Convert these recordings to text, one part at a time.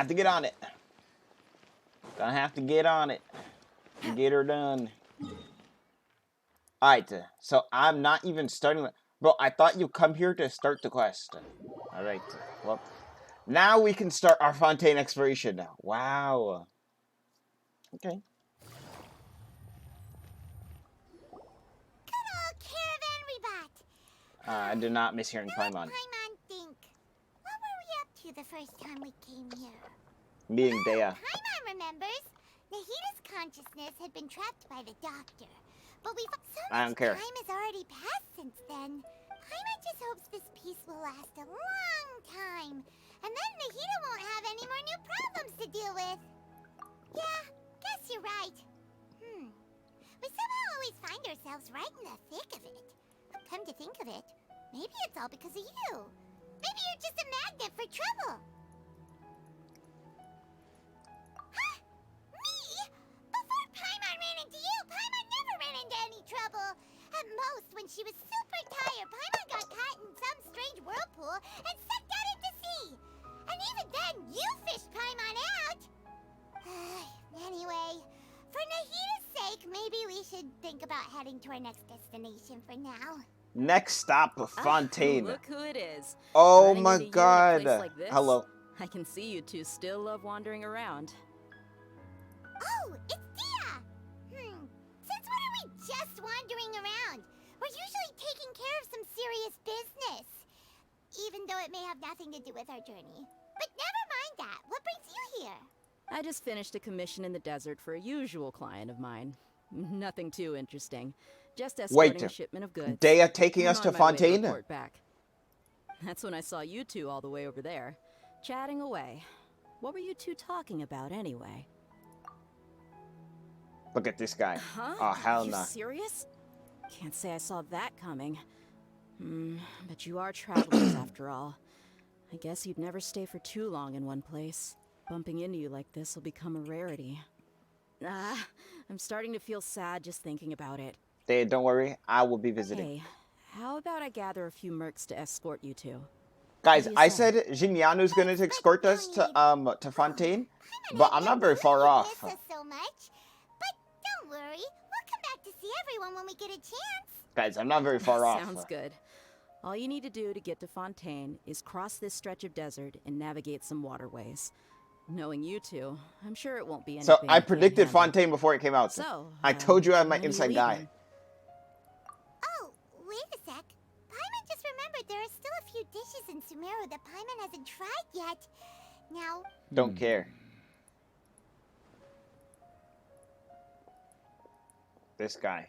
have to get on it. Gonna have to get on it. Get her done. Alright, so I'm not even starting. Bro, I thought you come here to start the quest. Alright, well, now we can start our Fontaine exploration. Wow. Okay. Good old caravan rebot. I do not miss hearing Paimon. Paimon think. What were we up to the first time we came here? Meeting Dea. Paimon remembers. Nahida's consciousness had been trapped by the doctor. But we've so I don't much care. time has already passed since then. Paimon just hopes this peace will last a long time. And then Nahida won't have any more new problems to deal with. Yeah, guess you're right. We somehow always find ourselves right in the thick of it. Come to think of it, maybe it's all because of you. Maybe you're just a magnet for trouble. Huh? Me? Before Paimon ran into you, Paimon never ran into any trouble. At most, when she was super tired, Paimon got caught in some strange whirlpool and sucked out into sea. And even then, you fished Paimon out. Anyway, for Nahida's sake, maybe we should think about heading to our next destination for now. Next stop, Fontaine. Look who it is. Oh Running my into you in a god. place like this? Hello. I can see you two still love wandering around. Oh, it's Dia! Since when are we just wandering around? We're usually taking care of some serious business. Even though it may have nothing to do with our journey. But never mind that. What brings you here? I just finished a commission in the desert for a usual client of mine. Nothing too interesting. Just escorting a shipment of goods. Dea taking us I'm to on my way Fontaine? report back. That's when I saw you two all the way over there, chatting away. What were you two talking about anyway? Look at this guy. Huh? Oh, hell You no. serious? Can't say I saw that coming. But you are travelers after all. I guess you'd never stay for too long in one place. Bumping into you like this will become a rarity. I'm starting to feel sad just thinking about it. Dea, don't worry. I will be visiting. Hey, how about I gather a few mercs to escort you two? Guys, What do you I say? said Jinyanu's gonna escort us to Fontaine, but I'm not very far off. Miss us so much. But don't worry, we'll come back to see everyone when we get a chance. Guys, I'm not very far off. Sounds good. All you need to do to get to Fontaine is cross this stretch of desert and navigate some waterways. Knowing you two, I'm sure it won't be anything. So I you can't predicted handle. Fontaine before it came out. So, I told you I'm my when are you inside guy. leaving? Oh, wait a sec. Paimon just remembered there are still a few dishes in Sumeru that Paimon hasn't tried yet. Now, Don't care. This guy.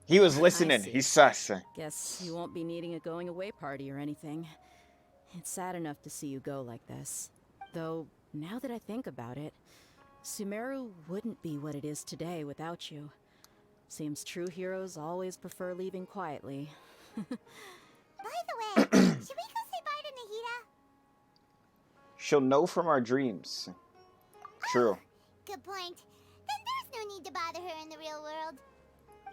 He was listening. see. He's sus. Guess you won't be needing a going away party or anything. It's sad enough to see you go like this. Though, now that I think about it, Sumeru wouldn't be what it is today without you. Seems true heroes always prefer leaving quietly. by the way, should we go say bye to Nahida? She'll know from our dreams. True. Good point. Then there's no need to bother her in the real world.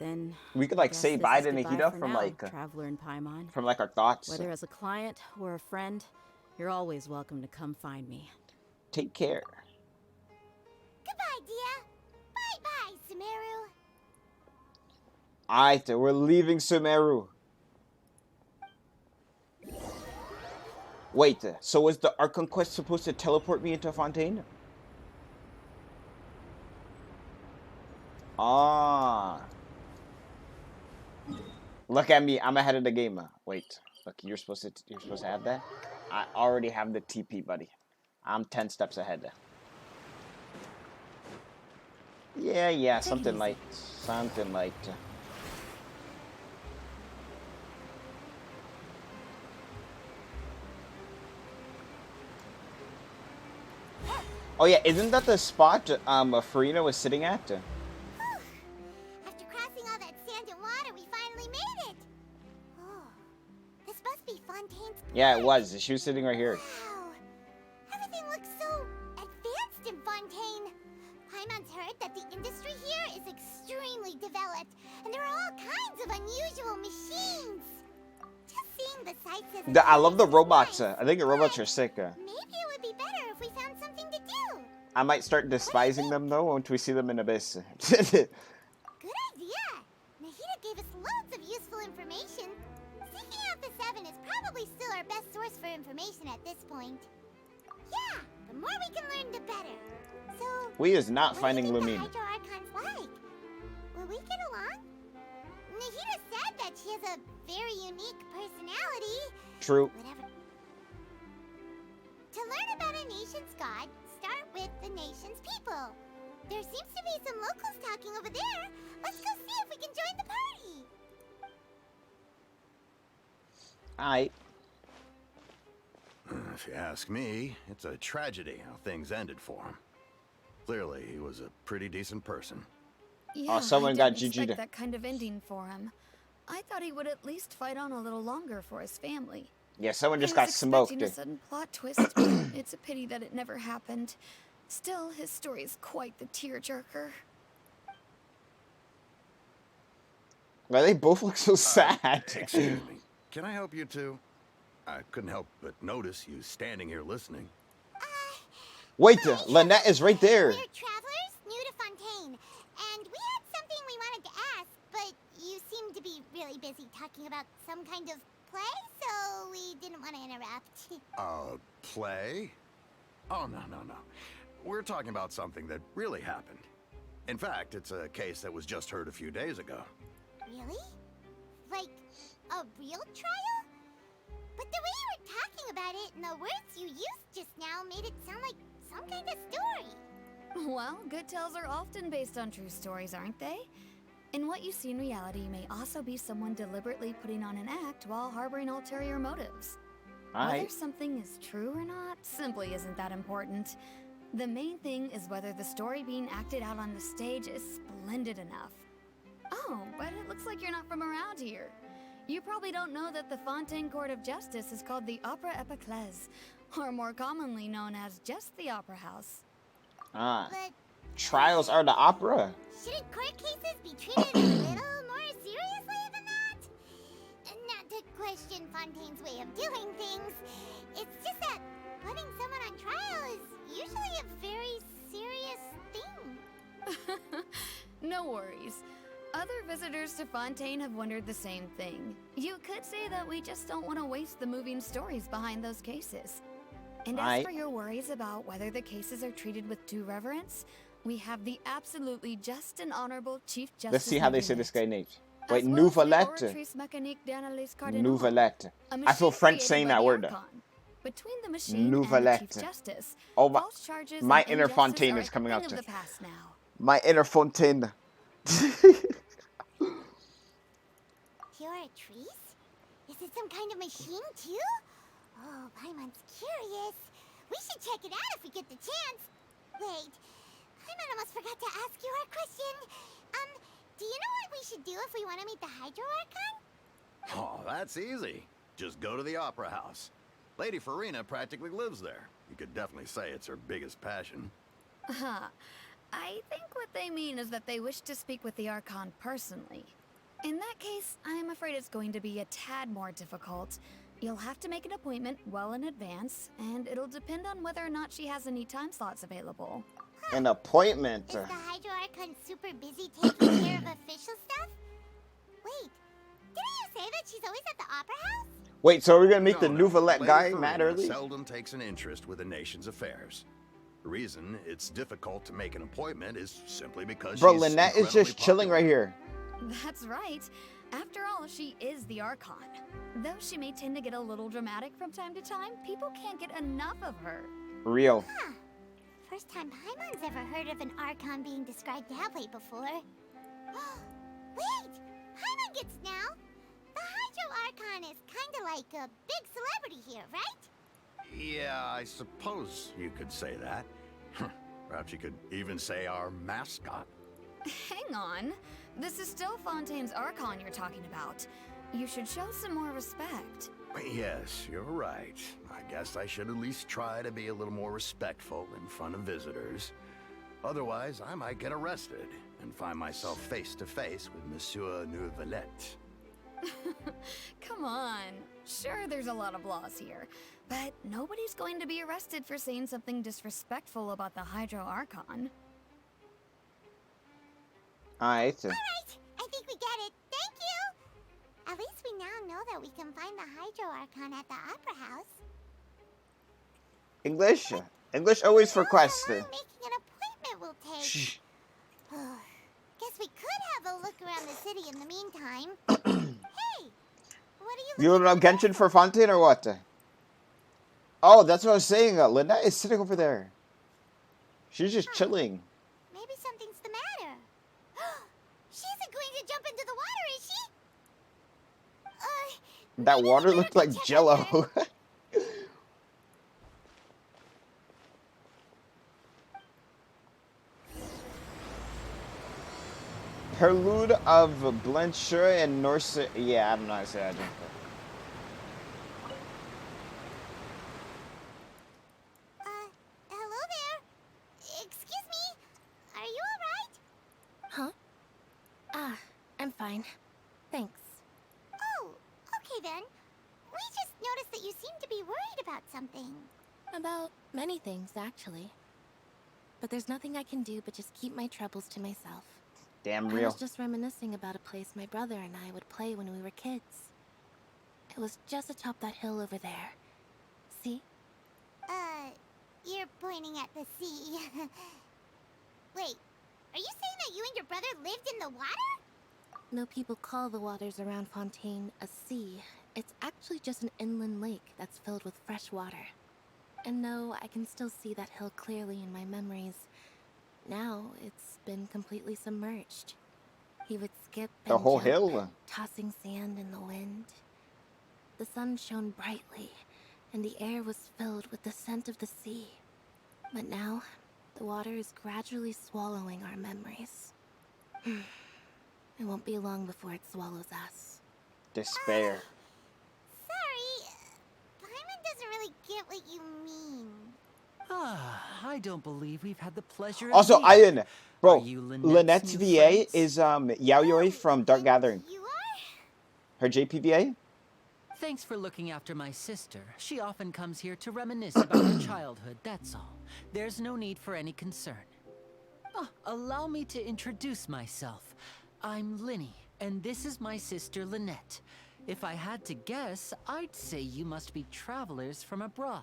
Then We could like guess say this bye is to goodbye Nahida for from now, like Traveler in Paimon. our thoughts. Whether as a client or a friend, you're always welcome to come find me. Take care. Goodbye, Dia. Bye-bye, Sumeru. Alright, we're leaving Sumeru. Wait, so was the Archon quest supposed to teleport me into Fontaine? Ah. Look at me, I'm ahead of the game. Wait, look, you're supposed to have that. I already have the TP, buddy. I'm 10 steps ahead. Yeah, something like. Oh yeah, isn't that the spot Farina was sitting at? After crossing all that sand and water, we finally made it. Oh, this must be Fontaine's park. Yeah, it was. She was sitting right here. Wow, everything looks so advanced in Fontaine. Paimon's heard that the industry here is extremely developed, and there are all kinds of unusual machines. Just seeing the sights as I love the robots. I think the robots are sick. Maybe it would be better if we found something to do. I might start despising them though once we see them in Abyss. Good idea. Nahida gave us loads of useful information. Seeking out the Seven is probably still our best source for information at this point. Yeah, the more we can learn, the better. So, We is not what finding do you think Lumine. the Hydro Archon's like? Will we get along? Nahida said that she has a very unique personality. True. Whatever. To learn about a nation's god, start with the nation's people. There seems to be some locals talking over there. Let's go see if we can join the party. Alright. If you ask me, it's a tragedy how things ended for him. Clearly, he was a pretty decent person. Yeah, someone I got didn't GG'd. expect that kind of ending for him. I thought he would at least fight on a little longer for his family. Yeah, someone just I got was smoked. expecting a sudden plot twist, but it's a pity that it never happened. Still, his story is quite the tearjerker. Why they both look so sad. Excuse me. Can I help you too? I couldn't help but notice you standing here listening. Wait, Lynette is right there. We're travelers new to Fontaine, and we had something we wanted to ask, but you seem to be really busy talking about some kind of play, so we didn't want to interrupt. Play? Oh, no. We're talking about something that really happened. In fact, it's a case that was just heard a few days ago. Really? Like a real trial? But the way you were talking about it and the words you used just now made it sound like some kind of story. Well, good tales are often based on true stories, aren't they? And what you see in reality may also be someone deliberately putting on an act while harboring ulterior motives. Whether Alright. something is true or not simply isn't that important. The main thing is whether the story being acted out on the stage is splendid enough. Oh, but it looks like you're not from around here. You probably don't know that the Fontaine Court of Justice is called the Opera Epiclese, or more commonly known as just the Opera House. Ah. But Trials are the opera. shouldn't court cases be treated a little more seriously than that? Not to question Fontaine's way of doing things. It's just that putting someone on trial is usually a very serious thing. No worries. Other visitors to Fontaine have wondered the same thing. You could say that we just don't want to waste the moving stories behind those cases. And as for your worries about whether the cases are treated with due reverence, we have the absolutely just and honorable Chief Justice. Let's see how they say this guy named. Wait, as well as the Nouvelette. Oratrice Mécanique d'Analyse Cardinal, Nouvelette. a I feel machine French created saying by that the word. Archon. Between the machine Nouvelette. and the Chief Justice, Oh my, false charges my and inner injustice Fontaine are is a coming thing out of to- the past now. my inner Fontaine. Oratrice? Is it some kind of machine too? Oh, Paimon's curious. We should check it out if we get the chance. Wait, Paimon almost forgot to ask you our question. Do you know what we should do if we want to meet the Hydro Archon? Oh, that's easy. Just go to the Opera House. Lady Farina practically lives there. You could definitely say it's her biggest passion. Huh. I think what they mean is that they wish to speak with the Archon personally. In that case, I'm afraid it's going to be a tad more difficult. You'll have to make an appointment well in advance, and it'll depend on whether or not she has any time slots available. An appointment. Is the Hydro Archon super busy taking care of official stuff? Wait, didn't you say that she's always at the Opera House? Wait, so we're gonna meet the No, Nouvelette Lady guy Farina mad early? seldom takes an interest with the nation's affairs. The reason it's difficult to make an appointment is simply because Bro, she's Lynette is just incredibly chilling popular. right here. That's right. After all, she is the Archon. Though she may tend to get a little dramatic from time to time, people can't get enough of her. Real. Huh. First time Paimon's ever heard of an Archon being described that way before. Wait! Paimon gets now! The Hydro Archon is kinda like a big celebrity here, right? Yeah, I suppose you could say that. Perhaps you could even say our mascot. Hang on. This is still Fontaine's Archon you're talking about. You should show some more respect. Yes, you're right. I guess I should at least try to be a little more respectful in front of visitors. Otherwise, I might get arrested and find myself face to face with Monsieur Nouvelette. Come on. Sure, there's a lot of laws here, but nobody's going to be arrested for saying something disrespectful about the Hydro Archon. Alright. Alright, I think we get it. Thank you! At least we now know that we can find the Hydro Archon at the Opera House. English? English always for quests. How long making an appointment will take. Shh. Guess we could have a look around the city in the meantime. Hey! What are You looking looking up Genshin for Fontaine or what? Oh, that's what I was saying. Lynette is sitting over there. She's just chilling. Maybe something's the matter. She isn't going to jump into the water, is she? That maybe water we better looked go like check on jello. her. Prelude of Blancheur and Norse. Yeah, I don't know how to say that. Hello there. Excuse me. Are you alright? Huh? I'm fine. Thanks. Oh, okay then. We just noticed that you seem to be worried about something. About many things, actually. But there's nothing I can do but just keep my troubles to myself. Damn I real. was just reminiscing about a place my brother and I would play when we were kids. It was just atop that hill over there. See? You're pointing at the sea. Wait, are you saying that you and your brother lived in the water? No people call the waters around Fontaine a sea. It's actually just an inland lake that's filled with fresh water. And no, I can still see that hill clearly in my memories. Now, it's been completely submerged. He would skip The and whole jump, hill? tossing sand in the wind. The sun shone brightly, and the air was filled with the scent of the sea. But now, the water is gradually swallowing our memories. It won't be long before it swallows us. Despair. Sorry, Paimon doesn't really get what you mean. I don't believe we've had the pleasure of Also, meeting. Ian, Are bro, you Lynette's new VA friends? is Yaoi from Dark And Gathering. You are? Her JPVA? Thanks for looking after my sister. She often comes here to reminisce about her childhood, that's all. There's no need for any concern. Allow me to introduce myself. I'm Linny, and this is my sister Lynette. If I had to guess, I'd say you must be travelers from abroad.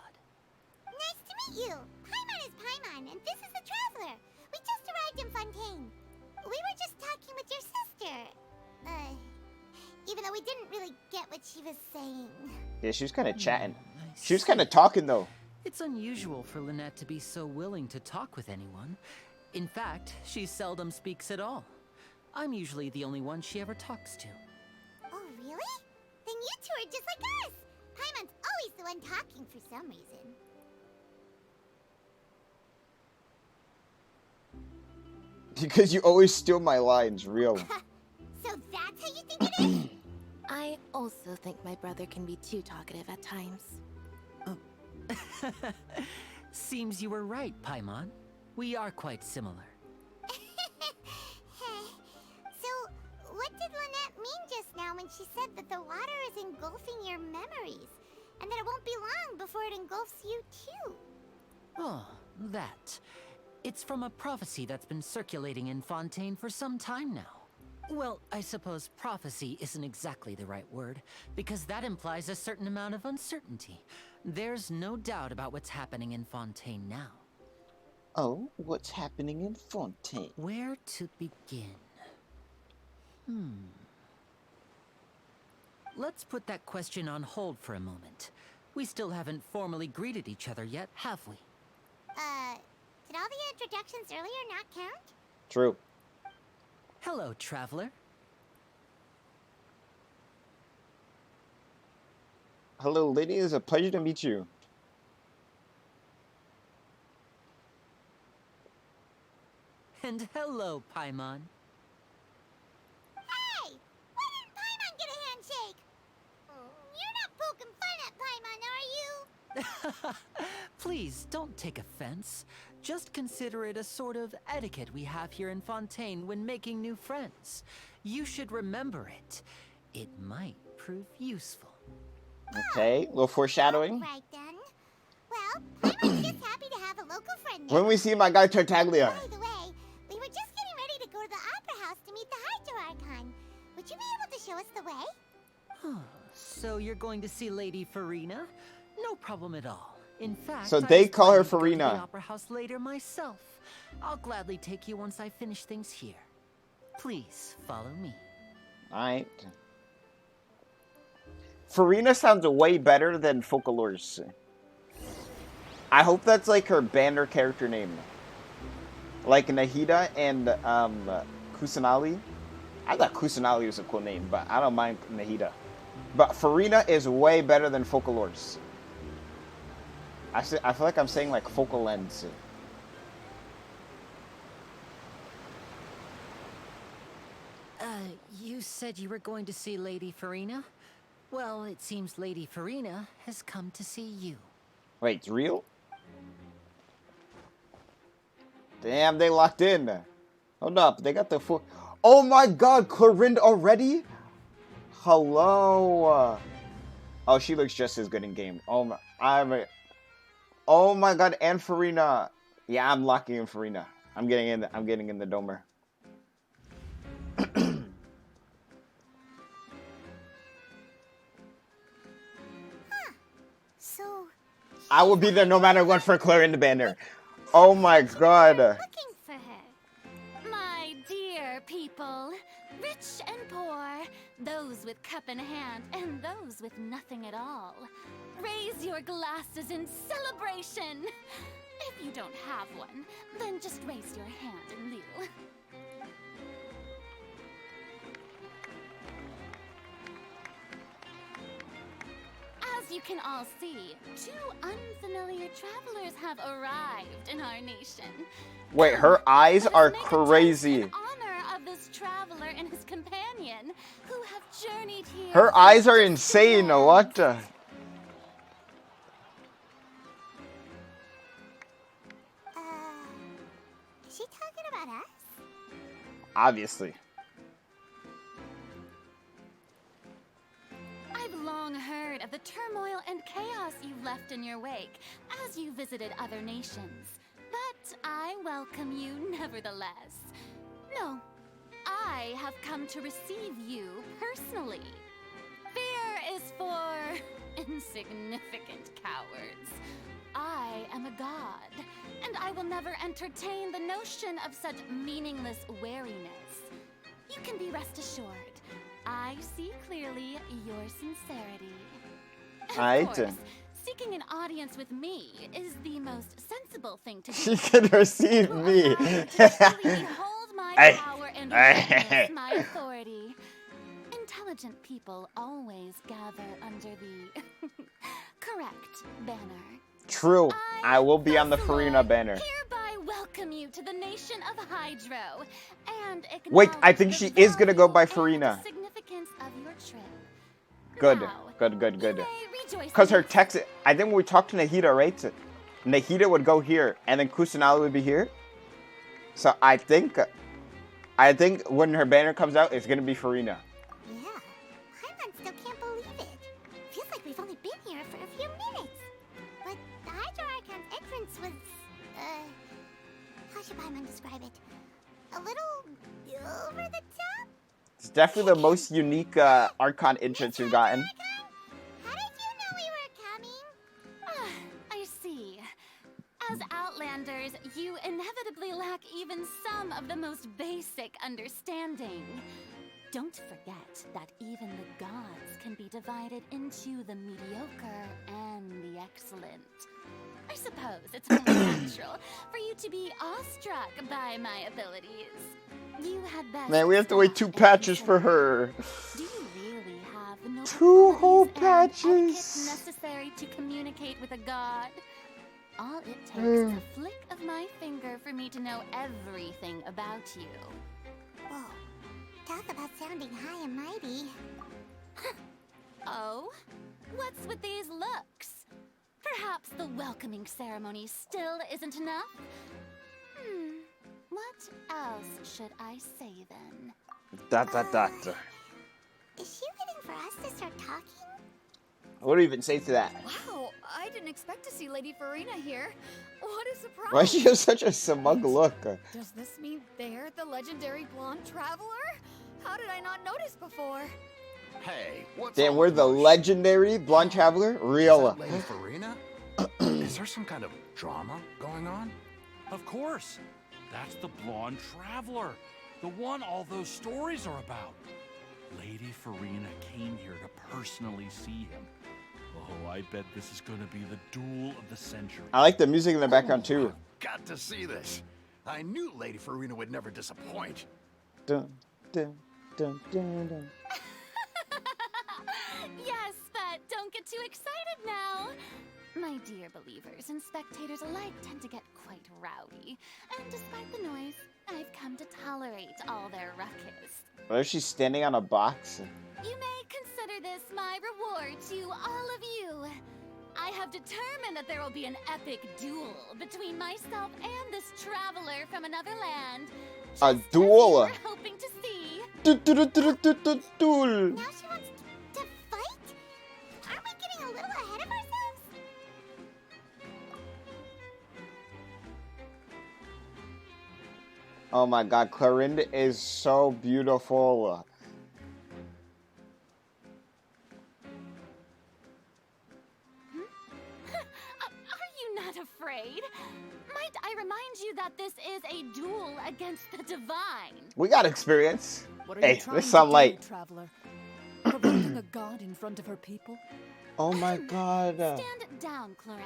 Nice to meet you. Paimon is Paimon, and this is the Traveler. We just arrived in Fontaine. We were just talking with your sister. Even though we didn't really get what she was saying. Yeah, she was kind of chatting. I She was kind of see. talking, though. It's unusual for Lynette to be so willing to talk with anyone. In fact, she seldom speaks at all. I'm usually the only one she ever talks to. Oh, really? Then you two are just like us. Paimon's always the one talking for some reason. Because you always steal my lines, real. So that's how you think it is? I also think my brother can be too talkative at times. Seems you were right, Paimon. We are quite similar. So, what did Lynette mean just now when she said that the water is engulfing your memories? And that it won't be long before it engulfs you too? Oh, that. It's from a prophecy that's been circulating in Fontaine for some time now. Well, I suppose prophecy isn't exactly the right word, because that implies a certain amount of uncertainty. There's no doubt about what's happening in Fontaine now. Oh, what's happening in Fontaine? Where to begin? Let's put that question on hold for a moment. We still haven't formally greeted each other yet, have we? Did all the introductions earlier not count? True. Hello, traveler. Hello, lady. It's a pleasure to meet you. And hello, Paimon. Hey! Why didn't Paimon get a handshake? You're not poking fun at Paimon, are you? Please, don't take offense. Just consider it a sort of etiquette we have here in Fontaine when making new friends. You should remember it. It might prove useful. Okay, little foreshadowing. Right then. Well, Paimon's just happy to have a local friend now. When we see my guy Tartaglia. By the way, we were just getting ready to go to the Opera House to meet the Hydro Archon. Would you be able to show us the way? So you're going to see Lady Farina? No problem at all. In fact, So I they was call her planning to go to Farina. the Opera House later myself. I'll gladly take you once I finish things here. Please follow me. Alright. Farina sounds way better than Focalors. I hope that's like her banner character name. Like Nahida and Kusanali. I thought Kusanali was a cool name, but I don't mind Nahida. But Farina is way better than Focalors. I feel like I'm saying like focal lens. You said you were going to see Lady Farina? Well, it seems Lady Farina has come to see you. Wait, it's real? Damn, they locked in. Hold up, they got the full... Oh my god, Clorinda already? Hello. Oh, she looks just as good in game. Oh my god, and Farina. Yeah, I'm locking in Farina. I'm getting in the Domer. So, I will be there no matter what for Clorinda banner. Oh my god. looking for her. My dear people, rich and poor, those with cup in hand and those with nothing at all, raise your glasses in celebration. If you don't have one, then just raise your hand in lieu. As you can all see, two unfamiliar travelers have arrived in our nation. Wait, her eyes Let us are make a crazy. toast in honor of this traveler and his companion who have journeyed here. Her from eyes are distant insane. lands. What? Is she talking about us? Obviously. I've long heard of the turmoil and chaos you've left in your wake as you visited other nations. But I welcome you nevertheless. No, I have come to receive you personally. Fear is for insignificant cowards. I am a god, and I will never entertain the notion of such meaningless wariness. You can be rest assured. I see clearly your sincerity. Aight. Of course, seeking an audience with me is the most sensible thing to do. She can receive To me. allow you to truly behold my Hey. power and witness my authority. Intelligent people always gather under the correct banner. True. I will be on the Thus, Farina Lord, banner. hereby welcome you to the nation of Hydro, and Wait, I acknowledge think the she is gonna go by value Farina. and significance of your trip. Good. Now, Good. you may rejoice Because her in this. text, I think when we talked to Nahida, right? Nahida would go here, and then Kusanali would be here. So I think when her banner comes out, it's gonna be Farina. Yeah. Paimon still can't believe it. Feels like we've only been here for a few minutes. But the Hydro Archon's entrance was, how should Paimon describe it? A little over the top? It's definitely the most unique Archon entrance we've gotten. How did you know we were coming? I see. As Outlanders, you inevitably lack even some of the most basic understanding. Don't forget that even the gods can be divided into the mediocre and the excellent. I suppose it's only natural for you to be awestruck by my abilities. You had best Man, we have to wait 2 stop and patches for consider. her. Do you really have the noble 2 whole qualities and etiquette patches. necessary to communicate with a god? All it takes is a flick of my finger for me to know everything about you. Whoa. Talk about sounding high and mighty. Oh? What's with these looks? Perhaps the welcoming ceremony still isn't enough? What else should I say then? Dot. Is she waiting for us to start talking? What do you even say to that? Wow, I didn't expect to see Lady Farina here. What a surprise! Why does she have such a smug look? Does this mean they're the legendary blonde traveler? How did I not notice before? Hey, what's Damn, all we're the the commotion? legendary blonde traveler? Real. Is that Lady Farina? Is there some kind of drama going on? Of course. That's the blonde traveler. The one all those stories are about. Lady Farina came here to personally see him. Oh, I bet this is gonna be the duel of the century. I like the music in the background too. I've got to see this. I knew Lady Farina would never disappoint. Dun, dun, dun, dun, dun. Yes, but don't get too excited now. My dear believers and spectators alike tend to get quite rowdy. And despite the noise, I've come to tolerate all their ruckus. What if she's standing on a box? You may consider this my reward to all of you. I have determined that there will be an epic duel between myself and this traveler from another land. A just as duel? you were hoping to see. Duel. Now she wants to fight? Aren't we getting a little ahead of ourselves? Oh my god, Clorinda is so beautiful. Are you not afraid? Might I remind you that this is a duel against the divine? We got experience. What are Hey, you trying this to sunlight. do, traveler? Provoking a god in front of her people? Oh my god. Stand down, Clorent.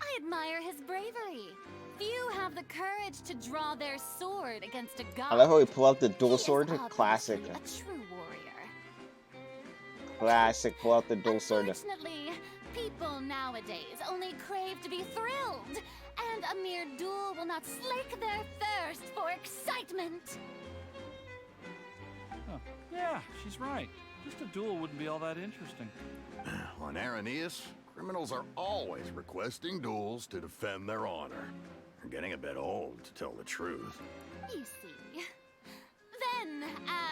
I admire his bravery. Few have the courage to draw their sword against a god. I love how we pull out the He dual is sword. obviously Classic. a true warrior. Classic. Pull out the dual sword. Unfortunately, people nowadays only crave to be thrilled, and a mere duel will not slake their thirst for excitement. Huh. Yeah, she's right. Just a duel wouldn't be all that interesting. On Araneus, criminals are always requesting duels to defend their honor. They're getting a bit old, to tell the truth. You see. Then,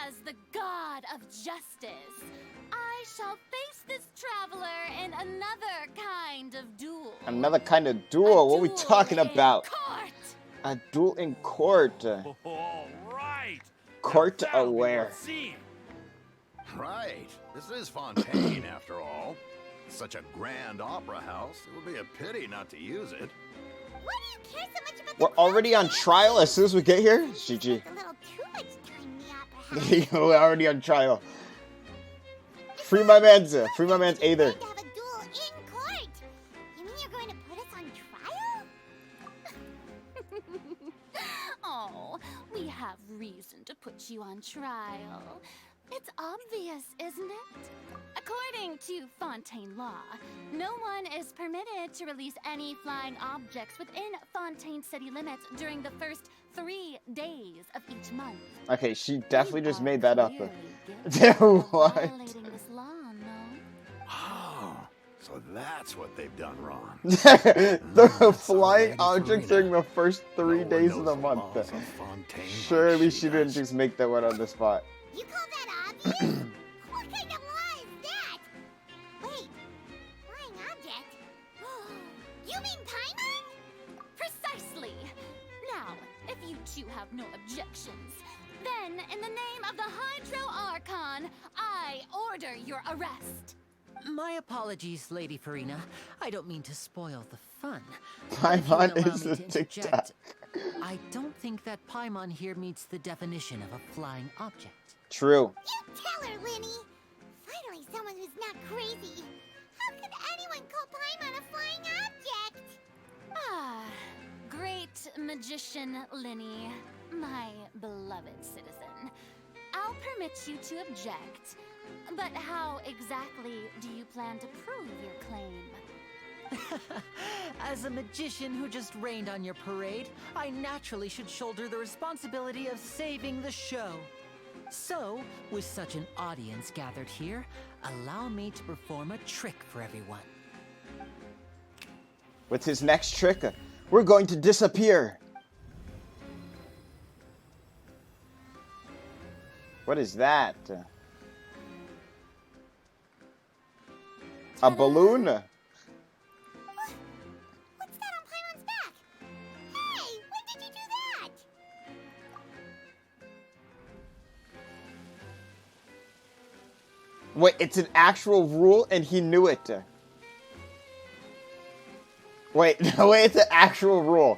as the god of justice, I shall face this traveler in another kind of duel. Another kind of A duel? What are we duel talking in about? court. A duel in court. All right. Court Now that'll be aware. worth seeing. Right. This is Fontaine, after all. Such a grand opera house, it would be a pity not to use it. Why do you care so much about the We're already on trial as soon as we get here? Seems GG. like a little too much time in the opera house. We're already on trial. Free my man's Either. We're going to have a duel in court. You mean you're going to put us on trial? Oh, we have reason to put you on trial. It's obvious, isn't it? According to Fontaine law, no one is permitted to release any flying objects within Fontaine city limits during the first 3 days of each month. Okay, she definitely You just are made that up. clearly guilty of What? violating this law, no? Oh, so that's what they've done wrong. The flying Lady objects Farina. during the first No 3 one days knows of the the month. laws of Fontaine like Surely she didn't does. just make that one on the spot. You call that obvious? What kind of law is that? Wait, flying object? You mean Paimon? Precisely! Now, if you two have no objections, then in the name of the Hydro Archon, I order your arrest. My apologies, Lady Farina. I don't mean to spoil the fun. But if you Paimon would allow is me a to TikTok. interject, I don't think that Paimon here meets the definition of a flying object. True. You tell her, Linny. Finally, someone who's not crazy. How could anyone call Paimon a flying object? Ah, great magician Linny, my beloved citizen. I'll permit you to object, but how exactly do you plan to prove your claim? As a magician who just rained on your parade, I naturally should shoulder the responsibility of saving the show. So, with such an audience gathered here, allow me to perform a trick for everyone. What's his next trick? We're going to disappear. What is that? A balloon? What's that on Paimon's back? Hey, when did you do that? Wait, it's an actual rule and he knew it. Wait, no way, it's an actual rule.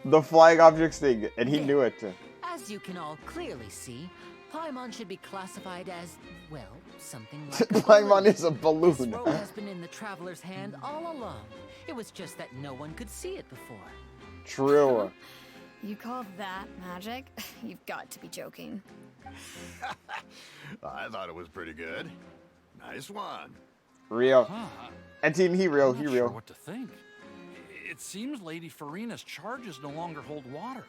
The flying objects thing, and he knew it. As you can all clearly see, Paimon should be classified as, well, something like a Paimon balloon. is a This balloon. rope has been in the traveler's hand all along. It was just that no one could see it before. True. You call that magic? You've got to be joking. I thought it was pretty good. Nice one. Real. Huh. And team, he real, I'm he not real. sure what to think. It seems Lady Farina's charges no longer hold water.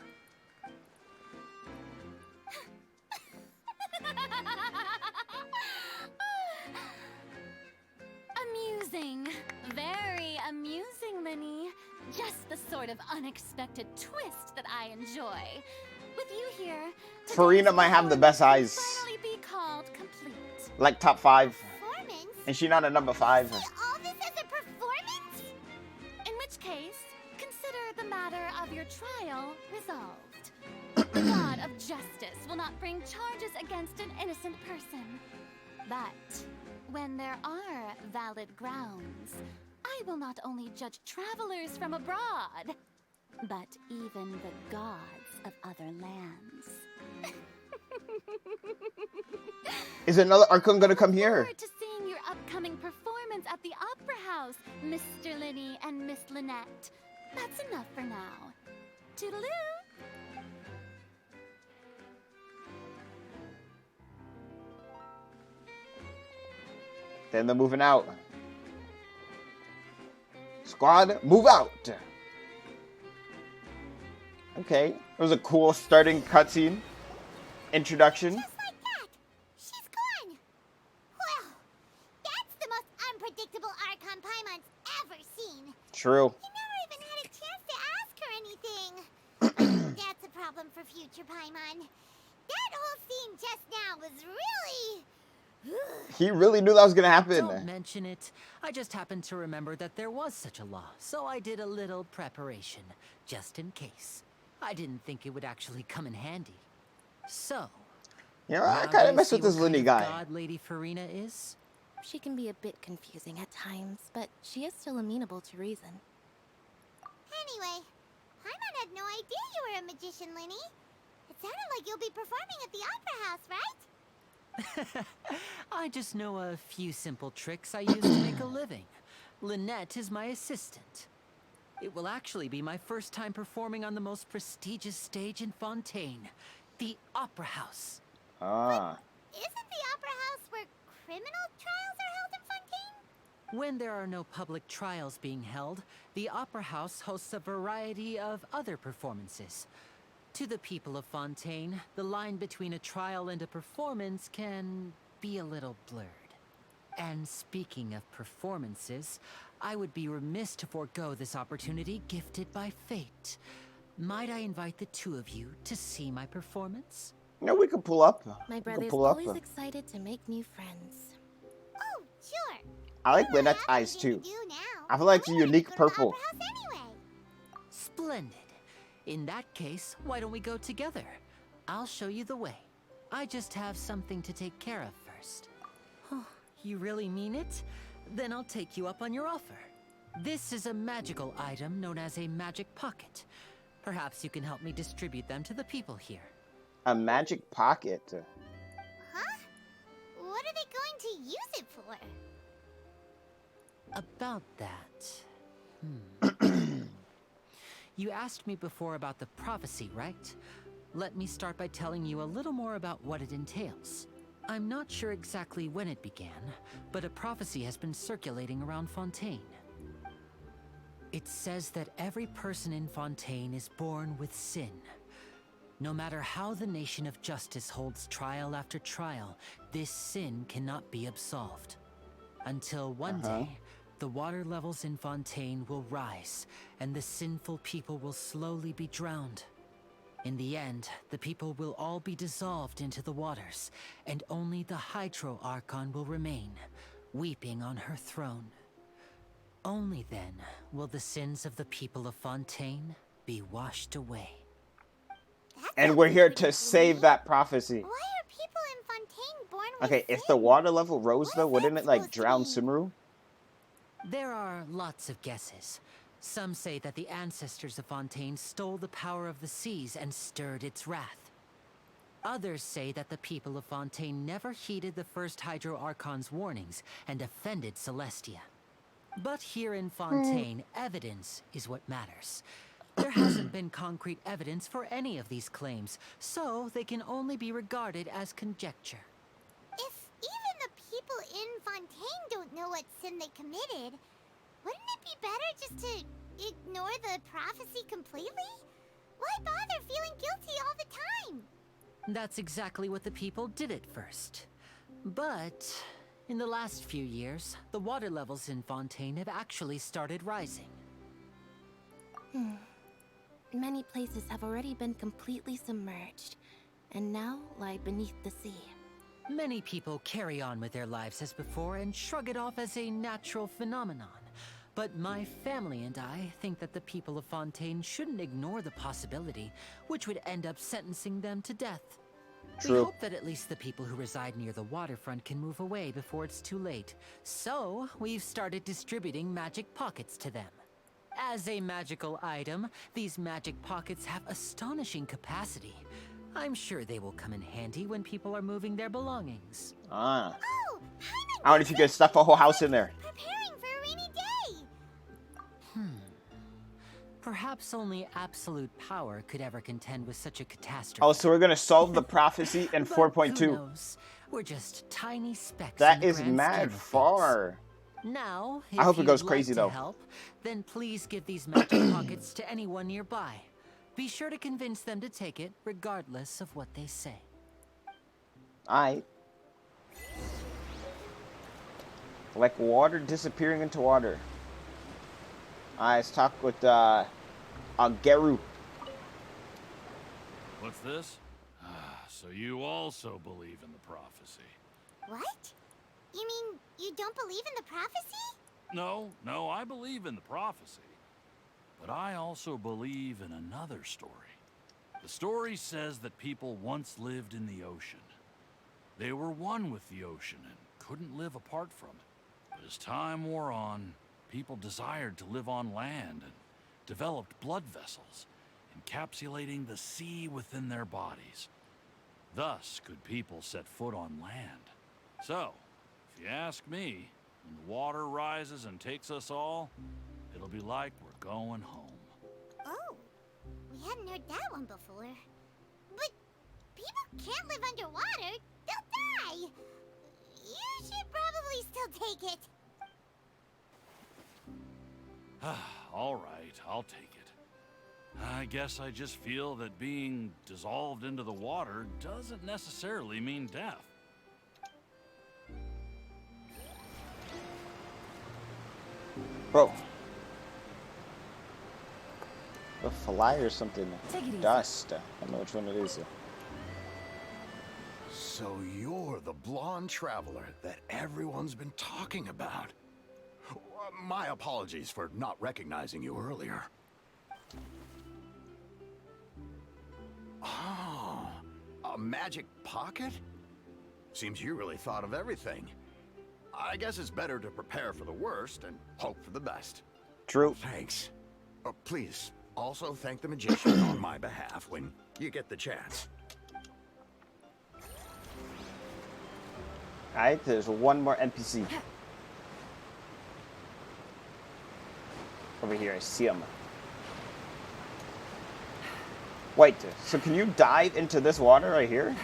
Amusing. Very amusing, Linny. Just the sort of unexpected twist that I enjoy. With you here, Farina might have the best eyes. finally be called complete. Like top 5. Performance? And she not a number 5. See all this as a performance? In which case, consider the matter of your trial resolved. The God of justice will not bring charges against an innocent person. But when there are valid grounds, I will not only judge travelers from abroad, but even the gods of other lands. Is another Archon gonna come here? Forward to seeing your upcoming performance at the Opera House, Mr. Linny and Miss Lynette. That's enough for now. Toodaloo! Then they're moving out. Squad, move out! Okay, it was a cool starting cutscene. Introduction. Just like that. She's gone. Well, that's the most unpredictable Archon Paimon's ever seen. True. He never even had a chance to ask her anything. That's a problem for future Paimon. That whole scene just now was really... He really knew that was gonna happen. Don't mention it. I just happened to remember that there was such a law, so I did a little preparation, just in case. I didn't think it would actually come in handy. So, You know, I now kind you of mess see with this what kind Linny of guy. God Lady Farina is? She can be a bit confusing at times, but she is still amenable to reason. Anyway, Paimon had no idea you were a magician, Linny. It sounded like you'll be performing at the Opera House, right? I just know a few simple tricks I use to make a living. Lynette is my assistant. It will actually be my first time performing on the most prestigious stage in Fontaine, the Opera House. Ah. Isn't the Opera House where criminal trials are held in Fontaine? When there are no public trials being held, the Opera House hosts a variety of other performances. To the people of Fontaine, the line between a trial and a performance can be a little blurred. And speaking of performances, I would be remiss to forego this opportunity gifted by fate. Might I invite the two of you to see my performance? You know, we could pull up. My We could brother's pull up. always excited to make new friends. Oh, sure. I like We don't Lynette's have eyes anything too. to do now. I feel like it's And a we wanted to unique go to the purple. Opera House anyway. Splendid. In that case, why don't we go together? I'll show you the way. I just have something to take care of first. You really mean it? Then I'll take you up on your offer. This is a magical item known as a magic pocket. Perhaps you can help me distribute them to the people here. A magic pocket. Huh? What are they going to use it for? About that... You asked me before about the prophecy, right? Let me start by telling you a little more about what it entails. I'm not sure exactly when it began, but a prophecy has been circulating around Fontaine. It says that every person in Fontaine is born with sin. No matter how the nation of justice holds trial after trial, this sin cannot be absolved. Until one day, the water levels in Fontaine will rise, and the sinful people will slowly be drowned. In the end, the people will all be dissolved into the waters, and only the Hydro Archon will remain, weeping on her throne. Only then will the sins of the people of Fontaine be washed away. And we're here to save that prophecy. Why are people in Fontaine born with Okay, if the sin? water level rose though, What is wouldn't that it like supposed to drown mean? Sumeru? There are lots of guesses. Some say that the ancestors of Fontaine stole the power of the seas and stirred its wrath. Others say that the people of Fontaine never heeded the first Hydro Archon's warnings and offended Celestia. But here in Fontaine, evidence is what matters. There hasn't been concrete evidence for any of these claims, so they can only be regarded as conjecture. If even the people in Fontaine don't know what sin they committed, wouldn't it be better just to ignore the prophecy completely? Why bother feeling guilty all the time? That's exactly what the people did at first. But in the last few years, the water levels in Fontaine have actually started rising. Many places have already been completely submerged, and now lie beneath the sea. Many people carry on with their lives as before and shrug it off as a natural phenomenon. But my family and I think that the people of Fontaine shouldn't ignore the possibility, which would end up sentencing them to death. True. We hope that at least the people who reside near the waterfront can move away before it's too late. So, we've started distributing magic pockets to them. As a magical item, these magic pockets have astonishing capacity. I'm sure they will come in handy when people are moving their belongings. Ah. Oh, I wonder if you could stuff a whole house in there. preparing for a rainy day. Perhaps only absolute power could ever contend with such a catastrophe. Oh, so we're gonna solve the prophecy in But 4.2. who knows? We're just tiny specks. in That the is grand scheme mad of things. far. Now, if I hope it you'd goes like crazy, to though. help, then please give these magic pockets to anyone nearby. Be sure to convince them to take it, regardless of what they say. Alright. Like water disappearing into water. Alright, let's talk with Geru. What's this? So you also believe in the prophecy? What? You mean you don't believe in the prophecy? No, I believe in the prophecy. But I also believe in another story. The story says that people once lived in the ocean. They were one with the ocean and couldn't live apart from it. But as time wore on, people desired to live on land and developed blood vessels, encapsulating the sea within their bodies. Thus could people set foot on land. So, if you ask me, when the water rises and takes us all, it'll be like we're going home. Oh, we hadn't heard that one before. But people can't live underwater. They'll die. You should probably still take it. All right, I'll take it. I guess I just feel that being dissolved into the water doesn't necessarily mean death. Bro. A fly or something. Take it easy. Dust. I don't know which one it is. So you're the blonde traveler that everyone's been talking about. My apologies for not recognizing you earlier. Oh, a magic pocket? Seems you really thought of everything. I guess it's better to prepare for the worst and hope for the best. True. Thanks. Please, also thank the magician on my behalf when you get the chance. Alright, there's one more NPC. Over here, I see him. Wait, so can you dive into this water right here?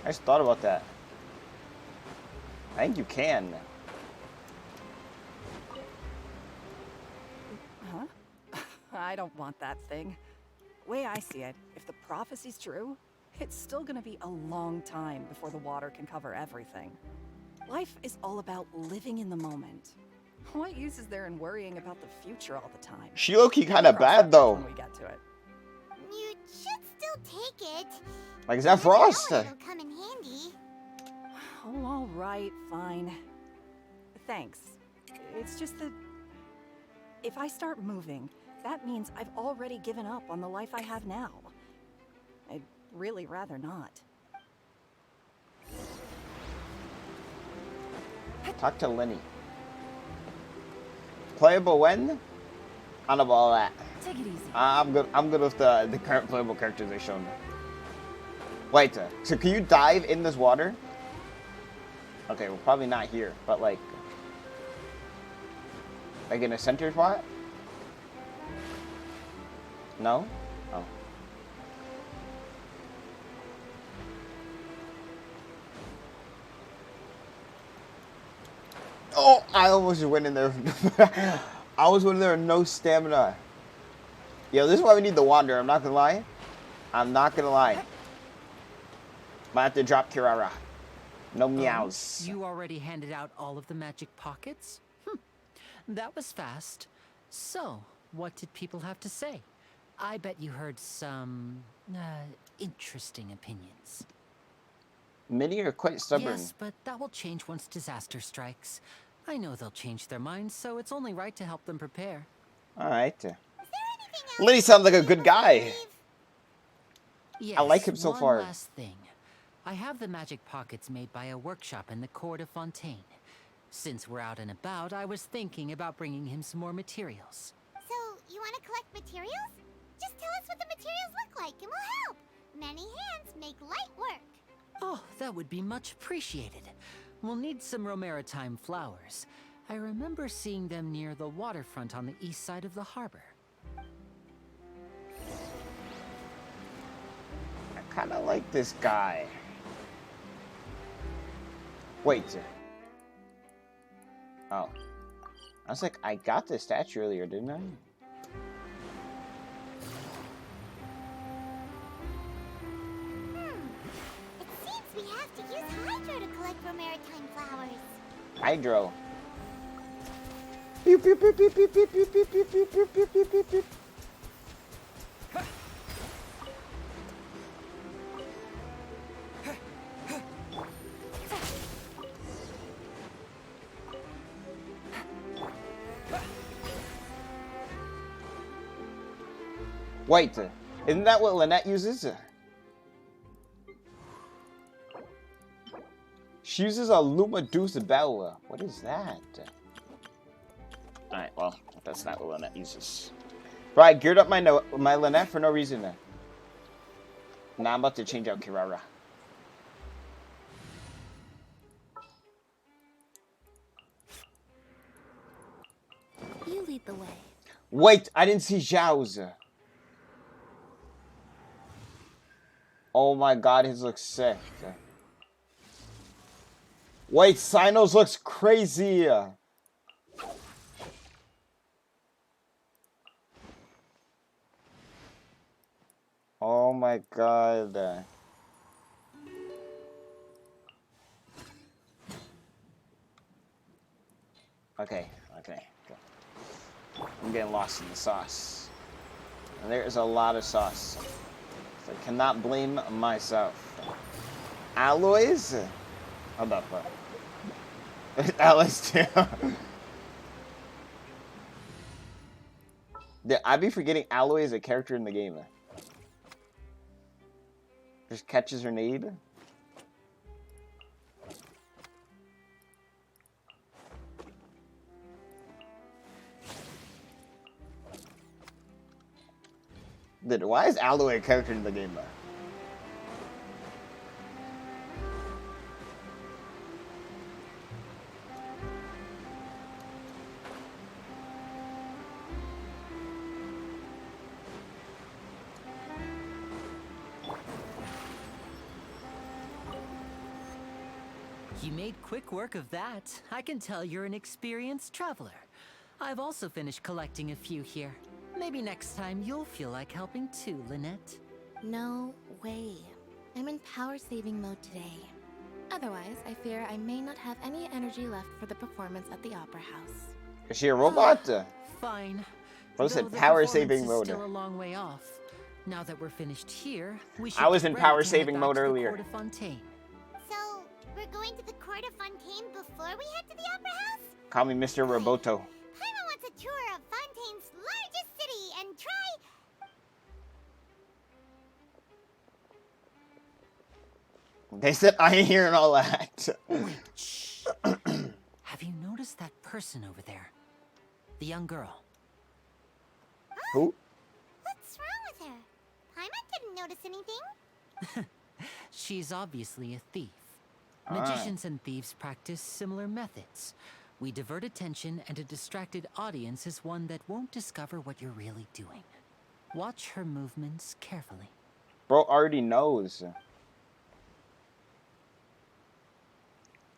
I just thought about that. I think you can. Huh? I don't want that thing. Way I see it, if the prophecy's true, it's still gonna be a long time before the water can cover everything. Life is all about living in the moment. What use is there in worrying about the future all the time? She low-key kind of Cross that bad bridge though. when we get to it. You should still take it. Like, is that You never know Frost? when it'll come in handy. Oh, all right, fine. Thanks. It's just that If I start moving, that means I've already given up on the life I have now. I'd really rather not. Talk to Lenny. Playable when? I don't know all that. Take it easy. I'm good with the current playable characters they shown. Wait, so can you dive in this water? Okay, well probably not here, but like in a center spot? No? Oh. Oh, I almost went in there. I almost went in there with no stamina. Yo, this is why we need the Wanderer, I'm not gonna lie. I'm not gonna lie. Might have to drop Kirara. No meows. You already handed out all of the magic pockets? That was fast. So, what did people have to say? I bet you heard some interesting opinions. Many are quite stubborn. Yes, but that will change once disaster strikes. I know they'll change their minds, so it's only right to help them prepare. Alright. Liddy sounds like a good guy. Yes, I like him so far. One last thing. I have the magic pockets made by a workshop in the court of Fontaine. Since we're out and about, I was thinking about bringing him some more materials. So, you want to collect materials? Just tell us what the materials look like and we'll help. Many hands make light work. Oh, that would be much appreciated. We'll need some Romaritime flowers. I remember seeing them near the waterfront on the east side of the harbor. I kind of like this guy. Wait. Oh. I was like, I got this statue earlier, didn't I? It seems we have to use Hydro to collect Romaritime flowers. Hydro. Beep, beep, beep, beep, beep, beep, beep, beep, beep, beep, beep, beep, beep, beep, beep. Wait, isn't that what Lynette uses? She uses a Lumaduce Bell. What is that? Alright, well, that's not what Lynette uses. Right, I geared up my Lynette for no reason. Now I'm about to change out Kirara. You lead the way. Wait, I didn't see Zhao's. Oh my god, his looks sick. Wait, Sino's looks crazy. Oh my god. Okay. I'm getting lost in the sauce. And there is a lot of sauce. So I cannot blame myself. Alloys? How about that? Alloys too. Yeah, I'd be forgetting Alloy is a character in the game. Just catches her nade. Dude, why is Alloy a character in the game? You made quick work of that. I can tell you're an experienced traveler. I've also finished collecting a few here. Maybe next time you'll feel like helping too, Lynette. No way. I'm in power-saving mode today. Otherwise, I fear I may not have any energy left for the performance at the Opera House. Is she a robot? Fine. Bro said Though the power performance saving is mode. Still a long way off. Now that we're finished here, we should I was get in ready power to saving head mode back to the earlier. Court of Fontaine. So, we're going to the Court of Fontaine before we head to the Opera House? Call me Mr. Roboto. Paimon wants a tour of Fontaine's largest city and try... They said I ain't hearing all that. Wait, shh. Have you noticed that person over there? The young girl. Who? What's wrong with her? Paimon didn't notice anything. She's obviously a thief. Alright. Magicians and thieves practice similar methods. We divert attention, and a distracted audience is one that won't discover what you're really doing. Watch her movements carefully. Bro already knows.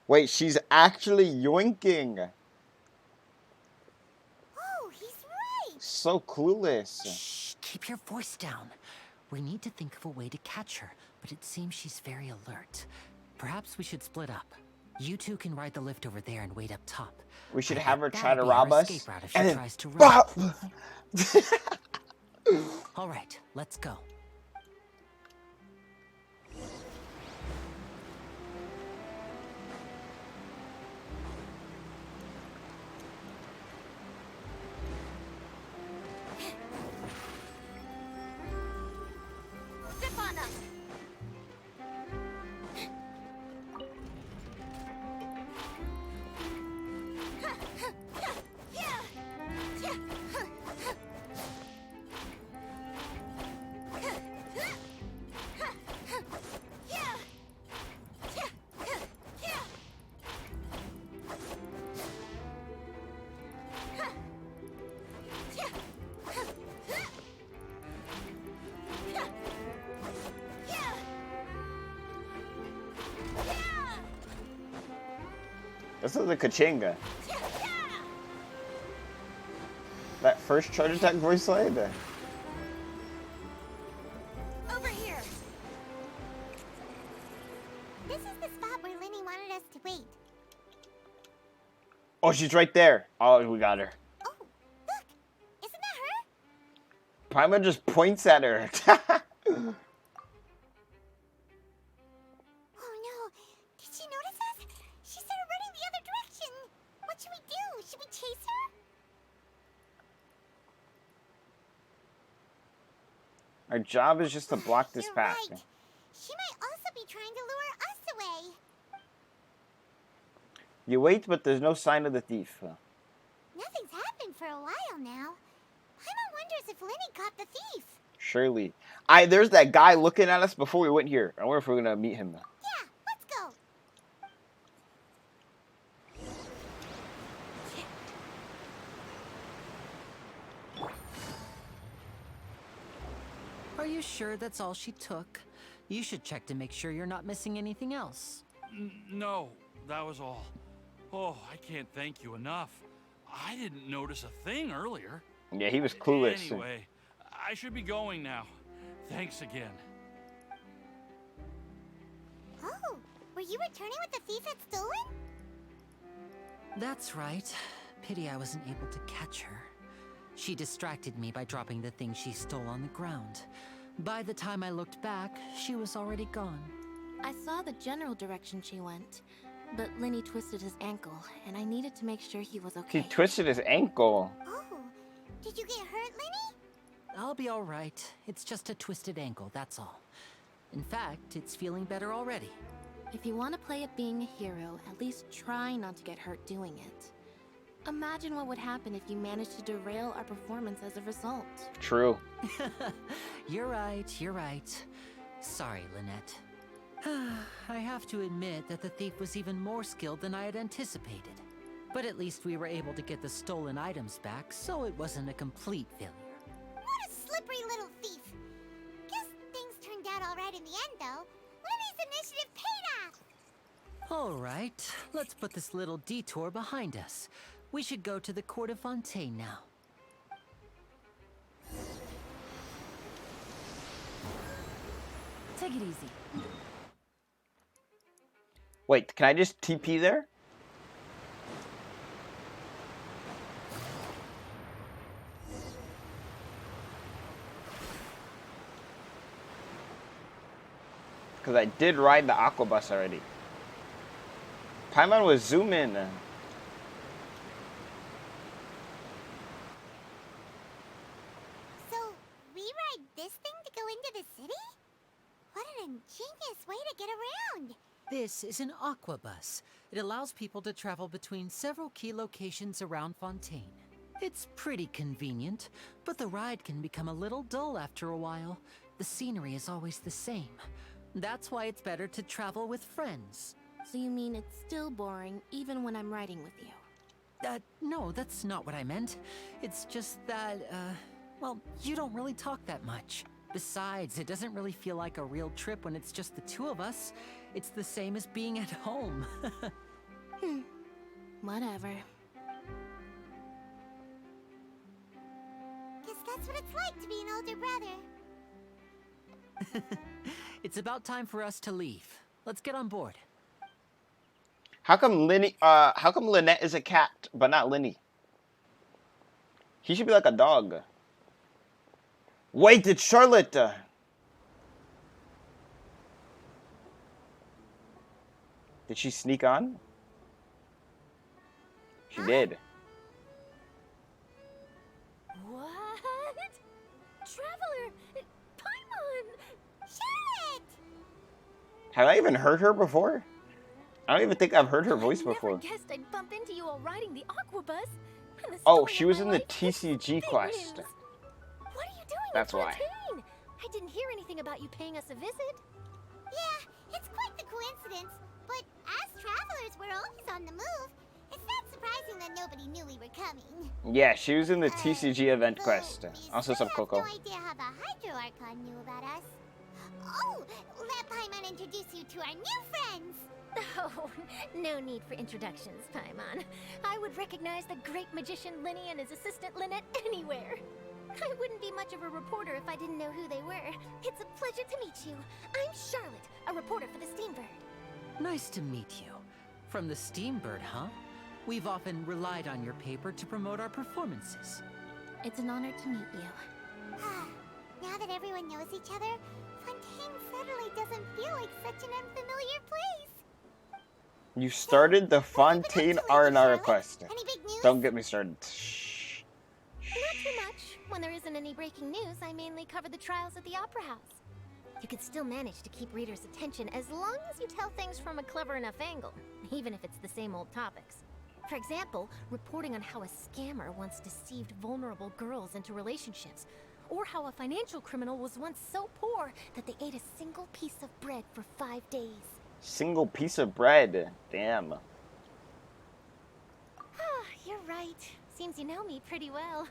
Wait, she's actually yoinking. Oh, he's right. So clueless. Shh, keep your voice down. We need to think of a way to catch her, but it seems she's very alert. Perhaps we should split up. You two can ride the lift over there and wait up top. We should I have bet her try to that'll be rob her us. escape route if she And then tries to run. bop! All right, let's go. Zip on up. This is a Kachinga. That first charge attack voice line. Over here. This is the spot where Linny wanted us to wait. Oh, she's right there. Oh, we got her. Oh, look. Isn't that her? Paimon just points at her. Oh no. Did she notice us? She started running the other direction. What should we do? Should we chase her? Our job is just to block this You're path. right. She might also be trying to lure us away. You wait, but there's no sign of the thief. Nothing's happened for a while now. Paimon wonders if Linny caught the thief. Surely. There's that guy looking at us before we went here. I wonder if we're gonna meet him. Yeah, let's go. Are you sure that's all she took? You should check to make sure you're not missing anything else. No, that was all. Oh, I can't thank you enough. I didn't notice a thing earlier. Yeah, he was clueless. Anyway, I should be going now. Thanks again. Oh, were you returning what the thief had stolen? That's right. Pity I wasn't able to catch her. She distracted me by dropping the thing she stole on the ground. By the time I looked back, she was already gone. I saw the general direction she went, but Linny twisted his ankle, and I needed to make sure he was He okay. twisted his ankle. Oh, did you get hurt, Linny? I'll be all right. It's just a twisted ankle, that's all. In fact, it's feeling better already. If you want to play at being a hero, at least try not to get hurt doing it. Imagine what would happen if you managed to derail our performance as a result. True. You're right, you're right. Sorry, Lynette. I have to admit that the thief was even more skilled than I had anticipated. But at least we were able to get the stolen items back, so it wasn't a complete failure. What a slippery little thief. Guess things turned out all right in the end, though. Linny's initiative paid off. All right, let's put this little detour behind us. We should go to the court of Fontaine now. Take it easy. Wait, can I just TP there? Because I did ride the aqua bus already. Paimon was zooming. ingenious way to get around. This is an aqua bus. It allows people to travel between several key locations around Fontaine. It's pretty convenient, but the ride can become a little dull after a while. The scenery is always the same. That's why it's better to travel with friends. So you mean it's still boring even when I'm riding with you? No, that's not what I meant. It's just that, well, you don't really talk that much. Besides, it doesn't really feel like a real trip when it's just the two of us. It's the same as being at home. Whatever. Guess that's what it's like to be an older brother. It's about time for us to leave. Let's get on board. How come Lynette is a cat, but not Linny? He should be like a dog. Wait, it's Charlotte. Did she sneak on? She did. What? Traveler! Paimon! Charlotte! Have I even heard her before? I don't even think I've heard her voice before. I never guessed I'd bump into you while riding the aqua bus. Oh, she was in the TCG quest. What are you doing? That's in why. Fontaine? I didn't hear anything about you paying us a visit. Yeah, it's quite the coincidence. But as travelers, we're always on the move. It's not surprising that nobody knew we were coming. Yeah, she was in the TCG event Though quest. we Also still some have Coco. no idea how the Hydro Archon knew about us. Oh, let Paimon introduce you to our new friends. Oh, no need for introductions, Paimon. I would recognize the great magician Linny and his assistant Lynette anywhere. I wouldn't be much of a reporter if I didn't know who they were. It's a pleasure to meet you. I'm Charlotte, a reporter for the Steambird. Nice to meet you. From the Steambird, huh? We've often relied on your paper to promote our performances. It's an honor to meet you. Now that everyone knows each other, Fontaine suddenly doesn't feel like such an unfamiliar place. You started the Fontaine Archon quest. Any big news? Don't get me started. Shh. Not too much. When there isn't any breaking news, I mainly cover the trials at the Opera House. You can still manage to keep readers' attention as long as you tell things from a clever enough angle, even if it's the same old topics. For example, reporting on how a scammer once deceived vulnerable girls into relationships, or how a financial criminal was once so poor that they ate a single piece of bread for 5 days. Single piece of bread. Damn. You're right. Seems you know me pretty well.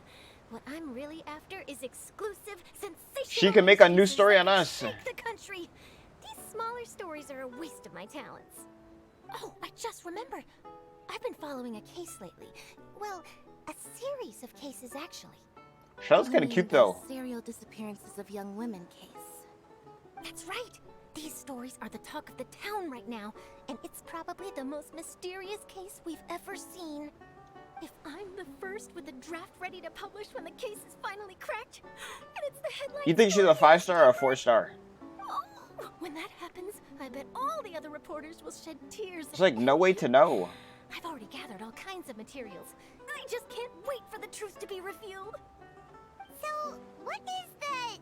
What I'm really after is exclusive, sensational. She can make a new cases story that on can us. shake the country. These smaller stories are a waste of my talents. Oh, I just remembered. I've been following a case lately. Well, a series of cases actually. Charlotte's kind of cute though. The serial disappearances of young women case. That's right. These stories are the talk of the town right now, and it's probably the most mysterious case we've ever seen. If I'm the first with the draft ready to publish when the case is finally cracked, and it's the headline. You think she's a 5-star or a 4-star? Oh, when that happens, I bet all the other reporters will shed tears. There's like no way to know. I've already gathered all kinds of materials. I just can't wait for the truth to be revealed. So, what is the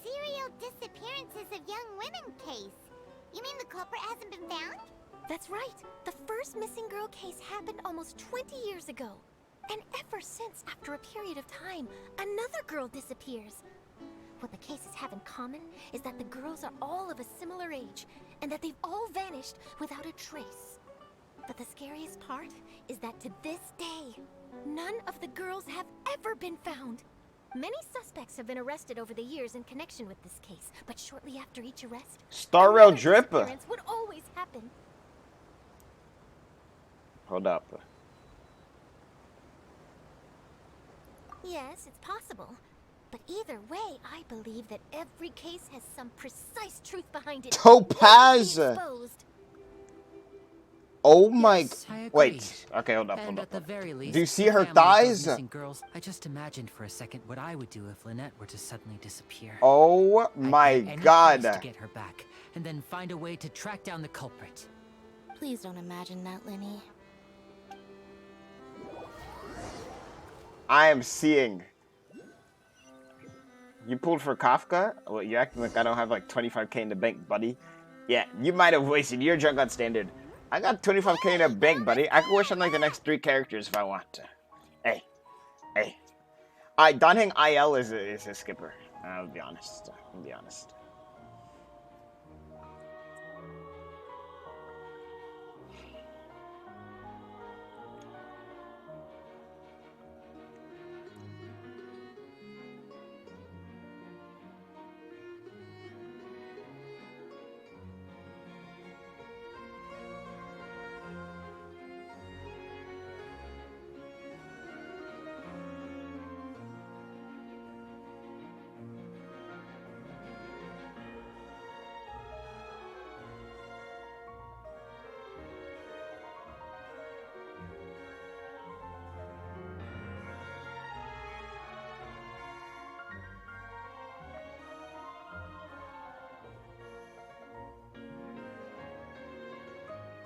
serial disappearances of young women case? You mean the culprit hasn't been found? That's right. The first missing girl case happened almost 20 years ago. And ever since, after a period of time, another girl disappears. What the cases have in common is that the girls are all of a similar age, and that they've all vanished without a trace. But the scariest part is that to this day, none of the girls have ever been found. Many suspects have been arrested over the years in connection with this case, but shortly after each arrest, Star Rail another drip. disappearance would always happen. Hold up. Yes, it's possible. But either way, I believe that every case has some precise truth behind it. Topaz! Exposed. Oh my. Yes, I agree. Wait. Okay, hold up. And Hold at up. the very least, Do you see the her families of thighs? missing girls, I just imagined for a second what I would do if Lynette were to suddenly disappear. Oh I'd my do any god. price to get her back, and then find a way to track down the culprit. Please don't imagine that, Linny. I am seeing. You pulled for Kafka? Well, you acting like I don't have like 25k in the bank, buddy. Yeah, you might have wasted your junk on standard. I got 25k in the bank, buddy. I can wish on like the next 3 characters if I want to. Hey. Hey. Alright, Donheng IL is a skipper. I'll be honest. I'll be honest.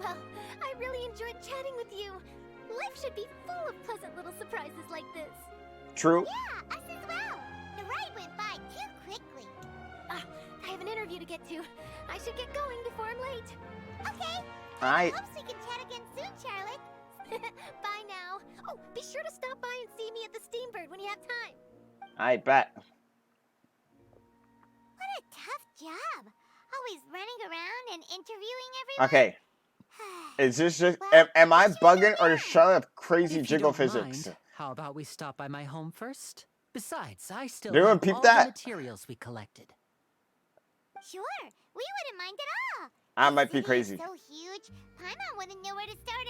Well, I really enjoyed chatting with you. Life should be full of pleasant little surprises like this. True. Yeah, us as well. The ride went by too quickly. I have an interview to get to. I should get going before I'm late. Okay. Alright. Hopes we can chat again soon, Charlotte. Bye now. Oh, be sure to stop by and see me at the Steambird when you have time. I bet. What a tough job. Always running around and interviewing everyone. Okay. Is this just... am I bugging or does Charlotte have crazy jiggle physics? Mind, how about we stop by my home first? Besides, I still Anyone have peep all that? the materials we collected. Sure, we wouldn't mind at all. I might The be city is crazy. so huge, Paimon wouldn't know where to start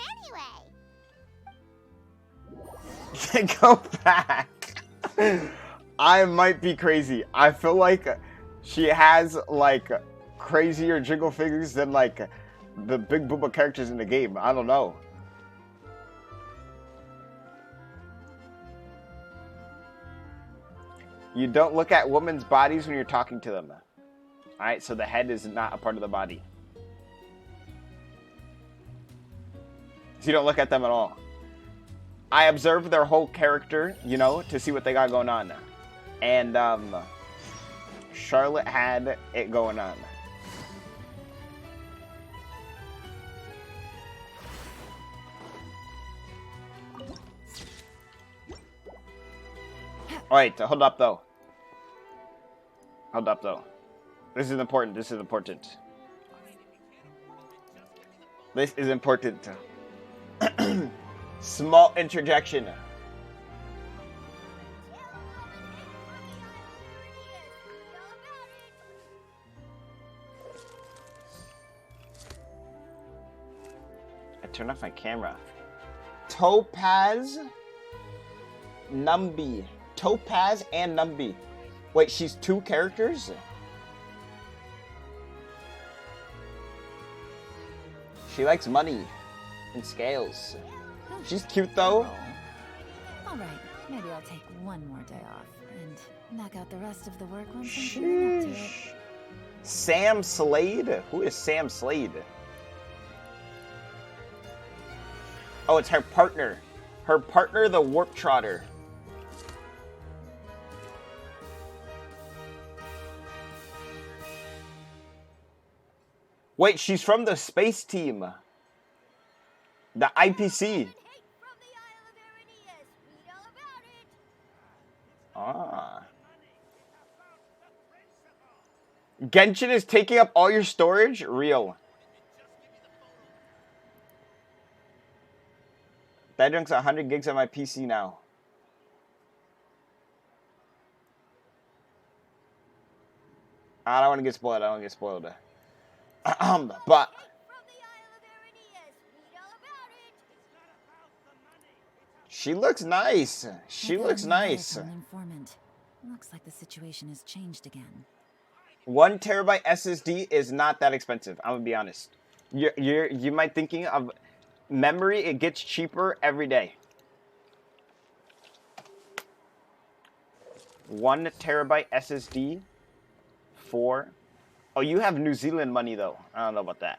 anyway. Go back. I might be crazy. I feel like she has like crazier jiggle figures than like the big booba characters in the game. I don't know. You don't look at women's bodies when you're talking to them. Alright, so the head is not a part of the body. So you don't look at them at all. I observe their whole character, you know, to see what they got going on. And Charlotte had it going on. Alright, hold up though. Hold up though. This is important. This is important. This is important. Small interjection. I turned off my camera. Topaz Numby. Topaz and Numby. Wait, she's 2 characters? She likes money and scales. She's cute though. Alright, maybe I'll take one more day off and knock out the rest of the work once I'm feeling up to it. Sam Slade? Who is Sam Slade? Oh, it's her partner. Her partner, the Warp Trotter. Wait, she's from the space team. The IPC. Ah. Genshin is taking up all your storage? Real. That drink's 100 gigs on my PC now. I don't want to get spoiled. I don't want to get spoiled. But she looks nice. She looks nice. Informant. Looks like the situation has changed again. 1 terabyte SSD is not that expensive. I'm gonna be honest. You might thinking of memory. It gets cheaper every day. 1 terabyte SSD for. Oh, you have New Zealand money though. I don't know about that.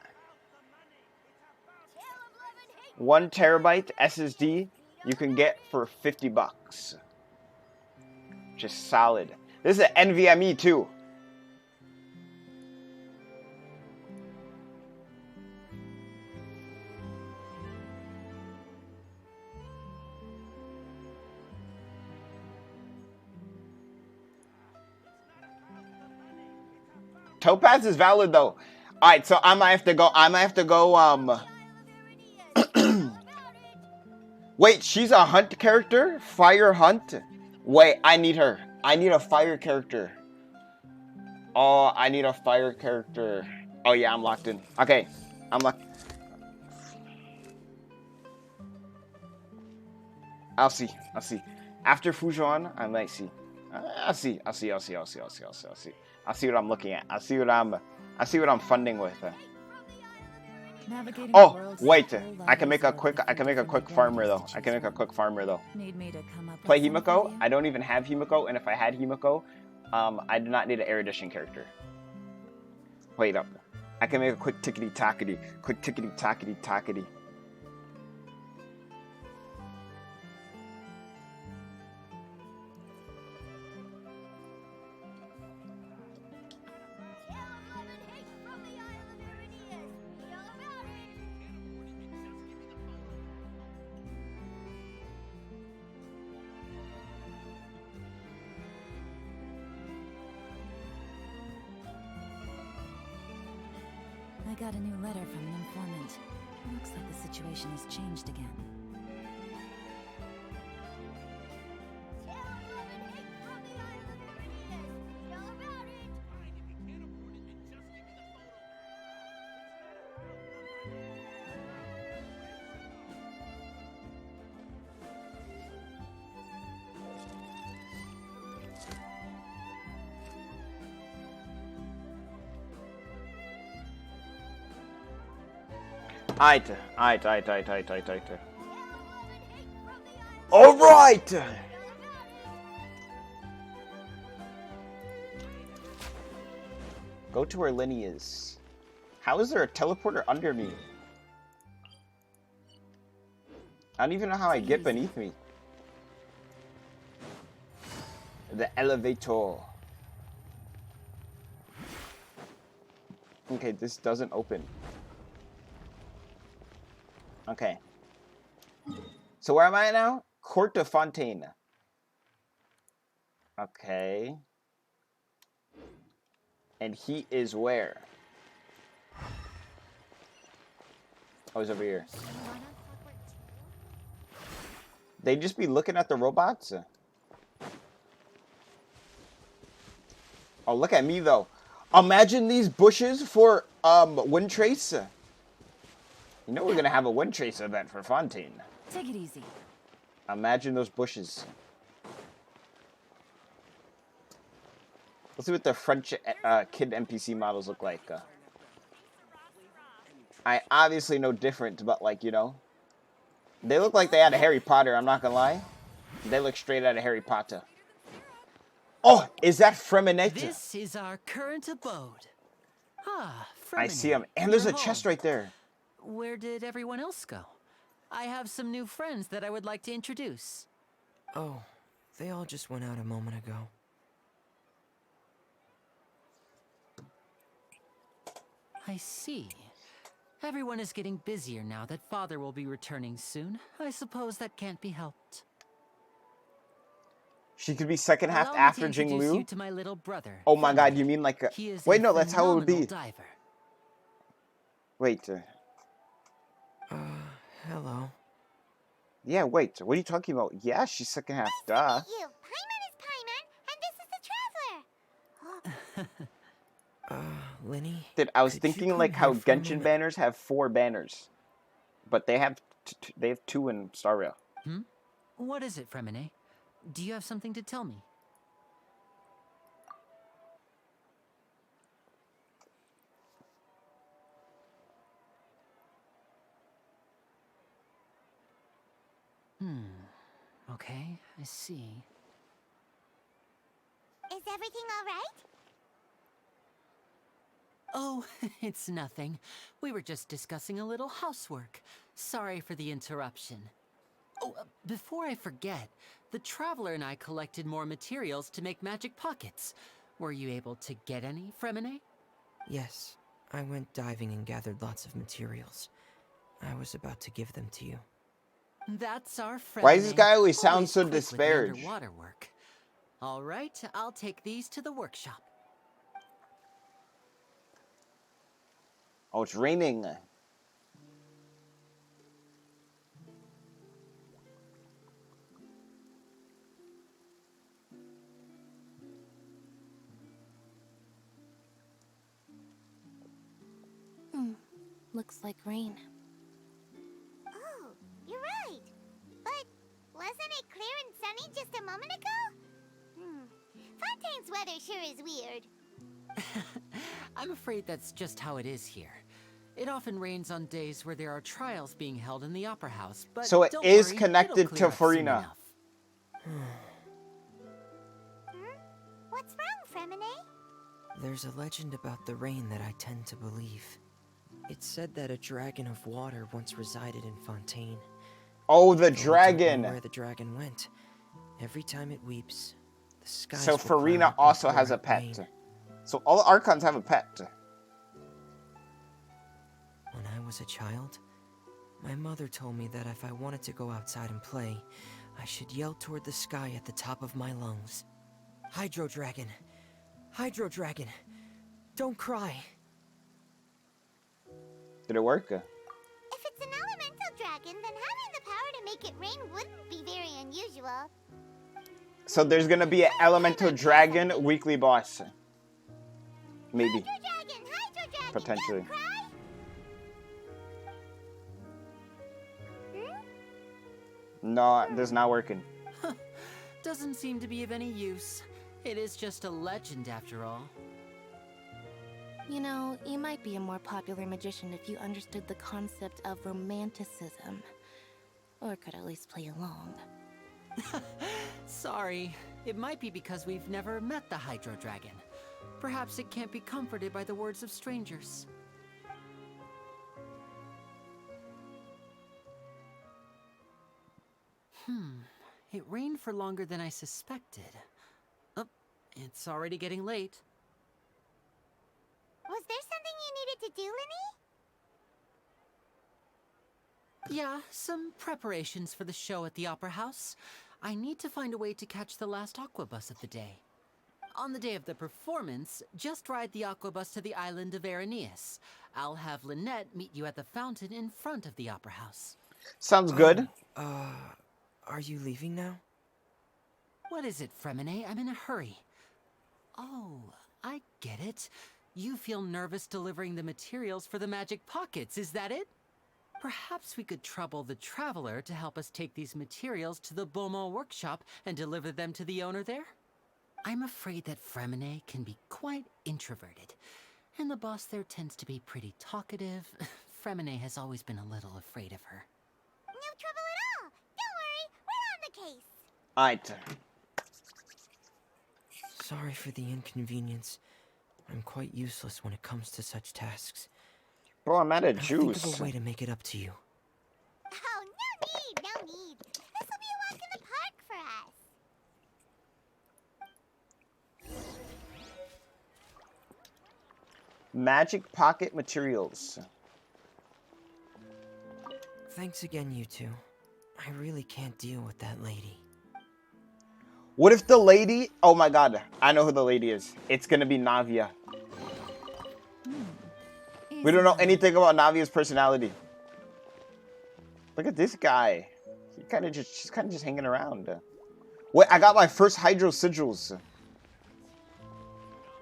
1 terabyte SSD you can get for $50. Just solid. This is an NVMe too. Topaz is valid though. Alright, so I might have to go, wait, she's a hunt character? Fire hunt? Wait, I need her. I need a fire character. Oh, I need a fire character. Oh yeah, I'm locked in. Okay, I'm locked. I'll see. After Fujian, I might see. I'll see what I'm looking at. I'll see what I'm funding with. Oh, wait. I can make a quick farmer though. Need me to come up Play with some for Himiko. you? I don't even have Himiko, and if I had Himiko, I do not need an Air Edition character. Wait up. I can make a quick tickety-tackety. I got a new letter from an informant. Looks like the situation has changed again. Alright. Alright! Go to where Lenny is. How is there a teleporter under me? I don't even know how I get beneath me. The elevator. Okay, this doesn't open. Okay. So where am I now? Court de Fontaine. Okay. And he is where? Oh, he's over here. They just be looking at the robots? Oh, look at me though. Imagine these bushes for wind trace. You know we're gonna have a wind trace event for Fontaine. Take it easy. Imagine those bushes. Let's see what the French kid NPC models look like. I obviously know different, but like, you know. They look like they had a Harry Potter, I'm not gonna lie. They look straight out of Harry Potter. Oh, is that Freminette? This is our current abode. Ah, I see him. And there's a Your chest home. right there. Where did everyone else go? I have some new friends that I would like to introduce. Oh, they all just went out a moment ago. I see. Everyone is getting busier now that Father will be returning soon. I suppose that can't be helped. She could be second half Allow me after to Jing introduce Liu. you to my little brother. Oh my god, Fenrir. you mean like a... He is Wait, a no, that's how it would be. phenomenal diver. Wait. Hello. Yeah, wait. What are you talking about? Yeah, she's second half. Duh. You, Paimon is Paimon, and this is the Traveler. Lenny? Dude, I was could you thinking come like how here for a Genshin moment? banners have 4 banners. But they have 2 in Star Rail. What is it, Fremine? Do you have something to tell me? Okay, I see. Is everything all right? Oh, it's nothing. We were just discussing a little housework. Sorry for the interruption. Oh, before I forget, the Traveler and I collected more materials to make magic pockets. Were you able to get any, Fremine? Yes, I went diving and gathered lots of materials. I was about to give them to you. That's our Fremine. Why does this guy always sound so quick with the disparaged? underwater work. All right, I'll take these to the workshop. Oh, it's raining. Looks like rain. Oh, you're right. But wasn't it clear and sunny just a moment ago? Fontaine's weather sure is weird. I'm afraid that's just how it is here. It often rains on days where there are trials being held in the Opera House, but So it don't is worry, connected it'll clear to up soon Farina. enough. What's wrong, Fremine? There's a legend about the rain that I tend to believe. It's said that a dragon of water once resided in Fontaine. Oh, the Though I don't know dragon. where the dragon went. Every time it weeps, the skies So will cloud Farina up and also pour has a out pet. rain. So all the Archons have a pet. When I was a child, my mother told me that if I wanted to go outside and play, I should yell toward the sky at the top of my lungs. Hydro Dragon! Hydro Dragon! Don't cry! Did it work? If it's an elemental dragon, then having the power to make it rain wouldn't be very unusual. So there's gonna be an elemental dragon weekly boss. Maybe. Hydro dragon, Potentially. don't cry. No, this is not working. Doesn't seem to be of any use. It is just a legend after all. You know, you might be a more popular magician if you understood the concept of romanticism. Or could at least play along. Sorry, it might be because we've never met the Hydro Dragon. Perhaps it can't be comforted by the words of strangers. It rained for longer than I suspected. Oh, it's already getting late. Was there something you needed to do, Linny? Yeah, some preparations for the show at the Opera House. I need to find a way to catch the last aqua bus of the day. On the day of the performance, just ride the aqua bus to the island of Araneus. I'll have Lynette meet you at the fountain in front of the Opera House. Sounds good. Are you leaving now? What is it, Fremine? I'm in a hurry. Oh, I get it. You feel nervous delivering the materials for the magic pockets, is that it? Perhaps we could trouble the Traveler to help us take these materials to the Beaumont workshop and deliver them to the owner there? I'm afraid that Fremine can be quite introverted, and the boss there tends to be pretty talkative. Fremine has always been a little afraid of her. No trouble at all. Don't worry, we're on the case. Alright. Sorry for the inconvenience. I'm quite useless when it comes to such tasks. Bro, I'm out of I'll juice. think of a way to make it up to you. Oh, no need. This will be a walk in the park for us. Magic pocket materials. Thanks again, you two. I really can't deal with that lady. What if the lady... Oh my god, I know who the lady is. It's gonna be Navia. We don't know anything about Navia's personality. Look at this guy. She's kind of just hanging around. Wait, I got my first Hydro Sigils.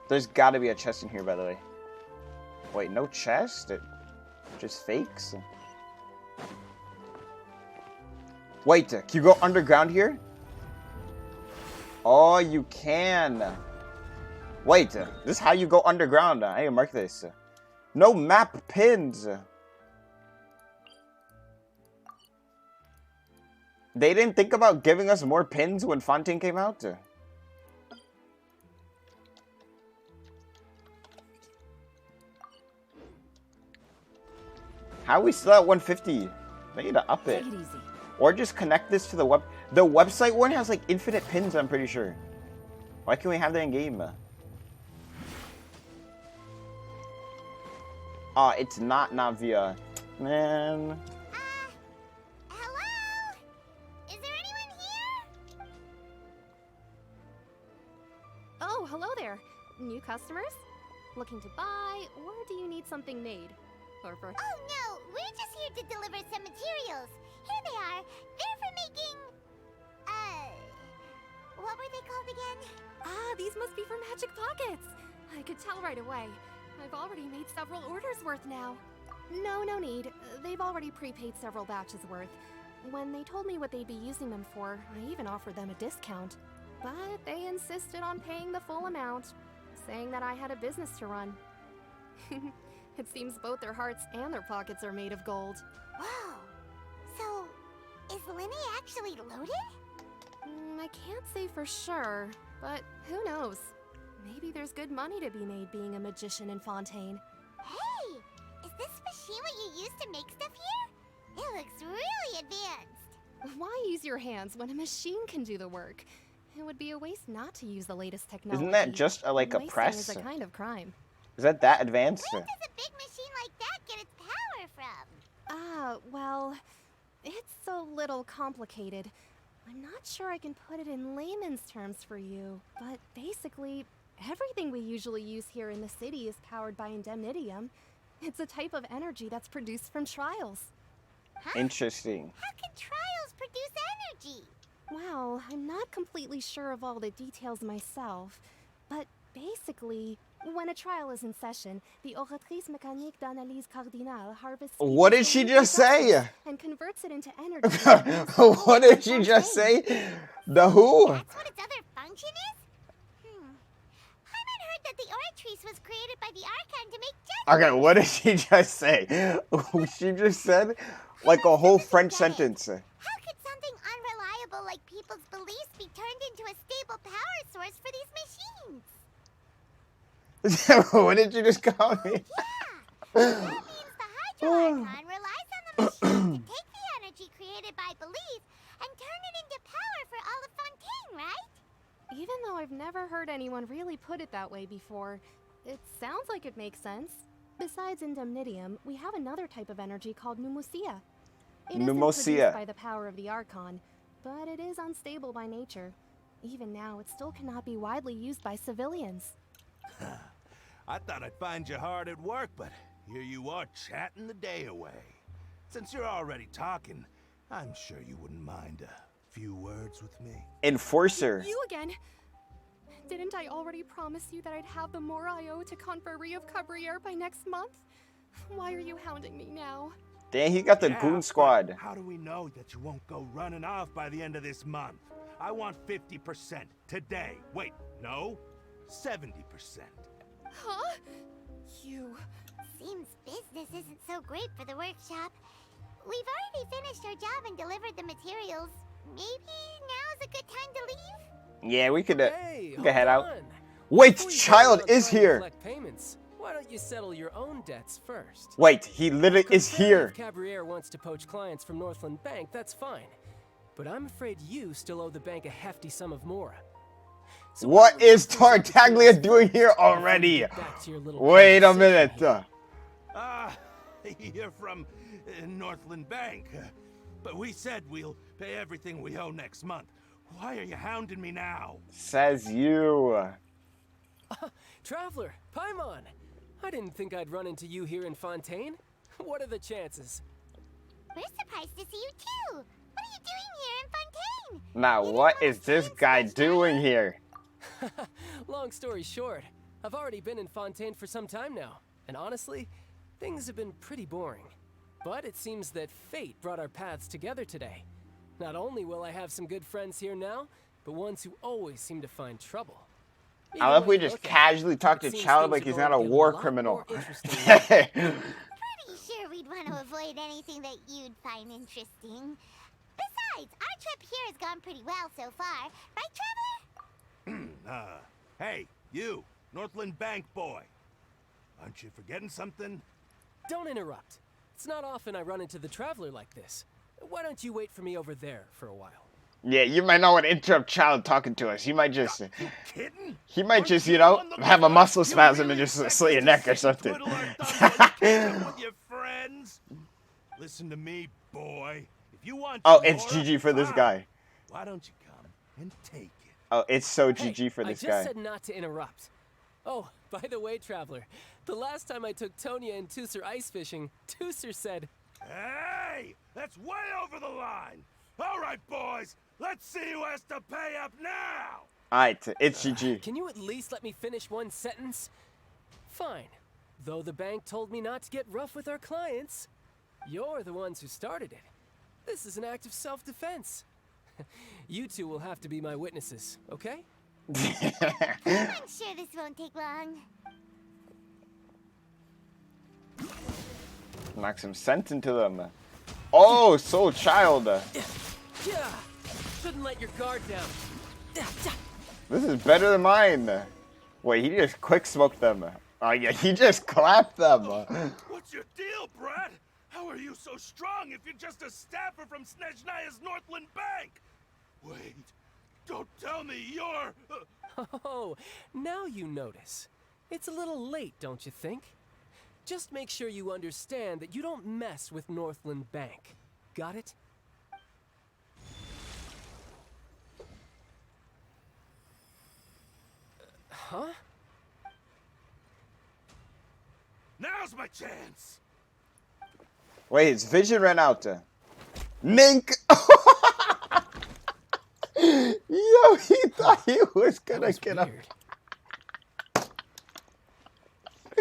There's gotta be a chest in here, by the way. Wait, no chest? It just fakes? Wait, can you go underground here? Oh, you can. Wait, this is how you go underground. I need to mark this. No map pins. They didn't think about giving us more pins when Fontaine came out. How are we still at 150? They need to up it. Take it easy. Or just connect this to the web. The website one has like infinite pins, I'm pretty sure. Why can't we have that in game? It's not Navia. Man. Hello? Is there anyone here? Oh, hello there. New customers? Looking to buy, or do you need something made? Or for... Oh no, we're just here to deliver some materials. Here they are. They're for making... what were they called again? Ah, these must be for magic pockets. I could tell right away. I've already made several orders worth now. No need. They've already prepaid several batches worth. When they told me what they'd be using them for, I even offered them a discount. But they insisted on paying the full amount, saying that I had a business to run. It seems both their hearts and their pockets are made of gold. Whoa. So, is Linny actually loaded? I can't say for sure, but who knows? Maybe there's good money to be made being a magician in Fontaine. Hey! Is this machine what you use to make stuff here? It looks really advanced. Why use your hands when a machine can do the work? It would be a waste not to use the latest technology. Isn't that just like a Wasting press? is a kind of crime. Is that advanced? Where does a big machine like that get its power from? Well, it's a little complicated. I'm not sure I can put it in layman's terms for you, but basically, everything we usually use here in the city is powered by indemnitium. It's a type of energy that's produced from trials. Huh? Interesting. How can trials produce energy? Well, I'm not completely sure of all the details myself, but basically, when a trial is in session, the oratrice mécanique d'analyse cardinale harvests... What did she just say? And converts it into energy. What did she just say? The who? That's what its other function is? Paimon heard that the oratrice was created by the Archon to make justice. Okay, what did she just say? She just said like a whole French sentence. How could something unreliable like people's beliefs be turned into a stable power source for these machines? What did you just call me? Yeah. That means the Hydro Archon relies on the machine to take the energy created by belief and turn it into power for all of Fontaine, right? Even though I've never heard anyone really put it that way before, it sounds like it makes sense. Besides indemnitium, we have another type of energy called pneumosia. It isn't produced by the power of the Archon, but it is unstable by nature. Even now, it still cannot be widely used by civilians. I thought I'd find you hard at work, but here you are chatting the day away. Since you're already talking, I'm sure you wouldn't mind a few words with me. Enforcer. You again? Didn't I already promise you that I'd have the more I owe to Confrérie of Cabriere by next month? Why are you hounding me now? Dang, he got the goon squad. How do we know that you won't go running off by the end of this month? I want 50% today. Wait, no, 70%. Huh? You... Seems business isn't so great for the workshop. We've already finished our job and delivered the materials. Maybe now's a good time to leave? Yeah, we could Hey, head out. on. Wait, Before you child go is trying to here. collect payments, why don't you settle your own debts first? Wait, he literally is here. If Cabriere wants to poach clients from Northland Bank, that's fine. But I'm afraid you still owe the bank a hefty sum of mora. So What is Tartaglia doing here already? Wait a minute. You're from Northland Bank. But we said we'll pay everything we owe next month. Why are you hounding me now? Says you. Traveler, Paimon! I didn't think I'd run into you here in Fontaine. What are the chances? We're surprised to see you too. What are you doing here in Fontaine? Now, what is this guy doing here? Long story short, I've already been in Fontaine for some time now, and honestly, things have been pretty boring. But it seems that fate brought our paths together today. Not only will I have some good friends here now, but ones who always seem to find trouble. I love we just casually talk to Child like he's not a war criminal. Pretty sure we'd want to avoid anything that you'd find interesting. Besides, our trip here has gone pretty well so far. Right, Traveler? Hey, you, Northland Bank boy. Aren't you forgetting something? Don't interrupt. It's not often I run into the Traveler like this. Why don't you wait for me over there for a while? Yeah, you might not want to interrupt child talking to us. He might just, Kidding? you know, have a muscle spasm and just slit your neck or something. With your friends. Listen to me, boy. If you want Oh, your it's aura, GG for this fine. guy. Why don't you come and take it? Oh, it's so Hey, GG for this I guy. just said not to interrupt. Oh, by the way, Traveler, the last time I took Tonya and Tooser ice fishing, Tooser said, Hey, that's way over the line. All right, boys, let's see who has to pay up now. Alright, it's GG. Can you at least let me finish one sentence? Fine. Though the bank told me not to get rough with our clients, you're the ones who started it. This is an act of self-defense. You two will have to be my witnesses, okay? I'm sure this won't take long. Knock some sense into them. Oh, soul child. Yeah. Shouldn't let your guard down. This is better than mine. Wait, he just quick smoked them. Oh yeah, he just clapped them. What's your deal, Brad? How are you so strong if you're just a staffer from Snezhnaya's Northland Bank? Wait, don't tell me you're... Oh, now you notice. It's a little late, don't you think? Just make sure you understand that you don't mess with Northland Bank. Got it? Huh? Now's my chance. Wait, his vision ran out. Nink! Yo, he thought he was gonna get up.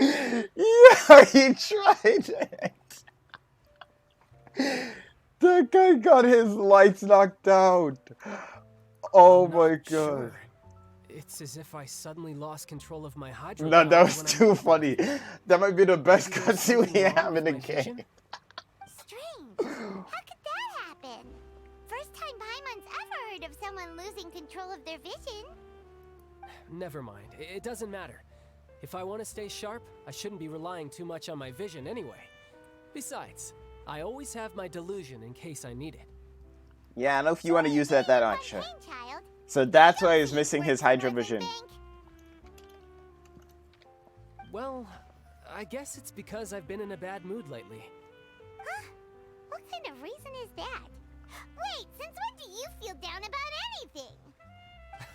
Yeah, he tried it. That guy got his lights knocked out. Oh my god. Sure. It's as if I suddenly lost control of my hydro. No, that was too funny. That might be the best cutscene we have in the game. Strange. How could that happen? First time Paimon's ever heard of someone losing control of their vision. Never mind. It doesn't matter. If I want to stay sharp, I shouldn't be relying too much on my vision anyway. Besides, I always have my delusion in case I need it. Yeah, I know if you want to use that much. So that's why he's missing his hydro vision. Well, I guess it's because I've been in a bad mood lately. Huh? What kind of reason is that? Wait, since when do you feel down about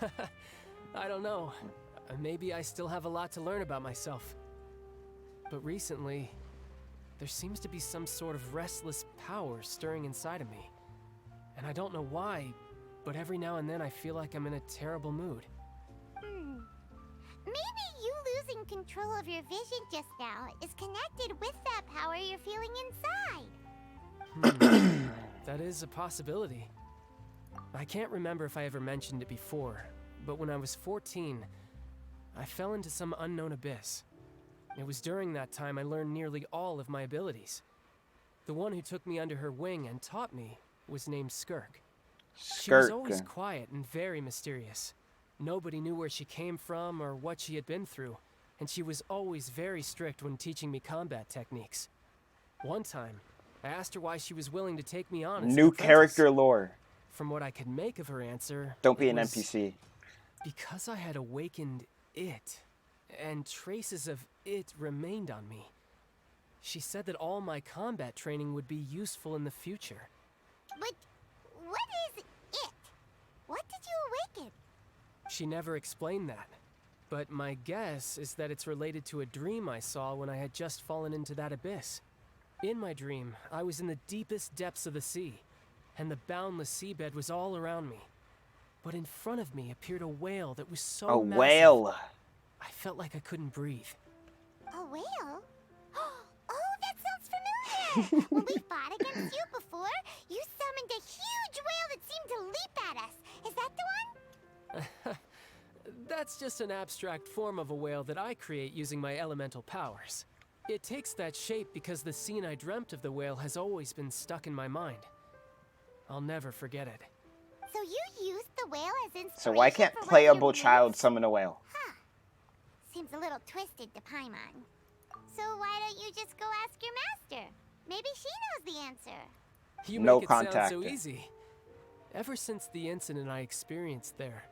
anything? I don't know. Maybe I still have a lot to learn about myself. But recently, there seems to be some sort of restless power stirring inside of me. And I don't know why, but every now and then I feel like I'm in a terrible mood. Maybe you losing control of your vision just now is connected with that power you're feeling inside. That is a possibility. I can't remember if I ever mentioned it before, but when I was 14, I fell into some unknown abyss. It was during that time I learned nearly all of my abilities. The one who took me under her wing and taught me was named Skirk. She was always quiet and very mysterious. Nobody knew where she came from or what she had been through, and she was always very strict when teaching me combat techniques. One time, I asked her why she was willing to take me on as New an apprentice. character lore. From what I could make of her answer, Don't be it an was NPC. because I had awakened it, and traces of it remained on me. She said that all my combat training would be useful in the future. But what is it? What did you awaken? She never explained that, but my guess is that it's related to a dream I saw when I had just fallen into that abyss. In my dream, I was in the deepest depths of the sea, and the boundless seabed was all around me. But in front of me appeared a whale that was so massive, whale. I felt like I couldn't breathe. A whale? Oh, that sounds familiar! When we fought against you before, you summoned a huge whale that seemed to leap at us. Is that the one? That's just an abstract form of a whale that I create using my elemental powers. It takes that shape because the scene I dreamt of the whale has always been stuck in my mind. I'll never forget it. So you used the whale as inspiration. So why can't for one of playable your child moves? summon a whale? Huh. Seems a little twisted to Paimon. So why don't you just go ask your master? Maybe she knows the answer. You No make it sound contact. so easy. Ever since the incident I experienced there,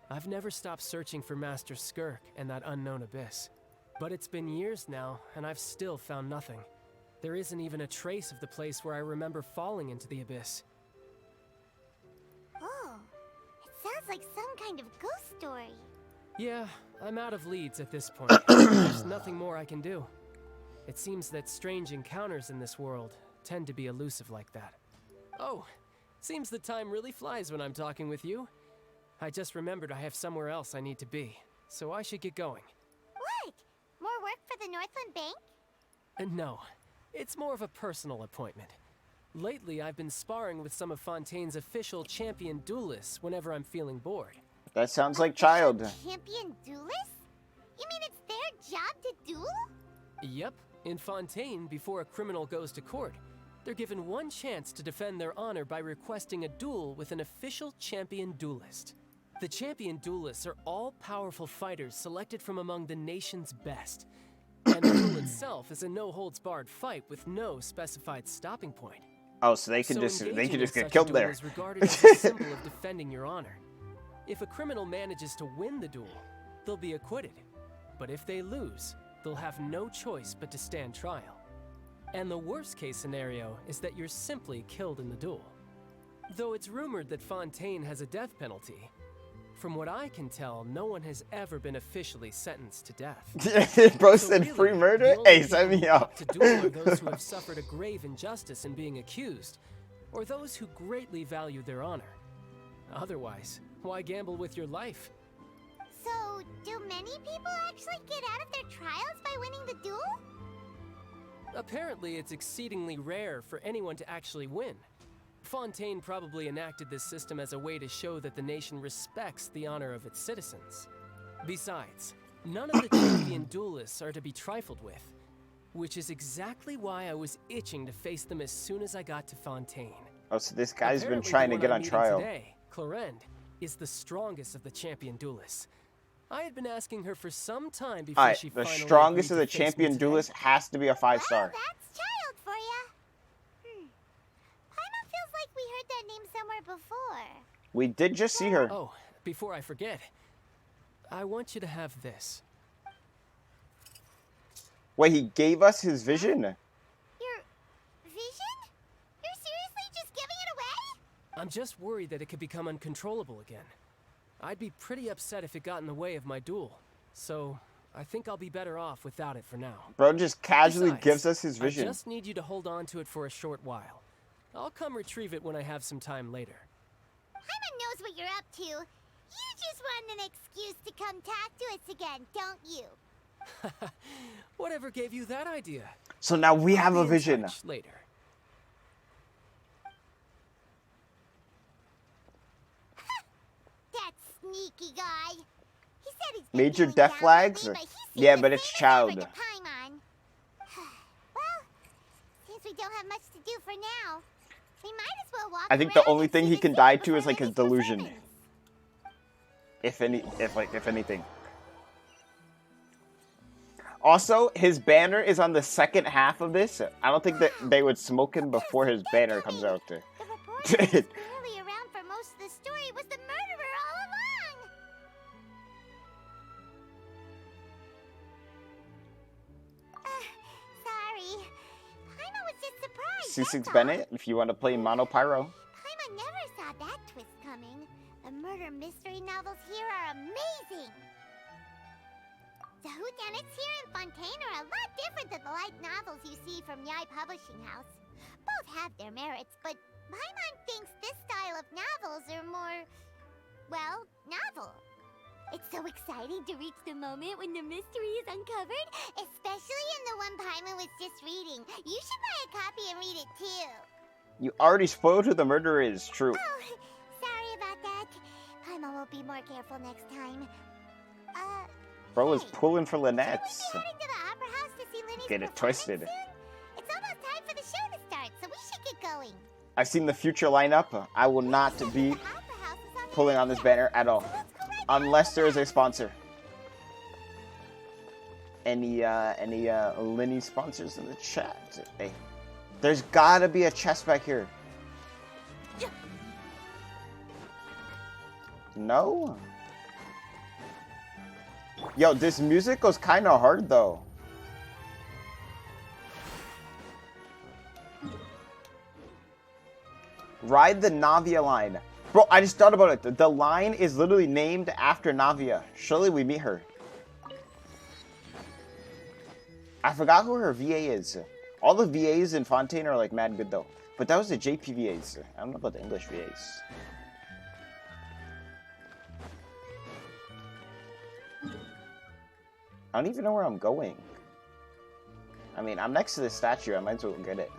I've never stopped searching for Master Skirk and that unknown abyss. But it's been years now, and I've still found nothing. There isn't even a trace of the place where I remember falling into the abyss. Oh, it sounds like some kind of ghost story. Yeah, I'm out of leads at this point. There's nothing more I can do. It seems that strange encounters in this world tend to be elusive like that. Oh, seems the time really flies when I'm talking with you. I just remembered I have somewhere else I need to be, so I should get going. What? More work for the Northland Bank? No, it's more of a personal appointment. Lately, I've been sparring with some of Fontaine's official champion duelists whenever I'm feeling bored. That sounds like child. Champion duelists? You mean it's their job to duel? Yep. In Fontaine, before a criminal goes to court, they're given one chance to defend their honor by requesting a duel with an official champion duelist. The champion duelists are all-powerful fighters selected from among the nation's best. And the duel itself is a no-holds-barred fight with no specified stopping point. Oh, so they can just get killed there. Is regarded as a symbol of defending your honor. If a criminal manages to win the duel, they'll be acquitted. But if they lose, they'll have no choice but to stand trial. And the worst-case scenario is that you're simply killed in the duel. Though it's rumored that Fontaine has a death penalty, from what I can tell, no one has ever been officially sentenced to death. Bro said free murder? Hey, send me up. To duel are those who have suffered a grave injustice in being accused, or those who greatly value their honor. Otherwise, why gamble with your life? So, do many people actually get out of their trials by winning the duel? Apparently, it's exceedingly rare for anyone to actually win. Fontaine probably enacted this system as a way to show that the nation respects the honor of its citizens. Besides, none of the champion duelists are to be trifled with, which is exactly why I was itching to face them as soon as I got to Fontaine. Oh, so this guy's Apparently, been trying to the get one on I'm trial. meeting today, Clorinde, is the strongest of the champion duelists. I had been asking her for some time before Alright, she the finally strongest of agreed the to face me champion today. duelist has to be a 5-star. That's child for ya. Paimon feels like we heard that name somewhere before. We did just see her. Oh, before I forget, I want you to have this. Wait, he gave us his vision? Your vision? You're seriously just giving it away? I'm just worried that it could become uncontrollable again. I'd be pretty upset if it got in the way of my duel, so I think I'll be better off without it for now. Bro just casually Besides, gives us his vision. I just need you to hold on to it for a short while. I'll come retrieve it when I have some time later. Paimon knows what you're up to. You just want an excuse to come talk to us again, don't you? Whatever gave you that idea? So now we have a vision. Later. That sneaky guy. He said he's Major death flags? Yeah, but it's child. Paimon. Well, since we don't have much to do for now, we might as well walk I think the around only and thing see he the can city die to before is like his Lenny's delusion. performance. If anything. Also, his banner is on the second half of this. I don't think that they would smoke him before his banner comes out. The reporter who was clearly around for most of the story was the murderer all along. Sorry. Paimon was just surprised. C6 Bennett, if you want to play Mono Pyro. Paimon never saw that twist coming. The murder mystery novels here are amazing. The whodunits here in Fontaine are a lot different than the light novels you see from Yai Publishing House. Both have their merits, but Paimon thinks this style of novels are more, well, novel. It's so exciting to reach the moment when the mystery is uncovered, especially in the one Paimon was just reading. You should buy a copy and read it too. You already spoiled who the murderer is. True. Oh, sorry about that. Paimon will be more careful next time. Bro is pulling for Lynette's. Heading to the opera house to see Lenny's Get it performance twisted. soon? It's almost time for the show to start, so we should get going. I've seen the future lineup. I will not be pulling on this banner at all. Unless there is a sponsor. Any Lenny sponsors in the chat? Hey, there's gotta be a chest back here. No? Yo, this music goes kind of hard, though. Ride the Navia line. Bro, I just thought about it. The line is literally named after Navia. Surely we meet her. I forgot who her VA is. All the VAs in Fontaine are like mad good, though. But that was the JP VAs. I don't know about the English VAs. I don't even know where I'm going. I mean, I'm next to the statue. I might as well get it.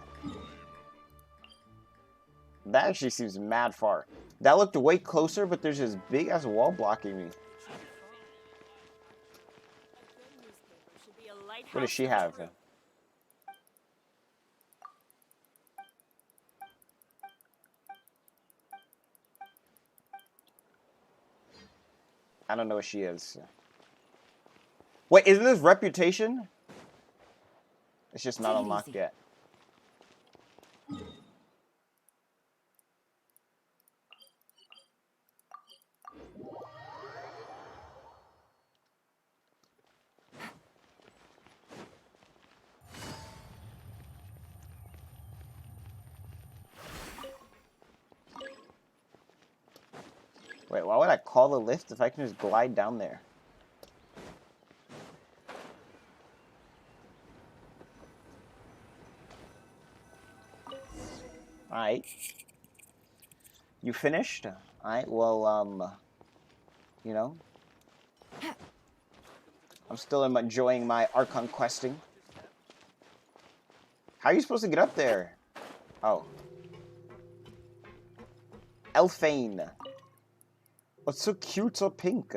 That actually seems mad far. That looked way closer, but there's this big-ass wall blocking me. What does she have? I don't know what she is. Wait, isn't this Reputation? It's just not unlocked yet. Wait, why would I call the lift if I can just glide down there? Alright. You finished? Alright, well, you know. I'm still enjoying my Archon questing. How are you supposed to get up there? Oh. Elfane. What's so cute, so pink?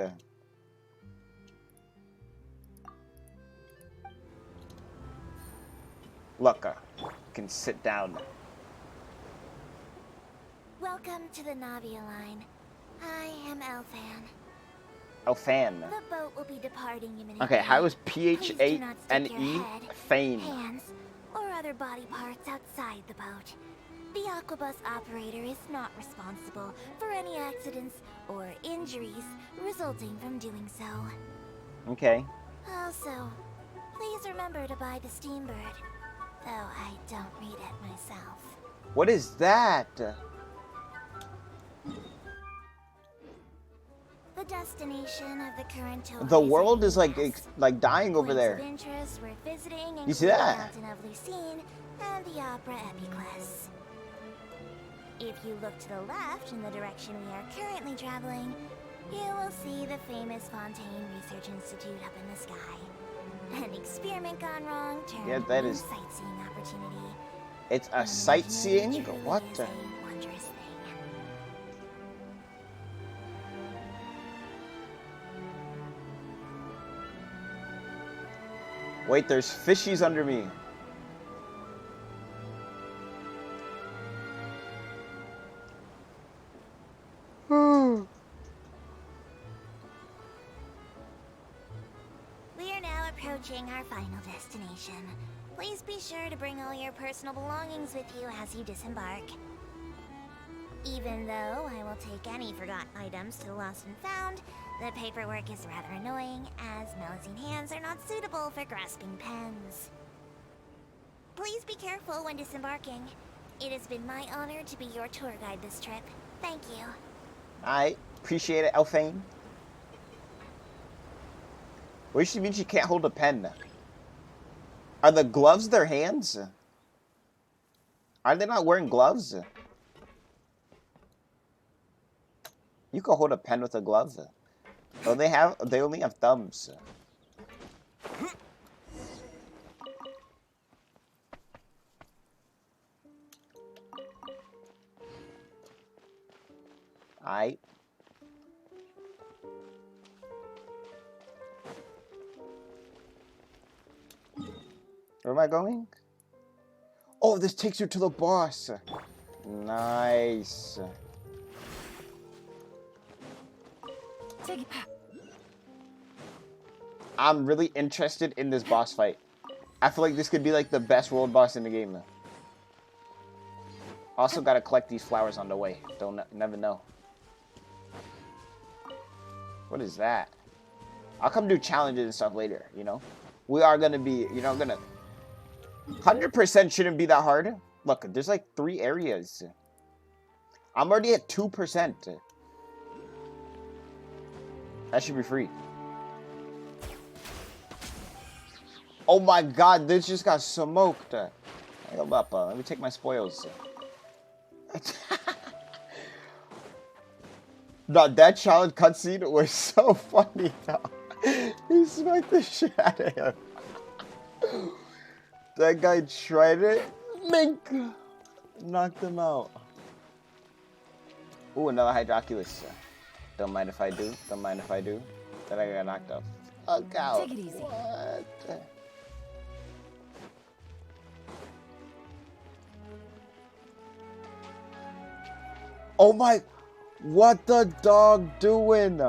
Look, you can sit down. Welcome to the Navia line. I am Elfan. Elfan. The boat will be departing imminently. Okay, how is Please do not stick your P-H-A-N-E? head, Fane. hands, or other body parts outside the boat. The Aquabus operator is not responsible for any accidents or injuries resulting from doing so. Okay. Also, please remember to buy the Steambird, though I don't read it myself. What is that? The destination of the current tour. The world is like dying over Points there. of interest we're visiting You see include that? the Mountain of Lucine and the Opera Epiclese. If you look to the left in the direction we are currently traveling, you will see the famous Fontaine Research Institute up in the sky. An experiment gone wrong turned that new is- sightseeing opportunity. It's a sightseeing? Truly What? is a wondrous thing. Wait, there's fishies under me. We are now approaching our final destination. Please be sure to bring all your personal belongings with you as you disembark. Even though I will take any forgotten items to the lost and found, the paperwork is rather annoying, as Melusine hands are not suitable for grasping pens. Please be careful when disembarking. It has been my honor to be your tour guide this trip. Thank you. I appreciate it, Elfane. What does she mean she can't hold a pen? Are the gloves their hands? Are they not wearing gloves? You can hold a pen with a glove. Oh, they only have thumbs. Aight. Where am I going? Oh, this takes you to the boss. Nice. I'm really interested in this boss fight. I feel like this could be like the best world boss in the game. Also gotta collect these flowers on the way. Never know. What is that? I'll come do challenges and stuff later, you know? We are gonna be, you know, 100% shouldn't be that hard. Look, there's like 3 areas. I'm already at 2%. That should be free. Oh my god, this just got smoked. Hold up, let me take my spoils. No, that challenge cutscene was so funny though. He smacked the shit out of him. That guy tried it. Mink! Knocked him out. Ooh, another Hydroculus. Don't mind if I do. Don't mind if I do. Then I got knocked off. Fuck out. Take it easy. What? Oh my... What the dog doing?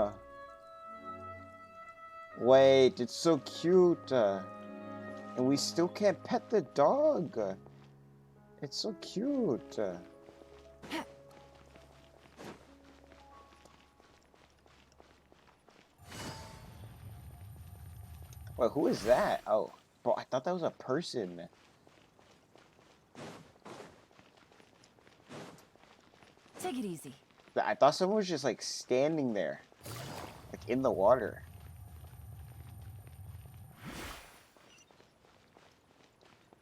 Wait, it's so cute. And we still can't pet the dog. It's so cute. Wait, who is that? Oh, bro, I thought that was a person. Take it easy. I thought someone was just like standing there, like in the water.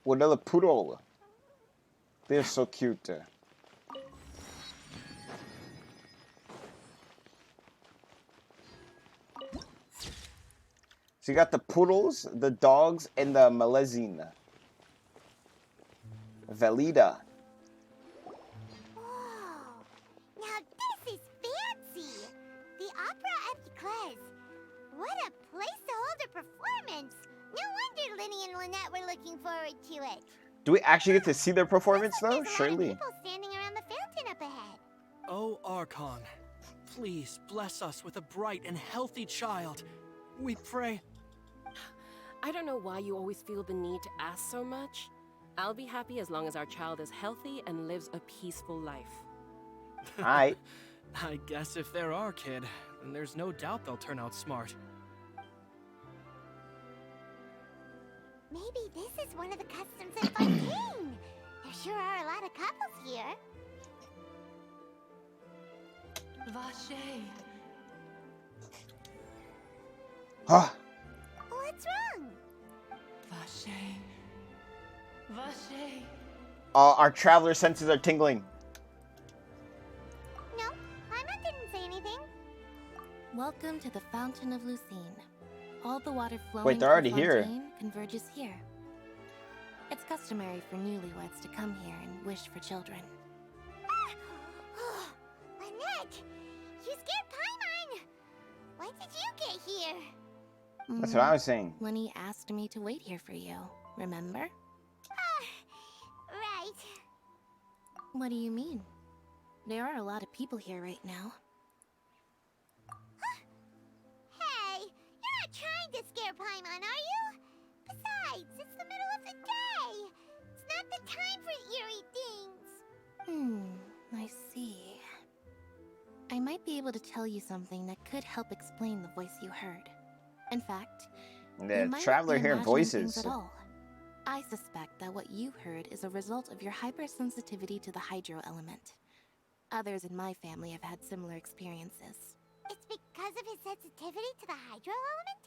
Oh, another poodle. They're so cute. So you got the poodles, the dogs, and the Malezine. Velida. Now this is fancy! The Opera at the Cles. What a place to hold a performance! No wonder Linny and Lynette were looking forward to it. Do we actually get to see their performance though? Surely. People standing around the fountain up ahead. Oh, Archon, please bless us with a bright and healthy child. We pray. I don't know why you always feel the need to ask so much. I'll be happy as long as our child is healthy and lives a peaceful life. Alright. I guess if they're our kid, then there's no doubt they'll turn out smart. Maybe this is one of the customs in Fontaine. There sure are a lot of couples here. Vache. Huh. What's wrong? Vache. Vache. Our traveler senses are tingling. No, Paimon didn't say anything. Welcome to the Fountain of Lucine. All the water flowing Wait, they're already from here. Fontaine converges here. It's customary for newlyweds to come here and wish for children. Lynette, you scared Paimon. When did you get here? That's what I was saying. Lenny asked me to wait here for you, remember? Right. What do you mean? There are a lot of people here right now. Hey, you're not trying to scare Paimon, are you? Besides, it's the middle of the day. It's not the time for eerie things. I see. I might be able to tell you something that could help explain the voice you heard. In fact, The you might traveler not be hearing imagining things voices. at all. I suspect that what you heard is a result of your hypersensitivity to the hydro element. Others in my family have had similar experiences. It's because of his sensitivity to the hydro element?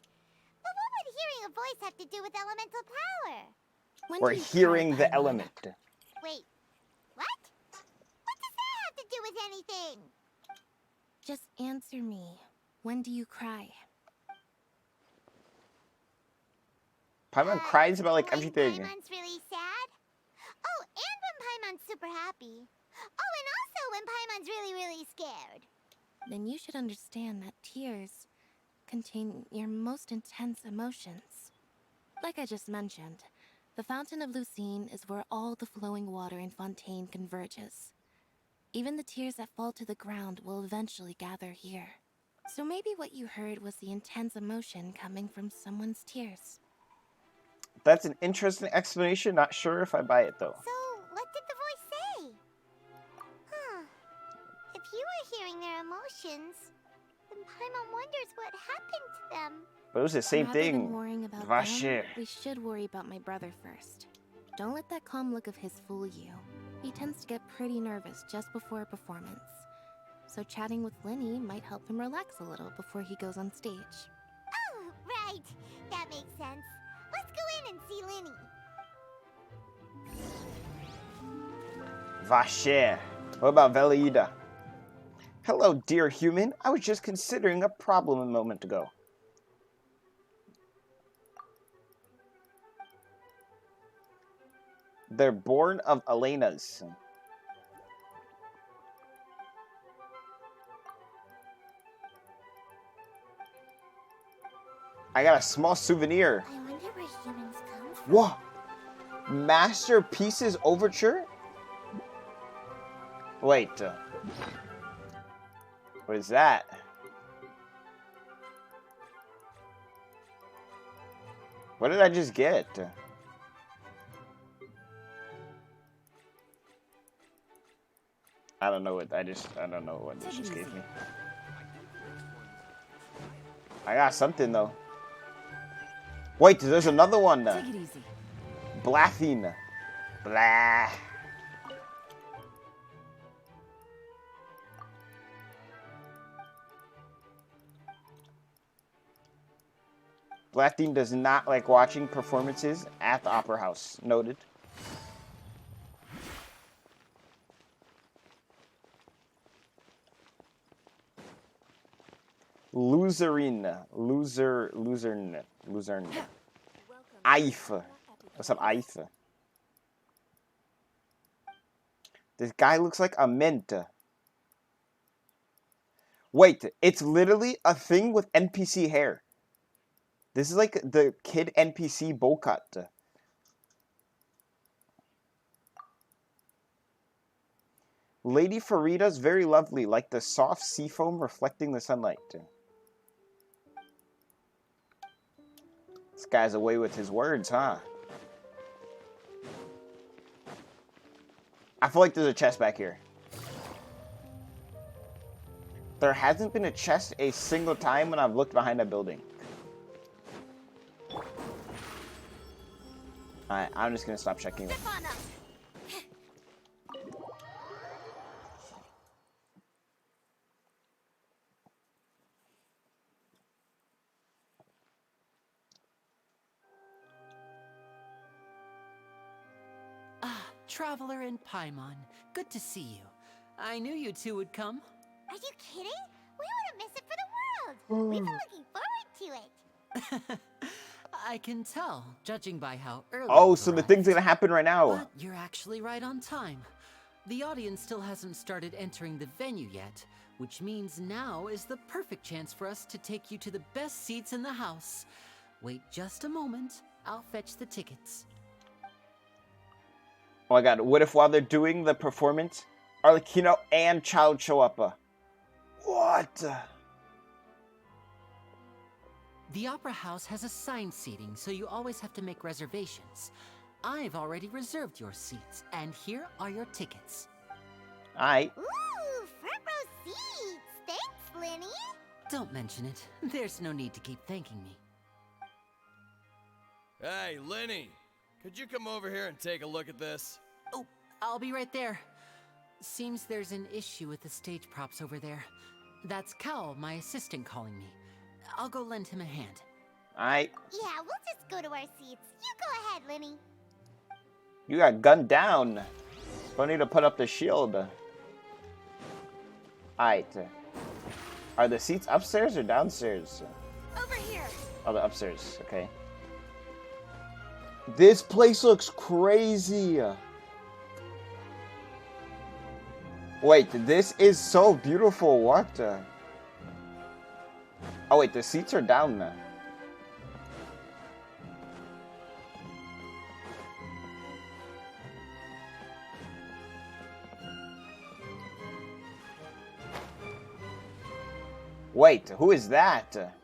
But what would hearing a voice have to do with elemental power? We're hearing the element. Wait, what? What does that have to do with anything? Just answer me. When do you cry? Paimon cries about like When everything. Paimon's really sad? Oh, and when Paimon's super happy. Oh, and also when Paimon's really, really scared. Then you should understand that tears contain your most intense emotions. Like I just mentioned, the Fountain of Lucine is where all the flowing water in Fontaine converges. Even the tears that fall to the ground will eventually gather here. So maybe what you heard was the intense emotion coming from someone's tears. That's an interesting explanation. Not sure if I buy it though. So, what did the voice say? Huh. If you were hearing their emotions, then Paimon wonders what happened to them. But it was the same Rather thing. than worrying about Vache. them, we should worry about my brother first. Don't let that calm look of his fool you. He tends to get pretty nervous just before a performance. So chatting with Lenny might help him relax a little before he goes on stage. Oh, right. That makes sense. Let's go in and see Lenny. Vache. What about Veleida? Hello, dear human. I was just considering a problem a moment ago. They're born of Elena's. I got a small souvenir. I wonder where humans come from. What? Masterpieces Overture? Wait. What is that? What did I just get? I don't know what I don't know what this just gave me. I got something though. Wait, there's another one. Take it easy. Blathine. Blah. Blathine does not like watching performances at the Opera House. Noted. Luzerne. Eif. What's up, Eif? This guy looks like a mint. Wait, it's literally a thing with NPC hair. This is like the kid NPC bowl cut. Lady Farida's very lovely, like the soft sea foam reflecting the sunlight. This guy's away with his words, huh? I feel like there's a chest back here. There hasn't been a chest a single time when I've looked behind a building. Alright, I'm just gonna stop checking it. Traveler and Paimon, good to see you. I knew you two would come. Are you kidding? We wouldn't miss it for the world. We've been looking forward to it. I can tell, judging by how early. Oh, so the thing's gonna happen right now. But you're actually right on time. The audience still hasn't started entering the venue yet, which means now is the perfect chance for us to take you to the best seats in the house. Wait just a moment. I'll fetch the tickets. Oh my god, what if while they're doing the performance, Arlecchino and Child show up? What? The Opera House has assigned seating, so you always have to make reservations. I've already reserved your seats, and here are your tickets. Aight. Ooh, front row seats. Thanks, Lenny. Don't mention it. There's no need to keep thanking me. Hey, Lenny. Could you come over here and take a look at this? Oh, I'll be right there. Seems there's an issue with the stage props over there. That's Cal, my assistant, calling me. I'll go lend him a hand. Aight. Yeah, we'll just go to our seats. You go ahead, Lenny. You got gunned down. Don't need to put up the shield. Aight. Are the seats upstairs or downstairs? Over here. Oh, they're upstairs. Okay. This place looks crazy. Wait, this is so beautiful. What? Oh wait, the seats are down now. Wait, who is that?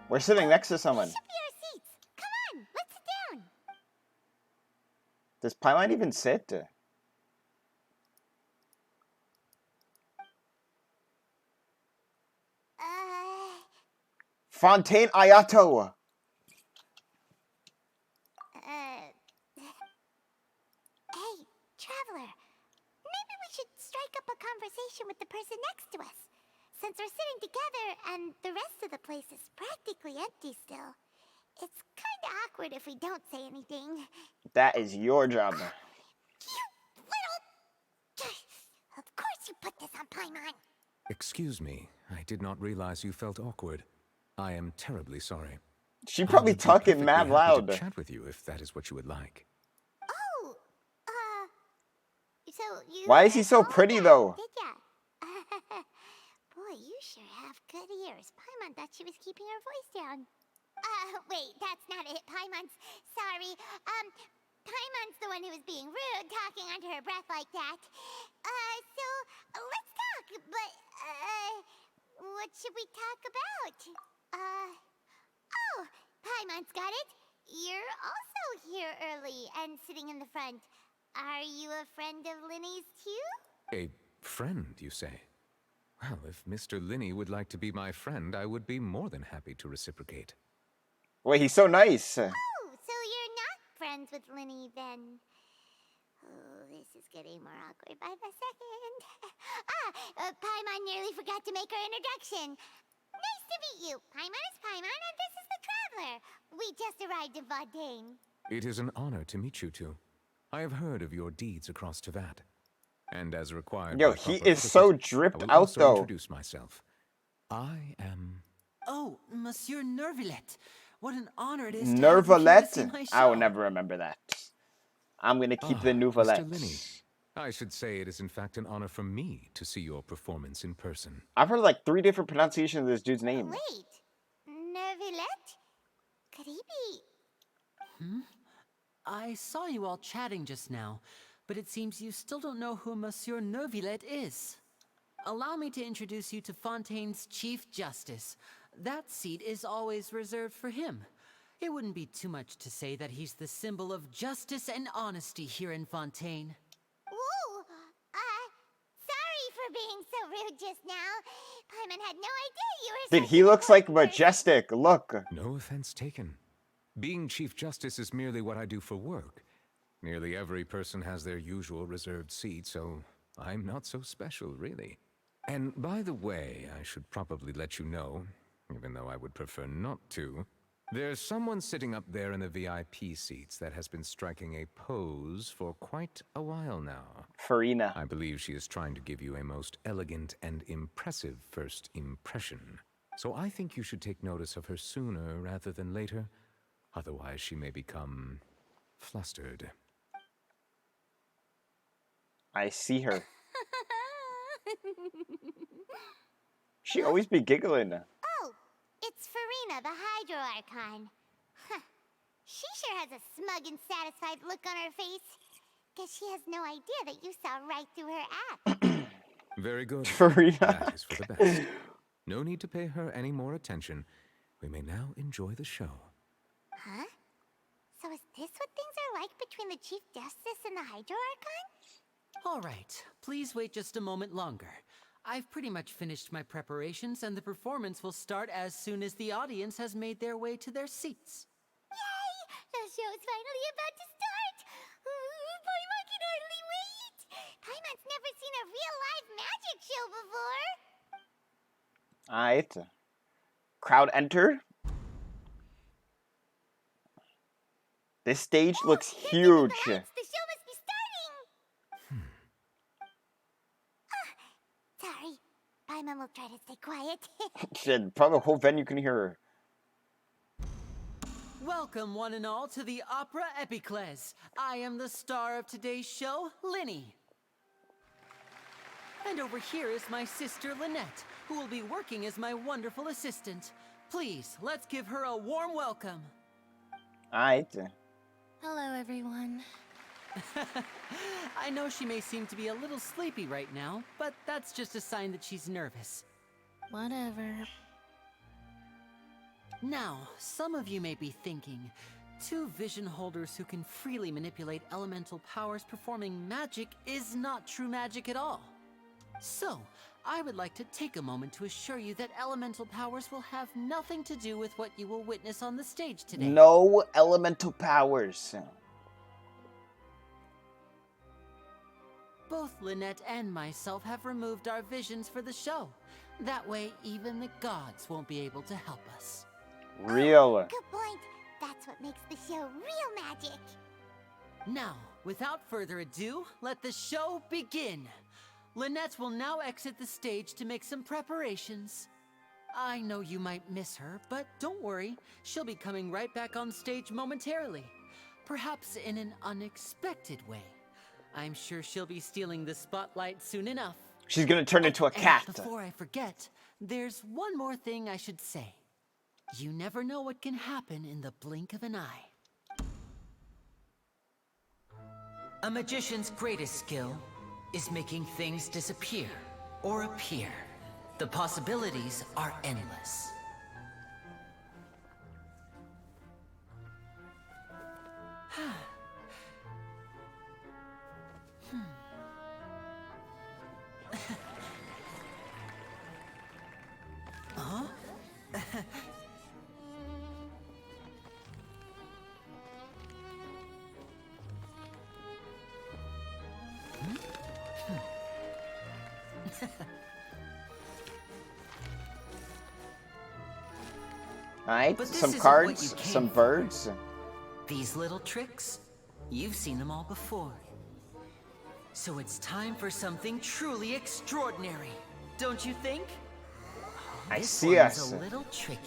We're sitting next to someone. These should be our seats. Come on, let's sit down. Does Paimon even sit? Fontaine Ayato. Hey, traveler. Maybe we should strike up a conversation with the person next to us. Since we're sitting together and the rest of the place is practically empty still. It's kinda awkward if we don't say anything. That is your job. You little... Of course you put this on Paimon. Excuse me, I did not realize you felt awkward. I am terribly sorry. She probably I would be talking mad perfectly happy loud. to chat with you if that is what you would like. Oh, so you... Why is he so pretty though? Did ya? Boy, you sure have good ears. Paimon thought she was keeping her voice down. Wait, that's not it. Paimon's... Sorry. Paimon's the one who was being rude, talking under her breath like that. So, let's talk, but, what should we talk about? Oh, Paimon's got it. You're also here early and sitting in the front. Are you a friend of Linny's too? A friend, you say? Well, if Mr. Linney would like to be my friend, I would be more than happy to reciprocate. Wait, he's so nice. Oh, so you're not friends with Linny then? Oh, this is getting more awkward by the second. Paimon nearly forgot to make her introduction. Nice to meet you. Paimon is Paimon and this is the Traveler. We just arrived in Fontaine. It is an honor to meet you two. I have heard of your deeds across Tevat. And as required Yo, by he proper is so etiquette, dripped I will out also though. introduce myself. I am... Oh, Monsieur Nervillet. What an honor it is to have you here to see Nervalet? my I will show. never remember that. I'm gonna keep the Mr. Nouvelet. Linney, I should say it is in fact an honor for me to see your performance in person. I've heard like 3 different pronunciations of this dude's name. Wait, Nervillet? Could he be... I saw you all chatting just now, but it seems you still don't know who Monsieur Nervillet is. Allow me to introduce you to Fontaine's Chief Justice. That seat is always reserved for him. It wouldn't be too much to say that he's the symbol of justice and honesty here in Fontaine. Whoa! Sorry for being so rude just now. Paimon had no idea you were... Dude, he looks like Majestic. Look. No offense taken. Being Chief Justice is merely what I do for work. Nearly every person has their usual reserved seat, so I'm not so special, really. And by the way, I should probably let you know, even though I would prefer not to, there's someone sitting up there in the VIP seats that has been striking a pose for quite a while now. Farina. I believe she is trying to give you a most elegant and impressive first impression. So I think you should take notice of her sooner rather than later. Otherwise, she may become flustered. I see her. She always be giggling. Oh, it's Farina, the Hydro Archon. Huh. She sure has a smug and satisfied look on her face. Guess she has no idea that you saw right through her act. Very good. Farina. That is for the best. No need to pay her any more attention. We may now enjoy the show. Huh? So is this what things are like between the Chief Justice and the Hydro Archon? All right, please wait just a moment longer. I've pretty much finished my preparations, and the performance will start as soon as the audience has made their way to their seats. Yay! The show's finally about to start! Paimon can hardly wait! Paimon's never seen a real live magic show before! Alright. Crowd entered. This stage looks huge. The show must be starting! Sorry. Paimon will try to stay quiet. Shit, probably the whole venue can hear her. Welcome, one and all, to the Opera Epiclese. I am the star of today's show, Linny. And over here is my sister, Lynette, who will be working as my wonderful assistant. Please, let's give her a warm welcome. Alright. Hello, everyone. I know she may seem to be a little sleepy right now, but that's just a sign that she's nervous. Whatever. Now, some of you may be thinking, 2 vision holders who can freely manipulate elemental powers performing magic is not true magic at all. So, I would like to take a moment to assure you that elemental powers will have nothing to do with what you will witness on the stage today. No elemental powers. Both Lynette and myself have removed our visions for the show. That way, even the gods won't be able to help us. Real. Good point. That's what makes the show real magic. Now, without further ado, let the show begin. Lynette will now exit the stage to make some preparations. I know you might miss her, but don't worry. She'll be coming right back on stage momentarily. Perhaps in an unexpected way. I'm sure she'll be stealing the spotlight soon enough. She's gonna turn into a cat. And before I forget, there's one more thing I should say. You never know what can happen in the blink of an eye. A magician's greatest skill is making things disappear or appear. The possibilities are endless. Huh? Alright, But this some isn't cards, what you came some for. birds. These little tricks, you've seen them all before. So it's time for something truly extraordinary, don't you think? I This see one's us. a little tricky.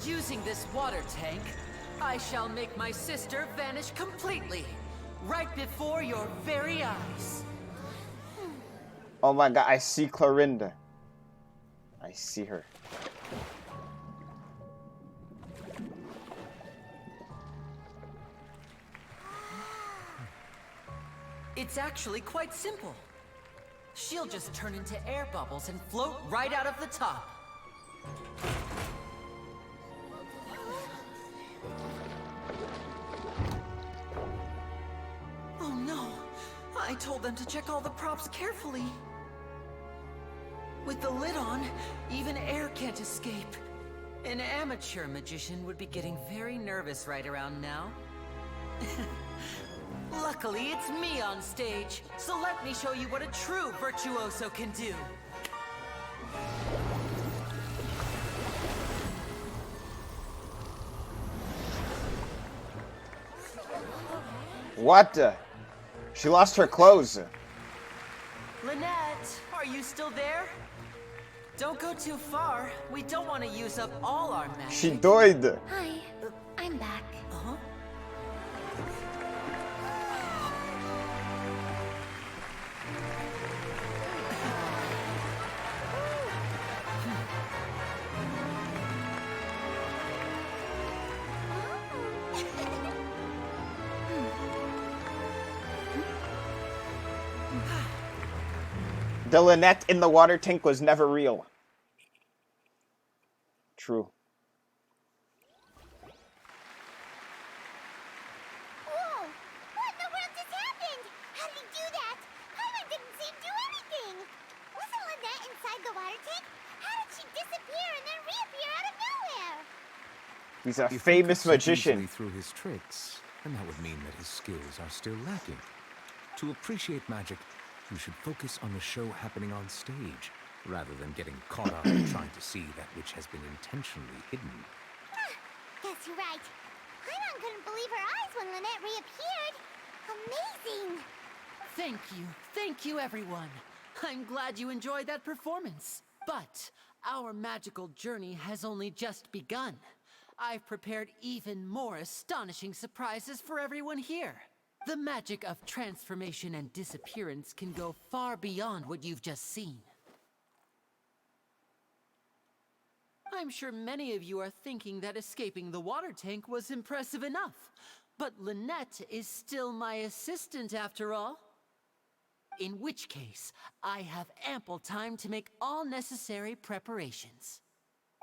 Using this water tank, I shall make my sister vanish completely, right before your very eyes. Oh my god, I see Clorinda. I see her. It's actually quite simple. She'll just turn into air bubbles and float right out of the top. Oh no! I told them to check all the props carefully. With the lid on, even air can't escape. An amateur magician would be getting very nervous right around now. Luckily, it's me on stage, so let me show you what a true virtuoso can do. What? She lost her clothes. Lynette, are you still there? Don't go too far. We don't want to use up all our magic. She died. Hi, I'm back. Uh-huh. The Lynette in the water tank was never real. True. Whoa! What in the world just happened? How did he do that? Paimon didn't see him do anything. Wasn't Lynette inside the water tank? How did she disappear and then reappear out of nowhere? He's a If he famous could see magician. easily through his tricks, then that would mean that his skills are still lacking. To appreciate magic, you should focus on the show happening on stage, rather than getting caught up in trying to see that which has been intentionally hidden. Guess you're right. Paimon couldn't believe her eyes when Lynette reappeared. Amazing! Thank you everyone. I'm glad you enjoyed that performance. But our magical journey has only just begun. I've prepared even more astonishing surprises for everyone here. The magic of transformation and disappearance can go far beyond what you've just seen. I'm sure many of you are thinking that escaping the water tank was impressive enough. But Lynette is still my assistant after all. In which case, I have ample time to make all necessary preparations.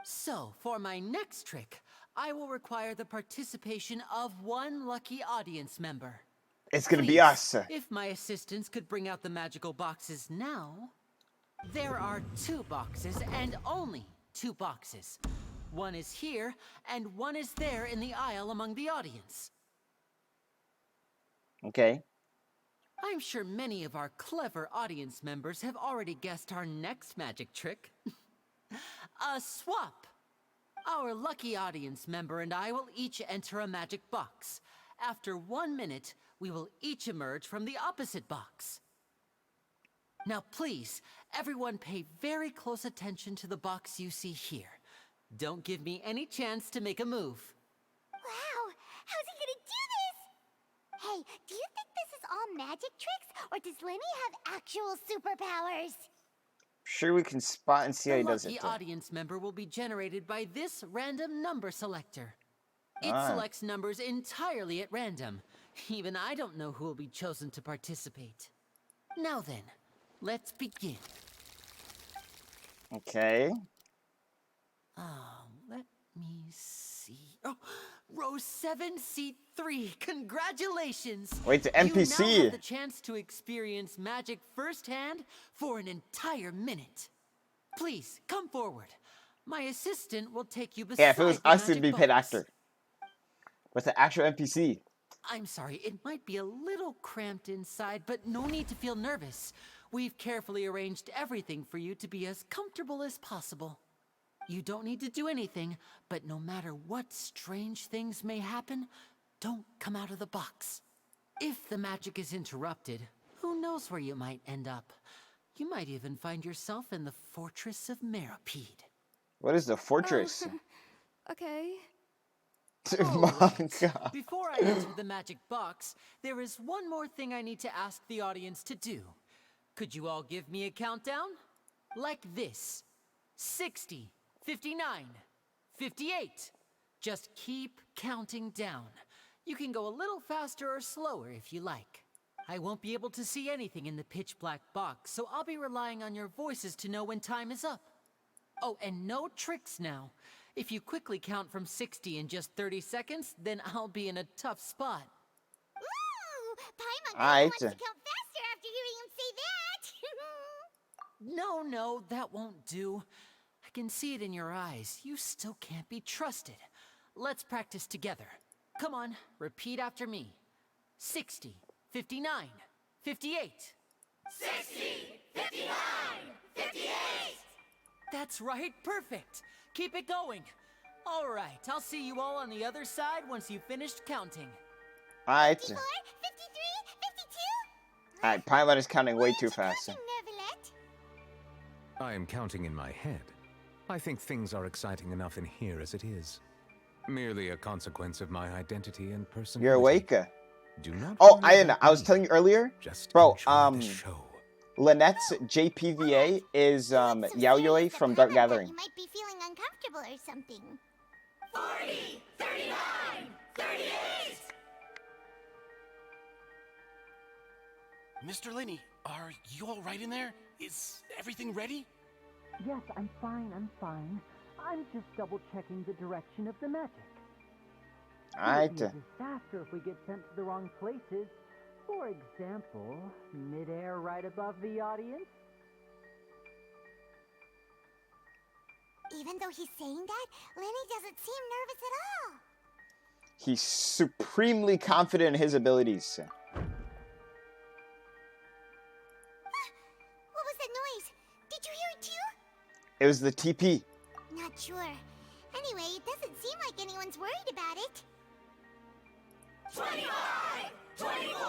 So, for my next trick, I will require the participation of one lucky audience member. It's gonna be Please, us. If my assistants could bring out the magical boxes now. There are 2 boxes and only 2 boxes. One is here and one is there in the aisle among the audience. Okay. I'm sure many of our clever audience members have already guessed our next magic trick. A swap. Our lucky audience member and I will each enter a magic box. After 1 minute, we will each emerge from the opposite box. Now please, everyone pay very close attention to the box you see here. Don't give me any chance to make a move. Wow, how's he gonna do this? Hey, do you think this is all magic tricks, or does Lenny have actual superpowers? Sure, we can spot and see how he The does lucky it. audience member will be generated by this random number selector. It Ah. selects numbers entirely at random. Even I don't know who will be chosen to participate. Now then, let's begin. Okay. Let me see. Oh, row 7, seat 3. Congratulations! Wait, the You NPC. now have the chance to experience magic firsthand for an entire minute. Please, come forward. My assistant will take you beside Yeah, if it was the us, it'd magic be paid box. actor. But the actual NPC. I'm sorry, it might be a little cramped inside, but no need to feel nervous. We've carefully arranged everything for you to be as comfortable as possible. You don't need to do anything, but no matter what strange things may happen, don't come out of the box. If the magic is interrupted, who knows where you might end up? You might even find yourself in the Fortress of Meropide. What is the fortress? Okay. Manga. Before I enter the magic box, there is one more thing I need to ask the audience to do. Could you all give me a countdown? Like this. 60, 59, 58. Just keep counting down. You can go a little faster or slower if you like. I won't be able to see anything in the pitch black box, so I'll be relying on your voices to know when time is up. Oh, and no tricks now. If you quickly count from 60 in just 30 seconds, then I'll be in a tough spot. Ooh, Paimon Alright. wants to count faster after hearing him say that. No, that won't do. I can see it in your eyes. You still can't be trusted. Let's practice together. Come on, repeat after me. 60, 59, 58. 60, 59, 58. That's right, perfect. Keep it going. All right, I'll see you all on the other side once you've finished counting. Alright. 54, 53, 52. Alright, Paimon is counting way too fast. Nervalet. I am counting in my head. I think things are exciting enough in here as it is. Merely a consequence of my identity and personality. You're awake? Do not Oh, worry about I was me. telling you earlier, Just bro, enjoy the show. Lynette's JPVA is Yaoyoi from Dark Gathering. You might be feeling uncomfortable or something. 40, 39, 38. Mr. Linney, are you all right in there? Is everything ready? Yes, I'm fine. I'm just double-checking the direction of the magic. Alright. It would be a disaster if we get sent to the wrong places. For example, midair right above the audience. Even though he's saying that, Lenny doesn't seem nervous at all. He's supremely confident in his abilities. What was that noise? Did you hear it too? It was the TP. Not sure. Anyway, it doesn't seem like anyone's worried about it. 25, 24,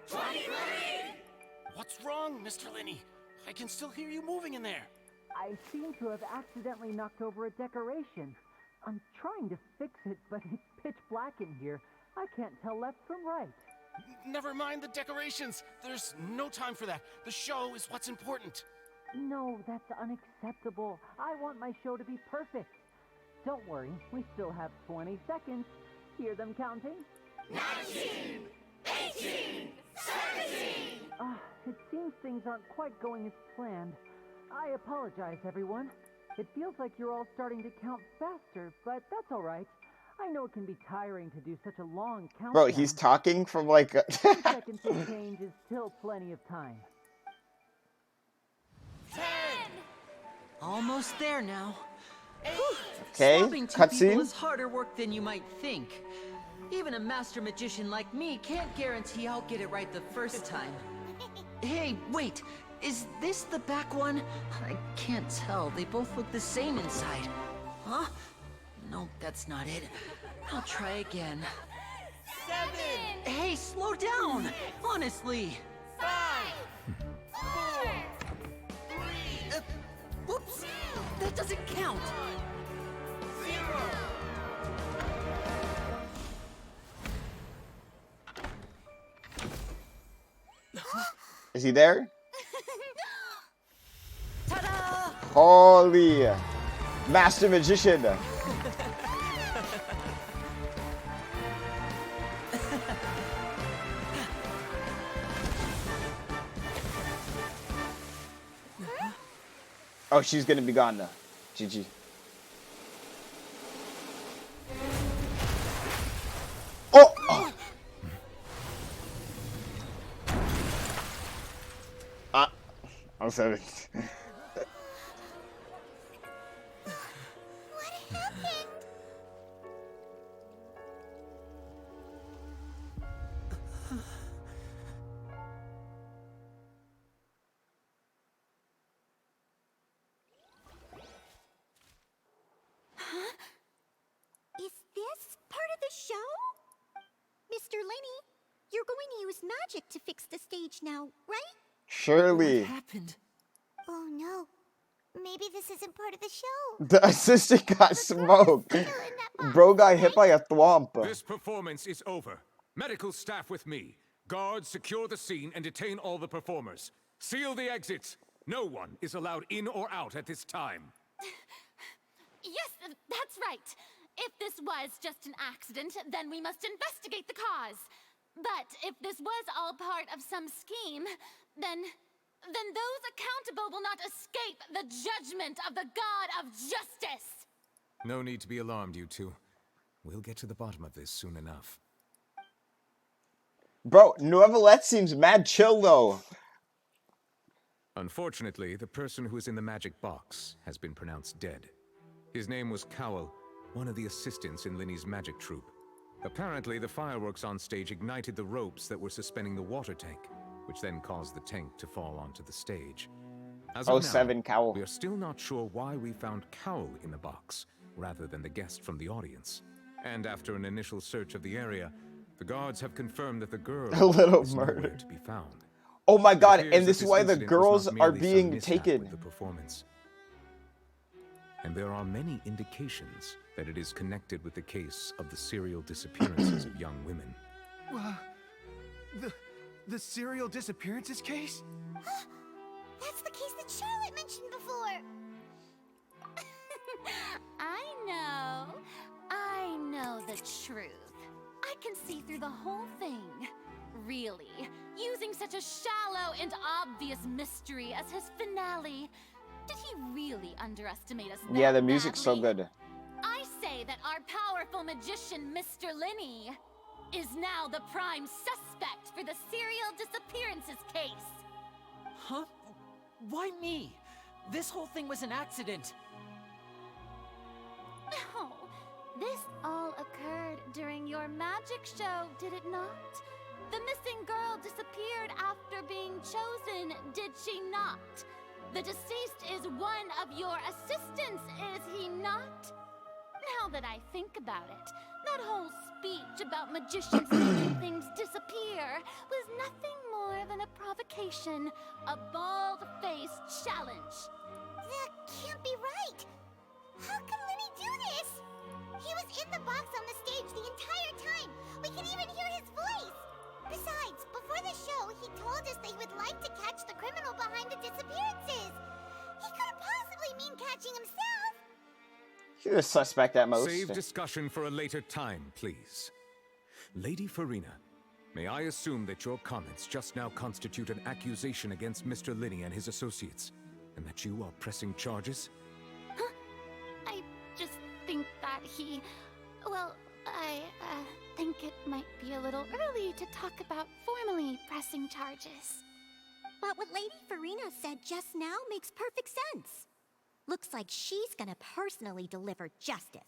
23. What's wrong, Mr. Linney? I can still hear you moving in there. I seem to have accidentally knocked over a decoration. I'm trying to fix it, but it's pitch black in here. I can't tell left from right. Never mind the decorations. There's no time for that. The show is what's important. No, that's unacceptable. I want my show to be perfect. Don't worry, we still have 20 seconds. Hear them counting? 19, 18, 17. It seems things aren't quite going as planned. I apologize, everyone. It feels like you're all starting to count faster, but that's alright. I know it can be tiring to do such a long countdown. Bro, he's talking from like... 10 seconds to change is still plenty of time. 10! Almost there now. Okay, Swapping two people cutscene. is harder work than you might think. Even a master magician like me can't guarantee I'll get it right the first time. Hey, wait! Is this the back one? I can't tell. They both look the same inside. Huh? No, that's not it. I'll try again. 7! Hey, slow down! Honestly! 5! 4! 3! Whoops! That doesn't count! 0! Is he there? Ta-da! Holy master magician. Oh, she's gonna be gone now. GG. Oh! Oh. I'm sorry. What happened? Huh? Is this part of the show? Mr. Lenny, you're going to use magic to fix the stage now, right? Surely. What happened? Oh no. Maybe this isn't part of the show. The assistant got smoked. Bro got hit by a thwomp. This performance is over. Medical staff with me. Guards, secure the scene and detain all the performers. Seal the exits. No one is allowed in or out at this time. Yes, that's right. If this was just an accident, then we must investigate the cause. But if this was all part of some scheme, then those accountable will not escape the judgment of the God of justice. No need to be alarmed, you two. We'll get to the bottom of this soon enough. Bro, Novelette seems mad chill though. Unfortunately, the person who is in the magic box has been pronounced dead. His name was Cowell, one of the assistants in Linny's magic troupe. Apparently, the fireworks on stage ignited the ropes that were suspending the water tank, which then caused the tank to fall onto the stage. As of now, 07 Cowell. we are still not sure why we found Cowell in the box, rather than the guest from the audience. And after an initial search of the area, the guards have confirmed that the girl A little is murder. nowhere to be found. Oh my god, It appears and that this is why the incident was girls not are merely some being mishap taken. with the performance. And there are many indications that it is connected with the case of the serial disappearances of young women. The serial disappearances case? That's the case that Charlotte mentioned before. I know the truth. I can see through the whole thing. Really, using such a shallow and obvious mystery as his finale. Did he really underestimate us that Yeah, the music's so badly? good. I say that our powerful magician, Mr. Linney, is now the prime suspect for the serial disappearances case. Huh? Why me? This whole thing was an accident. No, this all occurred during your magic show, did it not? The missing girl disappeared after being chosen, did she not? The deceased is one of your assistants, is he not? Now that I think about it, that whole speech about magicians making things disappear was nothing more than a provocation, a bald-faced challenge. That can't be right. How could Lenny do this? He was in the box on the stage the entire time. We can even hear his voice. Besides, before the show, he told us that he would like to catch the criminal behind the disappearances. He couldn't possibly mean catching himself. He's a suspect at most. Save discussion for a later time, please. Lady Farina, may I assume that your comments just now constitute an accusation against Mr. Linney and his associates, and that you are pressing charges? Huh? think that he... Well, I think it might be a little early to talk about formally pressing charges. But what Lady Farina said just now makes perfect sense. Looks like she's gonna personally deliver justice.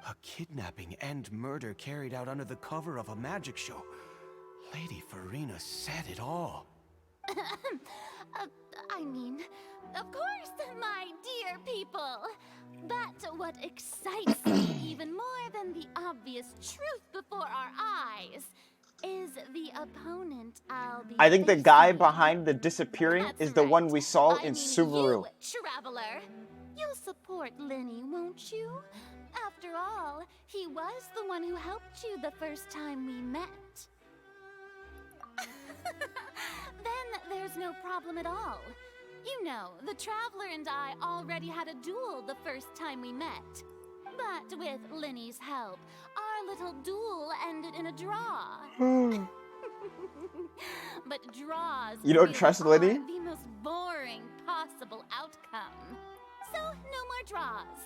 A kidnapping and murder carried out under the cover of a magic show. Lady Farina said it all. I mean, of course, my dear people. But what excites me even more than the obvious truth before our eyes is the opponent I'll be I think the facing. guy behind the disappearing is the one we saw in I mean Subaru. You, Traveler. You'll support Lenny, won't you? After all, he was the one who helped you the first time we met. Then there's no problem at all. You know, the Traveler and I already had a duel the first time we met. But with Lenny's help, our little duel ended in a draw. But draws You don't really trust are Lenny? the most boring possible outcome. So, no more draws.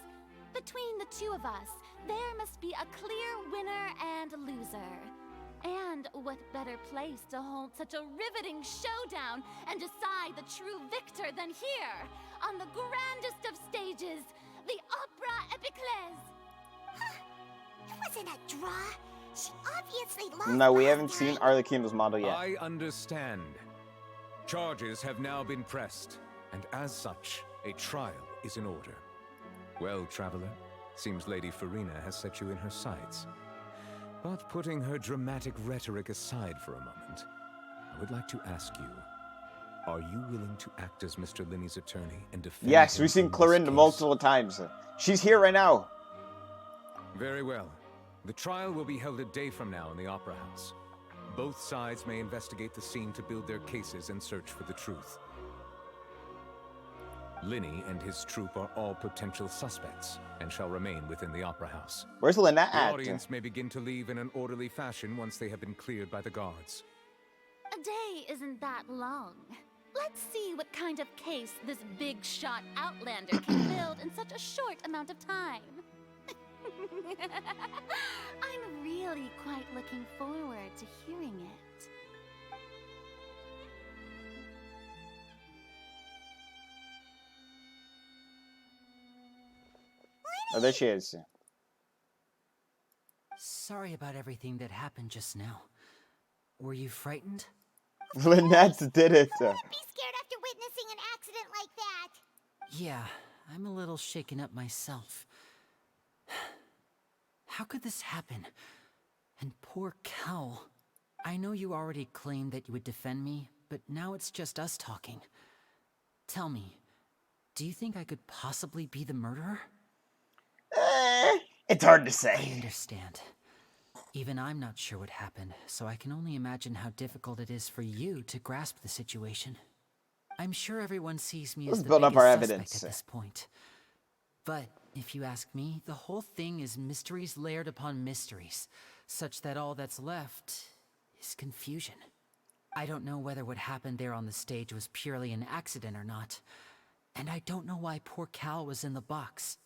Between the two of us, there must be a clear winner and loser. And what better place to hold such a riveting showdown and decide the true victor than here, on the grandest of stages, the Opera Epiclese. It wasn't a draw. She obviously lost. No, we last haven't seen time. Arlecchino's model yet. I understand. Charges have now been pressed, and as such, a trial is in order. Well, Traveler, seems Lady Farina has set you in her sights. But putting her dramatic rhetoric aside for a moment, I would like to ask you, are you willing to act as Mr. Linney's attorney and defend Yes, him we've seen in this Clorinda case? multiple times. She's here right now. Very well. The trial will be held a day from now in the Opera House. Both sides may investigate the scene to build their cases and search for the truth. Linney and his troupe are all potential suspects and shall remain within the Opera House. Where's Lynette The at? audience may begin to leave in an orderly fashion once they have been cleared by the guards. A day isn't that long. Let's see what kind of case this big shot Outlander can build in such a short amount of time. I'm really quite looking forward to hearing it. Oh, there she is. Sorry about everything that happened just now. Were you frightened? Lynette did it. Be scared after witnessing an accident like that. Yeah, I'm a little shaken up myself. How could this happen? And poor Cal. I know you already claimed that you would defend me, but now it's just us talking. Tell me, do you think I could possibly be the murderer? It's hard to I say. understand. Even I'm not sure what happened, so I can only imagine how difficult it is for you to grasp the situation. I'm sure everyone sees me Let's as the build up biggest our suspect evidence. at this point. But if you ask me, the whole thing is mysteries layered upon mysteries, such that all that's left is confusion. I don't know whether what happened there on the stage was purely an accident or not, and I don't know why poor Cal was in the box.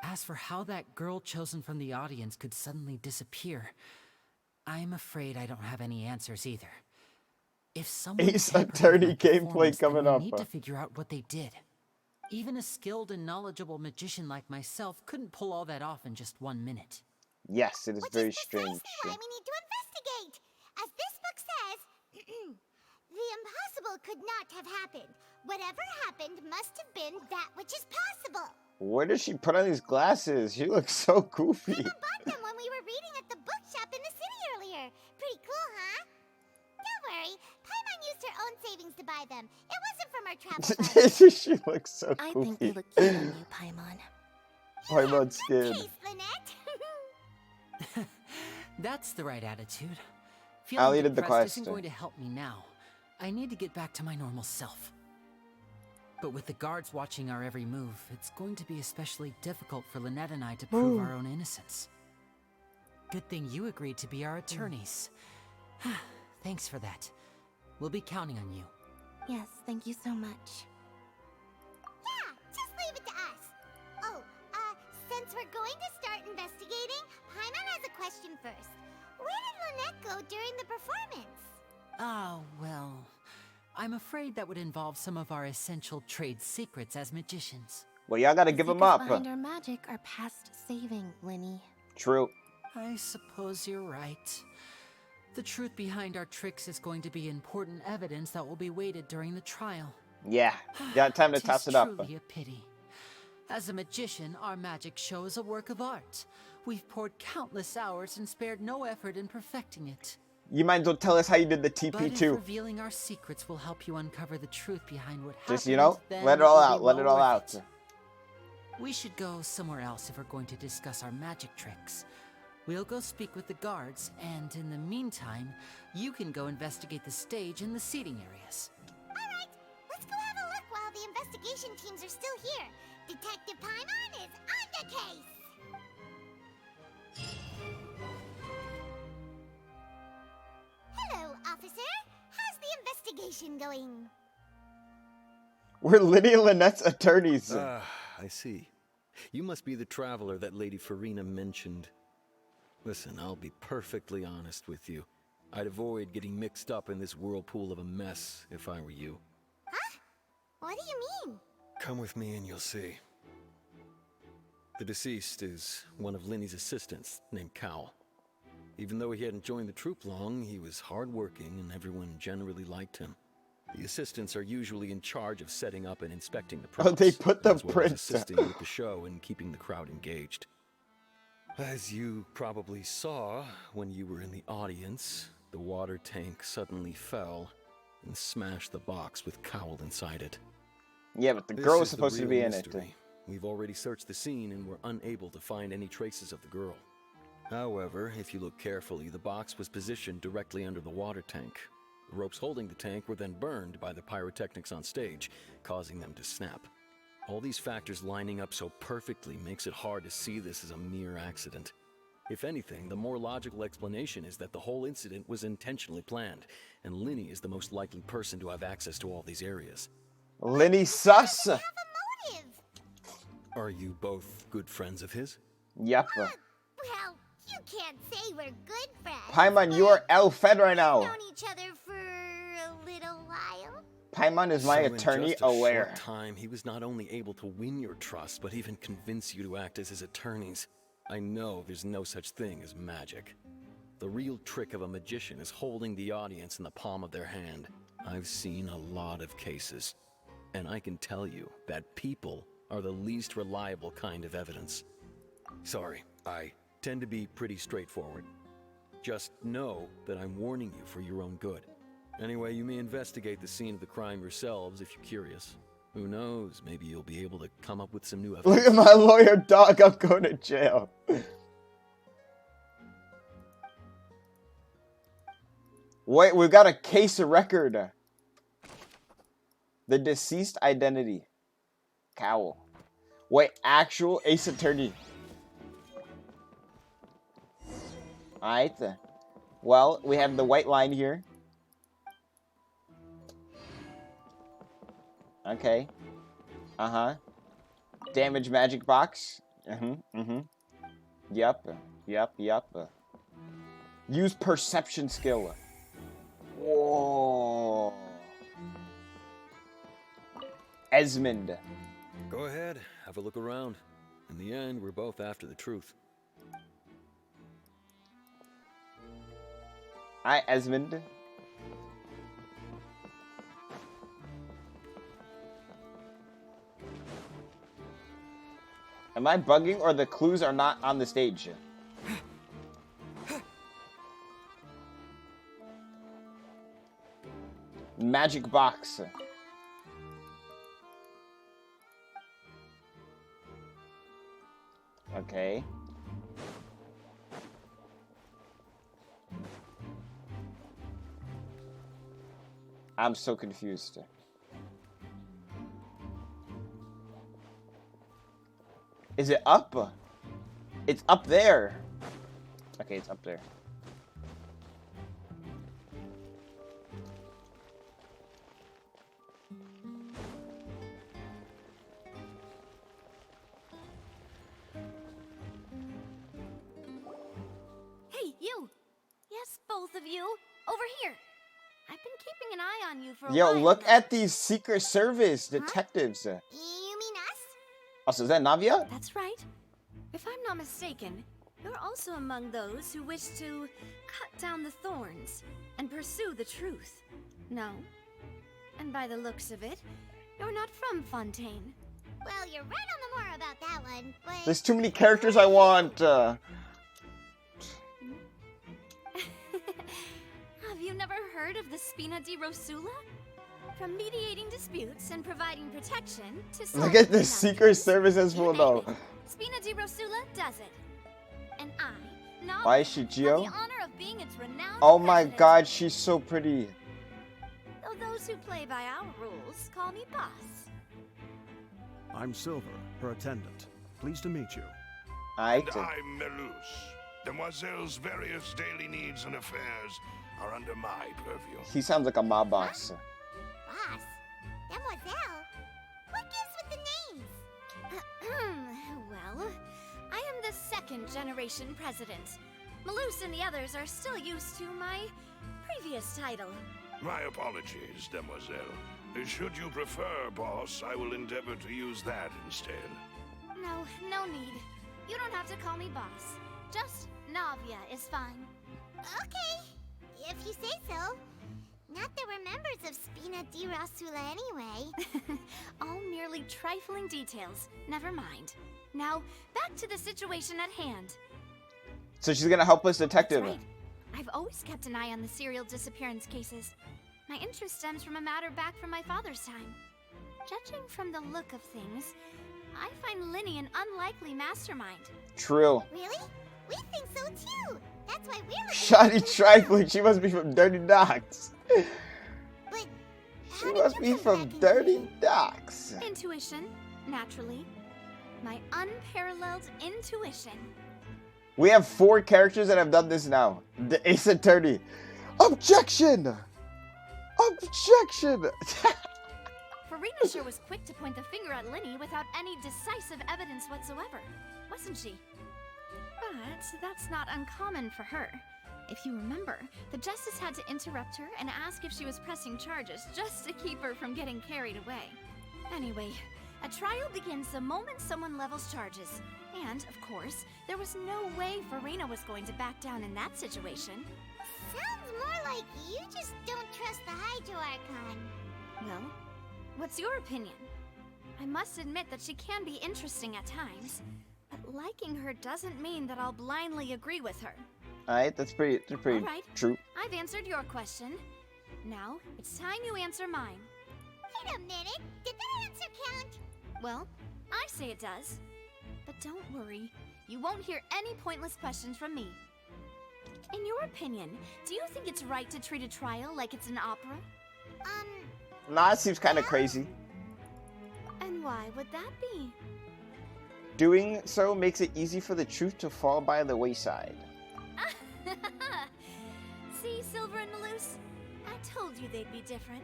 As for how that girl chosen from the audience could suddenly disappear, I'm afraid I don't have any answers either. If someone Ace tampered with Attorney my gameplay performance, then coming we'll up. need to figure out what they did. Even a skilled and knowledgeable magician like myself couldn't pull all that off in just 1 minute. Yes, it is very strange. Why we need to investigate. As this book says, the impossible could not have happened. Whatever happened must have been that which is possible. Where did she put on these glasses? She looks so goofy. Bought them when we were reading at the bookshop in the city earlier. Pretty cool, huh? Don't worry, Paimon used her own savings to buy them. It wasn't from our travel fund. She looks so I goofy. think they look cute on you, Paimon. Paimon's scared. That's the right attitude. I'll Feeling eat at the depressed isn't quest. going to help me now. I need to get back to my normal self. But with the guards watching our every move, it's going to be especially difficult for Lynette and I to prove our own innocence. Good thing you agreed to be our attorneys. Thanks for that. We'll be counting on you. Yes, thank you so much. Yeah, just leave it to us. Oh, since we're going to investigating, Paimon has a question first. Where did Lynette go during the performance? Ah, well, I'm afraid that would involve some of our essential trade secrets as magicians. Well, y'all gotta give them up. Behind our magic are past saving, Linny. True. I suppose you're right. The truth behind our tricks is going to be important evidence that will be weighted during the trial. Yeah, got time to toss it up. It's truly a pity. As a magician, our magic show is a work of art. We've poured countless hours and spared no effort in perfecting it. You might as well tell us how you did the But TP if too. revealing our secrets will help you uncover the truth behind what happened, Just, you know, then let it all will be out. Let it well all worth out. it. We should go somewhere else if we're going to discuss our magic tricks. We'll go speak with the guards, and in the meantime, you can go investigate the stage and the seating areas. Alright, let's go have a look while the investigation teams are still here. Detective Paimon is on the case! Hello, officer. How's the investigation going? We're Lydia and Lynette's attorneys. Ah, I see. You must be the traveler that Lady Farina mentioned. Listen, I'll be perfectly honest with you. I'd avoid getting mixed up in this whirlpool of a mess if I were you. Huh? What do you mean? Come with me and you'll see. The deceased is one of Linny's assistants named Cowell. Even though he hadn't joined the troupe long, he was hardworking and everyone generally liked him. The assistants are usually in charge of setting up and inspecting the props. Oh, they put the as well as prints. assisting with the show and keeping the crowd engaged. As you probably saw when you were in the audience, the water tank suddenly fell and smashed the box with Cowell inside it. Yeah, but the This girl is was supposed to real be in mystery. it. We've already searched the scene and were unable to find any traces of the girl. However, if you look carefully, the box was positioned directly under the water tank. The ropes holding the tank were then burned by the pyrotechnics on stage, causing them to snap. All these factors lining up so perfectly makes it hard to see this as a mere accident. If anything, the more logical explanation is that the whole incident was intentionally planned, and Linny is the most likely person to have access to all these areas. Linny sus. Are you both good friends of his? Yep. Well, you can't say we're good friends. Paimon, you are L-fed right now. We've known each other for a little while. Paimon is my So attorney in just a aware. short time, he was not only able to win your trust, but even convince you to act as his attorneys. I know there's no such thing as magic. The real trick of a magician is holding the audience in the palm of their hand. I've seen a lot of cases, and I can tell you that people are the least reliable kind of evidence. Sorry, I tend to be pretty straightforward. Just know that I'm warning you for your own good. Anyway, you may investigate the scene of the crime yourselves if you're curious. Who knows, maybe you'll be able to come up with some new evidence. Look at my lawyer, dog. I'm going to jail. Wait, we've got a case record. The deceased identity. Cowell. Wait, actual ace attorney. Alright. Well, we have the white line here. Okay. Uh-huh. Damage magic box. Yep. Use perception skill. Whoa. Esmond. Go ahead, have a look around. In the end, we're both after the truth. Hi, Esmond. Am I bugging or the clues are not on the stage? Magic box. Okay. I'm so confused. Is it up? It's up there. Okay, it's up there. both of you. Over here. I've been keeping an eye on you for a Yo, while. look at these Secret Service detectives. You mean us? Also, is that Navia? That's right. If I'm not mistaken, you're also among those who wish to cut down the thorns and pursue the truth. No? And by the looks of it, you're not from Fontaine. Well, you're right on the more about that one, but... There's too many characters I want. Have you never heard of the Spina di Rosula? From mediating disputes and providing protection to Look at the Secret Service as well, though. Spina di Rosula does it. And I, not Why is she have Geo? the honor of being its renowned Oh my president. god, she's so pretty. Though those who play by our rules call me boss. I'm Silver, her attendant. Pleased to meet you. And I'm Melus. Demoiselle's various daily needs and affairs are under my purview. He sounds like a mob boss. Boss? Demoiselle? What gives with the names? Well, I am the second generation president. Malus and the others are still used to my previous title. My apologies, Demoiselle. Should you prefer, boss, I will endeavor to use that instead. No need. You don't have to call me boss. Just Navia is fine. Okay, if you say so. Not that we're members of Spina di Rosula anyway. All merely trifling details. Never mind. Now, back to the situation at hand. So she's gonna help us detective. That's right. I've always kept an eye on the serial disappearance cases. My interest stems from a matter back from my father's time. Judging from the look of things, I find Linny an unlikely mastermind. True. Really? We think so too. That's why we're Shoddy trifling. She must be from Dirty Docks. But she must be from Dirty Docks. Intuition, naturally. My unparalleled intuition. We have 4 characters that have done this now. The Ace Attorney. Objection! Objection! Farina sure was quick to point the finger at Linny without any decisive evidence whatsoever, wasn't she? But that's not uncommon for her. If you remember, the justice had to interrupt her and ask if she was pressing charges just to keep her from getting carried away. Anyway, a trial begins the moment someone levels charges. And, of course, there was no way Farina was going to back down in that situation. Sounds more like you just don't trust the Hydro Archon. Well, what's your opinion? I must admit that she can be interesting at times, but liking her doesn't mean that I'll blindly agree with her. Alright, that's pretty All right. true. I've answered your question. Now, it's time you answer mine. Wait a minute, did that answer count? Well, I say it does. But don't worry, you won't hear any pointless questions from me. In your opinion, do you think it's right to treat a trial like it's an opera? Nah, it seems kind of crazy. And why would that be? Doing so makes it easy for the truth to fall by the wayside. See, Silver and Malus? I told you they'd be different.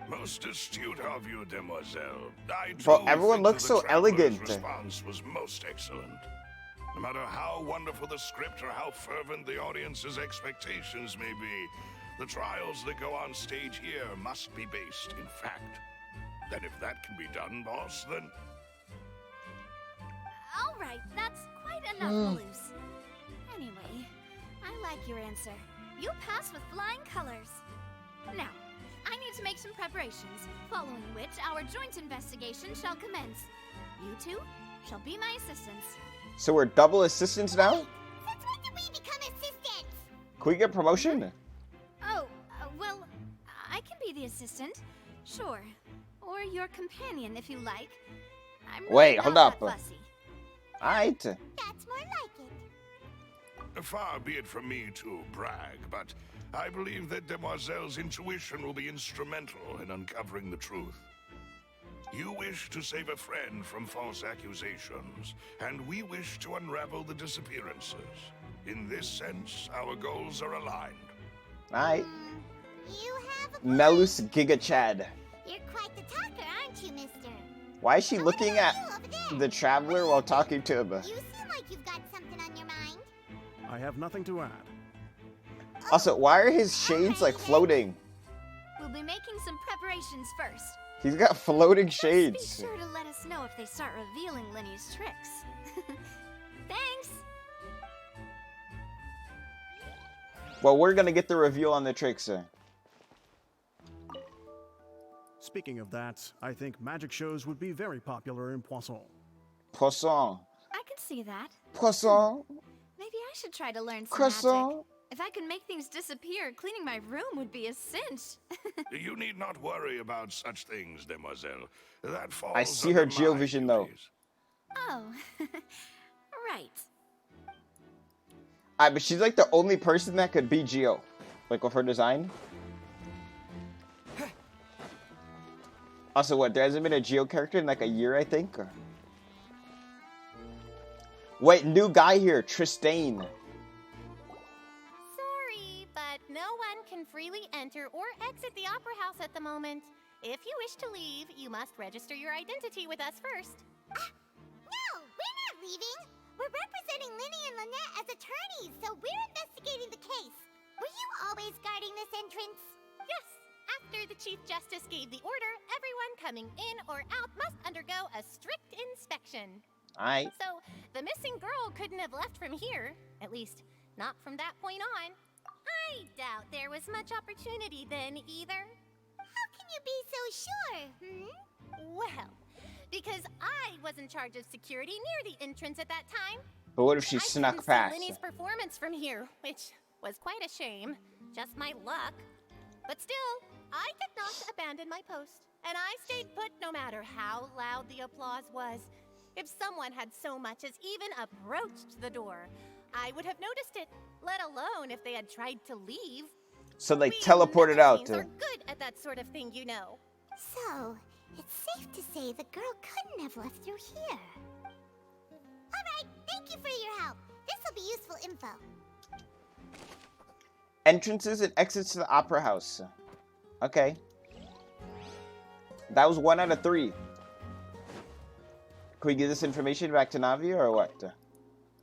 Most astute of you, Demoiselle. I Bro, too everyone think looks that so the traveler's elegant. response was most excellent. No matter how wonderful the script or how fervent the audience's expectations may be, the trials that go on stage here must be based in fact. Then if that can be done, boss, then... All right, that's quite enough, Malus. Anyway, I like your answer. You pass with flying colors. Now, I need to make some preparations, following which our joint investigation shall commence. You two shall be my assistants. So we're double assistants now? Since when did we become assistants? Can we get promotion? Oh, well, I can be the assistant, sure. Or your companion, if you like. I'm really Wait, not hold that up. fussy. Alright. That's more like it. Far be it from me to brag, but I believe that Demoiselle's intuition will be instrumental in uncovering the truth. You wish to save a friend from false accusations, and we wish to unravel the disappearances. In this sense, our goals are aligned. Alright. You have a Melus Giga Chad. You're quite the talker, aren't you, mister? Why is she looking at the traveler while talking to him? You seem like you've got something on your mind. I have nothing to add. Also, why are his shades like floating? We'll be making some preparations first. He's got floating Just shades. be sure to let us know if they start revealing Linny's tricks. Thanks! Well, we're gonna get the reveal on the tricks. Speaking of that, I think magic shows would be very popular in Poisson. Poisson. I can see that. Poisson. Maybe I should try to learn some Croissant. magic. If I could make things disappear, cleaning my room would be a cinch. You need not worry about such things, demoiselle. That falls I see her under my geovision though. Oh, right. But she's like the only person that could be Geo, like with her design. Also, what? There hasn't been a Geo character in like a year, I think. Wait, new guy here, Tristane. Sorry, but no one can freely enter or exit the Opera House at the moment. If you wish to leave, you must register your identity with us first. No, we're not leaving. We're representing Linny and Lynette as attorneys, so we're investigating the case. Were you always guarding this entrance? Yes. After the Chief Justice gave the order, everyone coming in or out must undergo a strict inspection. Aight. So, the missing girl couldn't have left from here. At least, not from that point on. I doubt there was much opportunity then, either. How can you be so sure, Well, because I was in charge of security near the entrance at that time. But what if she I snuck couldn't past? see Linny's performance from here, which was quite a shame. Just my luck. But still, I did not abandon my post, and I stayed put no matter how loud the applause was. If someone had so much as even approached the door, I would have noticed it, let alone if they had tried to leave. So they teleported out. Are good at that sort of thing, you know. So, it's safe to say the girl couldn't have left through here. Alright, thank you for your help. This'll be useful info. Entrances and exits to the Opera House. Okay. That was 1 out of 3. Can we give this information back to Navi or what?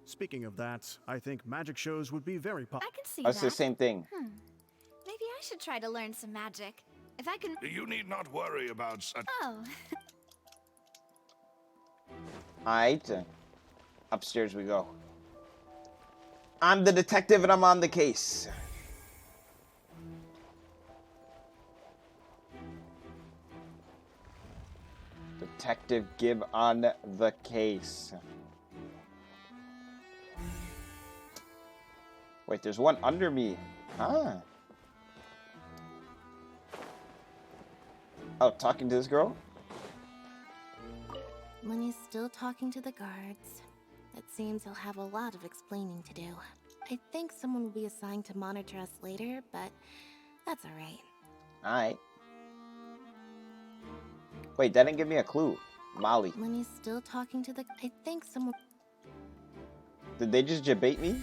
Speaking of that, I think magic shows would be very popular. I can see That's that. the same thing. Maybe I should try to learn some magic. If I can... You need not worry about such... Oh. Alright. Upstairs we go. I'm the detective and I'm on the case. Detective Gibb on the case. Wait, there's one under me. Ah. Oh, talking to this girl? Linny's still talking to the guards. It seems he'll have a lot of explaining to do. I think someone will be assigned to monitor us later, but that's alright. Alright. Wait, that didn't give me a clue. Molly. Linny's still talking to the... I think someone... Did they just debate me?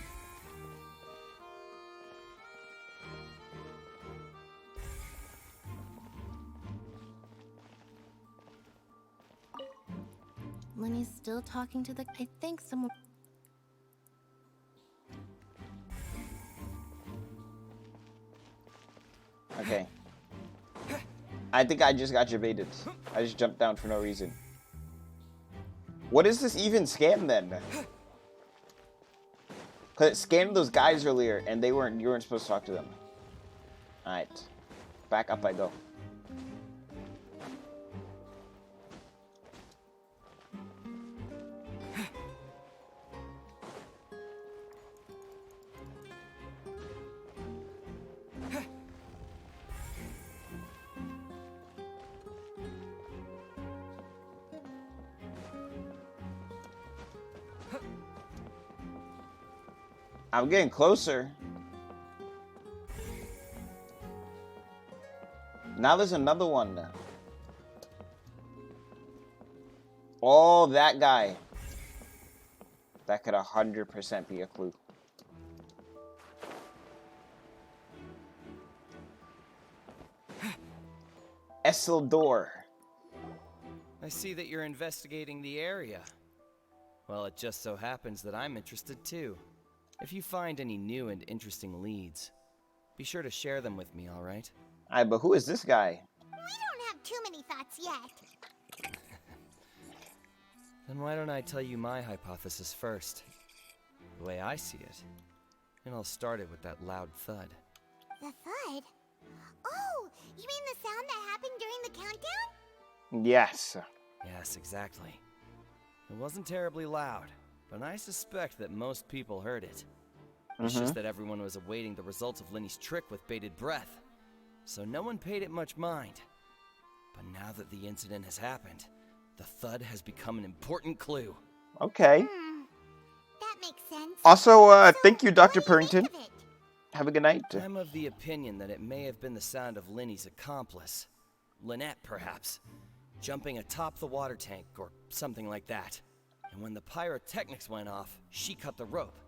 Linny's still talking to the... I think someone... Okay. I think I just got debated. I just jumped down for no reason. What is this even scam then? Cause it scammed those guys earlier and you weren't supposed to talk to them. Alright. Back up I go. I'm getting closer. Now there's another one. Oh, that guy. That could 100% be a clue. Esseldor. I see that you're investigating the area. Well, it just so happens that I'm interested too. If you find any new and interesting leads, Be sure to share them with me, alright? Alright, but who is this guy? We don't have too many thoughts yet. Then why don't I tell you my hypothesis first? The way I see it. And I'll start it with that loud thud. The thud? Oh, you mean the sound that happened during the countdown? Yes. Yes, exactly. It wasn't terribly loud, but I suspect that most people heard it. It's just that everyone was awaiting the results of Lenny's trick with bated breath, so no one paid it much mind. But now that the incident has happened, the thud has become an important clue. Okay. That makes sense. Also, thank you, Dr. Purrington. Have a good night. I'm of the opinion that it may have been the sound of Lenny's accomplice. Lynette, perhaps. Jumping atop the water tank, or something like that. And when the pyrotechnics went off, she cut the rope,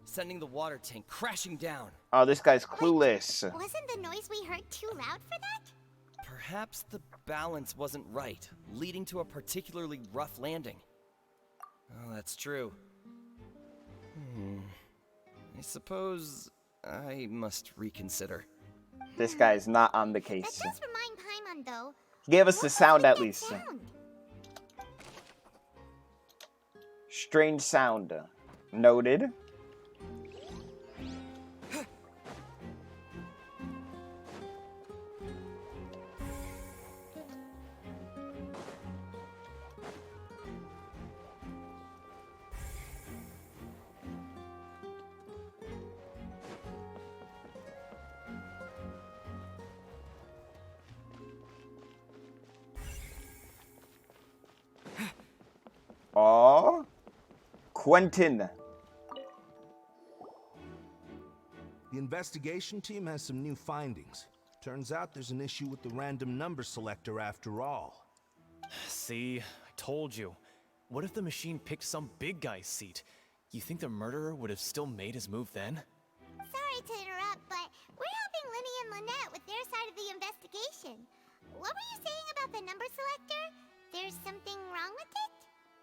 sending the water tank crashing down. Oh, this guy's clueless. Wasn't the noise we heard too loud for that? Perhaps the balance wasn't right, leading to a particularly rough landing. Oh, that's true. I suppose I must reconsider. This guy is not on the case. That does remind Paimon, though. He gave us the sound at least. Sound? Strange sound. Noted. Oh, Quentin. The investigation team has some new findings. Turns out there's an issue with the random number selector after all. See, I told you. What if the machine picked some big guy's seat? You think the murderer would have still made his move then? Sorry to interrupt, but we're helping Lenny and Lynette with their side of the investigation. What were you saying about the number selector? There's something wrong with it?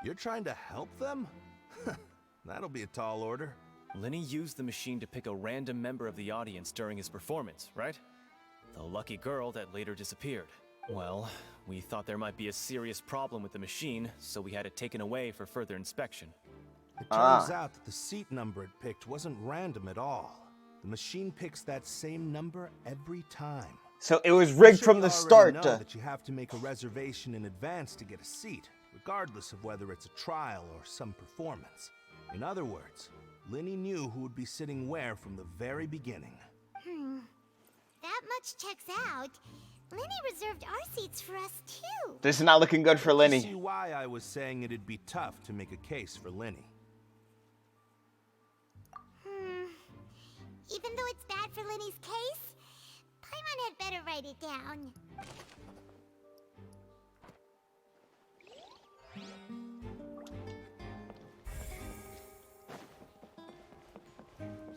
You're trying to help them? That'll be a tall order. Lenny used the machine to pick a random member of the audience during his performance, right? The lucky girl that later disappeared. Well, we thought there might be a serious problem with the machine, so we had it taken away for further inspection. It turns out that the seat number it picked wasn't random at all. The machine picks that same number every time. So it was rigged from the start. You know that you have to make a reservation in advance to get a seat, regardless of whether it's a trial or some performance. In other words, Lenny knew who would be sitting where from the very beginning. That much checks out. Lenny reserved our seats for us too. This is not looking good for Lenny. You see why I was saying it'd be tough to make a case for Lenny. Even though it's bad for Lenny's case, Paimon had better write it down.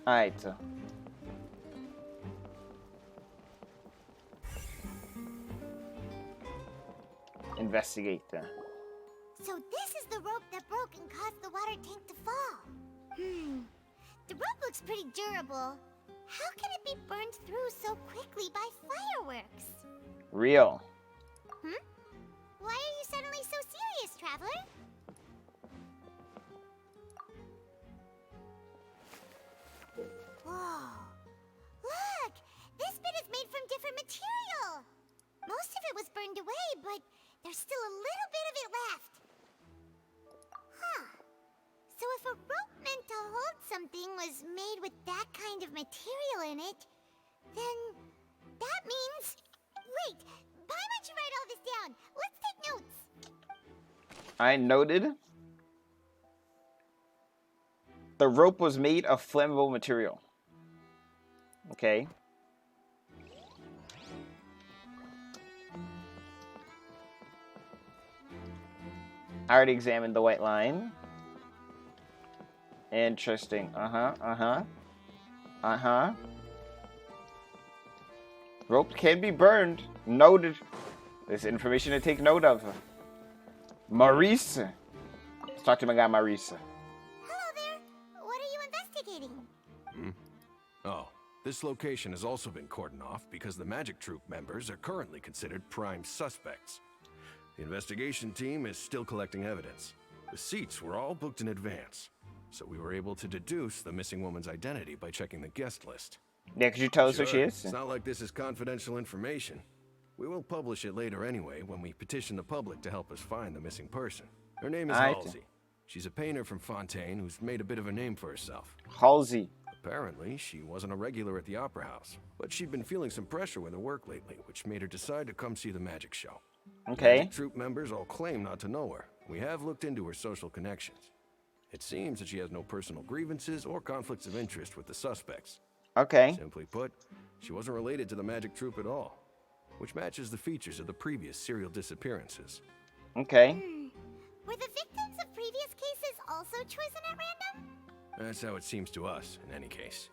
Alright. Investigate. So this is the rope that broke and caused the water tank to fall. The rope looks pretty durable. How can it be burned through so quickly by fireworks? Real. Why are you suddenly so serious, Traveler? Whoa. Look! This bit is made from different material. Most of it was burned away, but there's still a little bit of it left. So if a rope meant to hold something was made with that kind of material in it, then that means... Wait, Paimon should write all this down. Let's take notes. I noted. The rope was made of flammable material. Okay. I already examined the white line. Interesting. Rope can be burned. Noted. There's information to take note of. Maurice. Let's talk to my guy Maurice. Hello there. What are you investigating? Oh, This location has also been cordoned off because the Magic Troop members are currently considered prime suspects. The investigation team is still collecting evidence. The seats were all booked in advance, so we were able to deduce the missing woman's identity by checking the guest list. Yeah, could you tell us who she is? It's not like this is confidential information. We will publish it later anyway when we petition the public to help us find the missing person. Her name is Halsey. She's a painter from Fontaine who's made a bit of a name for herself. Halsey. Apparently, she wasn't a regular at the Opera House, but she'd been feeling some pressure with her work lately, which made her decide to come see the magic show. Okay. Magic Troop members all claim not to know her. We have looked into her social connections. It seems that she has no personal grievances or conflicts of interest with the suspects. Okay. Simply put, she wasn't related to the Magic Troop at all, which matches the features of the previous serial disappearances. Okay. Were the victims of previous cases also chosen at random? That's how it seems to us, in any case.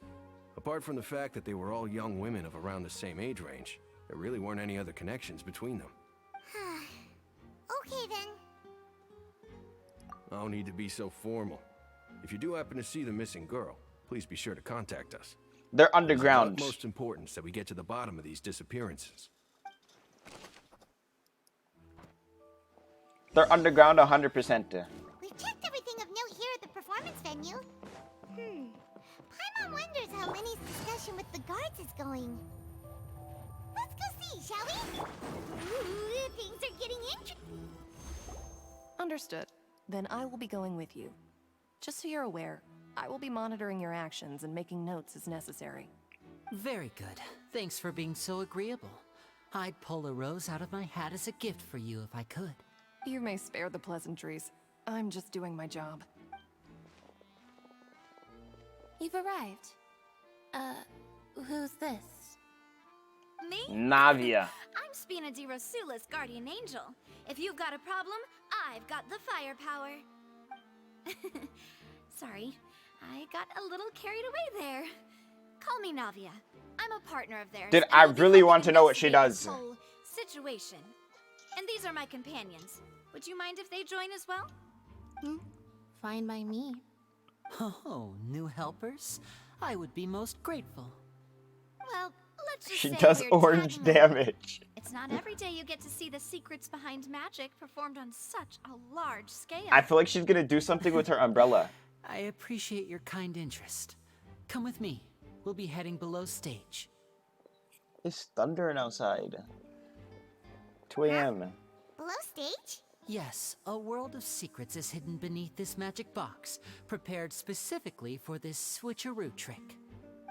Apart from the fact that they were all young women of around the same age range, there really weren't any other connections between them. Okay then. No need to be so formal. If you do happen to see the missing girl, please be sure to contact us. They're underground. It's of utmost importance that we get to the bottom of these disappearances. They're underground 100%. We've checked everything of note here at the performance venue. Paimon wonders how Lenny's discussion with the guards is going. Let's go see, shall we? Ooh, things are getting interesting. Understood. Then I will be going with you. Just so you're aware, I will be monitoring your actions and making notes as necessary. Very good. Thanks for being so agreeable. I'd pull a rose out of my hat as a gift for you if I could. You may spare the pleasantries. I'm just doing my job. You've arrived. Who's this? Me? Navia. I'm Spina di Rosula's guardian angel. If you've got a problem, I've got the firepower. Sorry, I got a little carried away there. Call me Navia. I'm a partner of theirs. Dude, I really want to know what she does. This whole situation. And these are my companions. Would you mind if they join as well? Fine by me. Oh, new helpers? I would be most grateful. Well, let's just She say does we're orange tagging along. damage. It's not every day you get to see the secrets behind magic performed on such a large scale. I feel like she's gonna do something with her umbrella. I appreciate your kind interest. Come with me. We'll be heading below stage. It's thundering outside. 2 a.m. Below stage? Yes, a world of secrets is hidden beneath this magic box, prepared specifically for this switcheroo trick.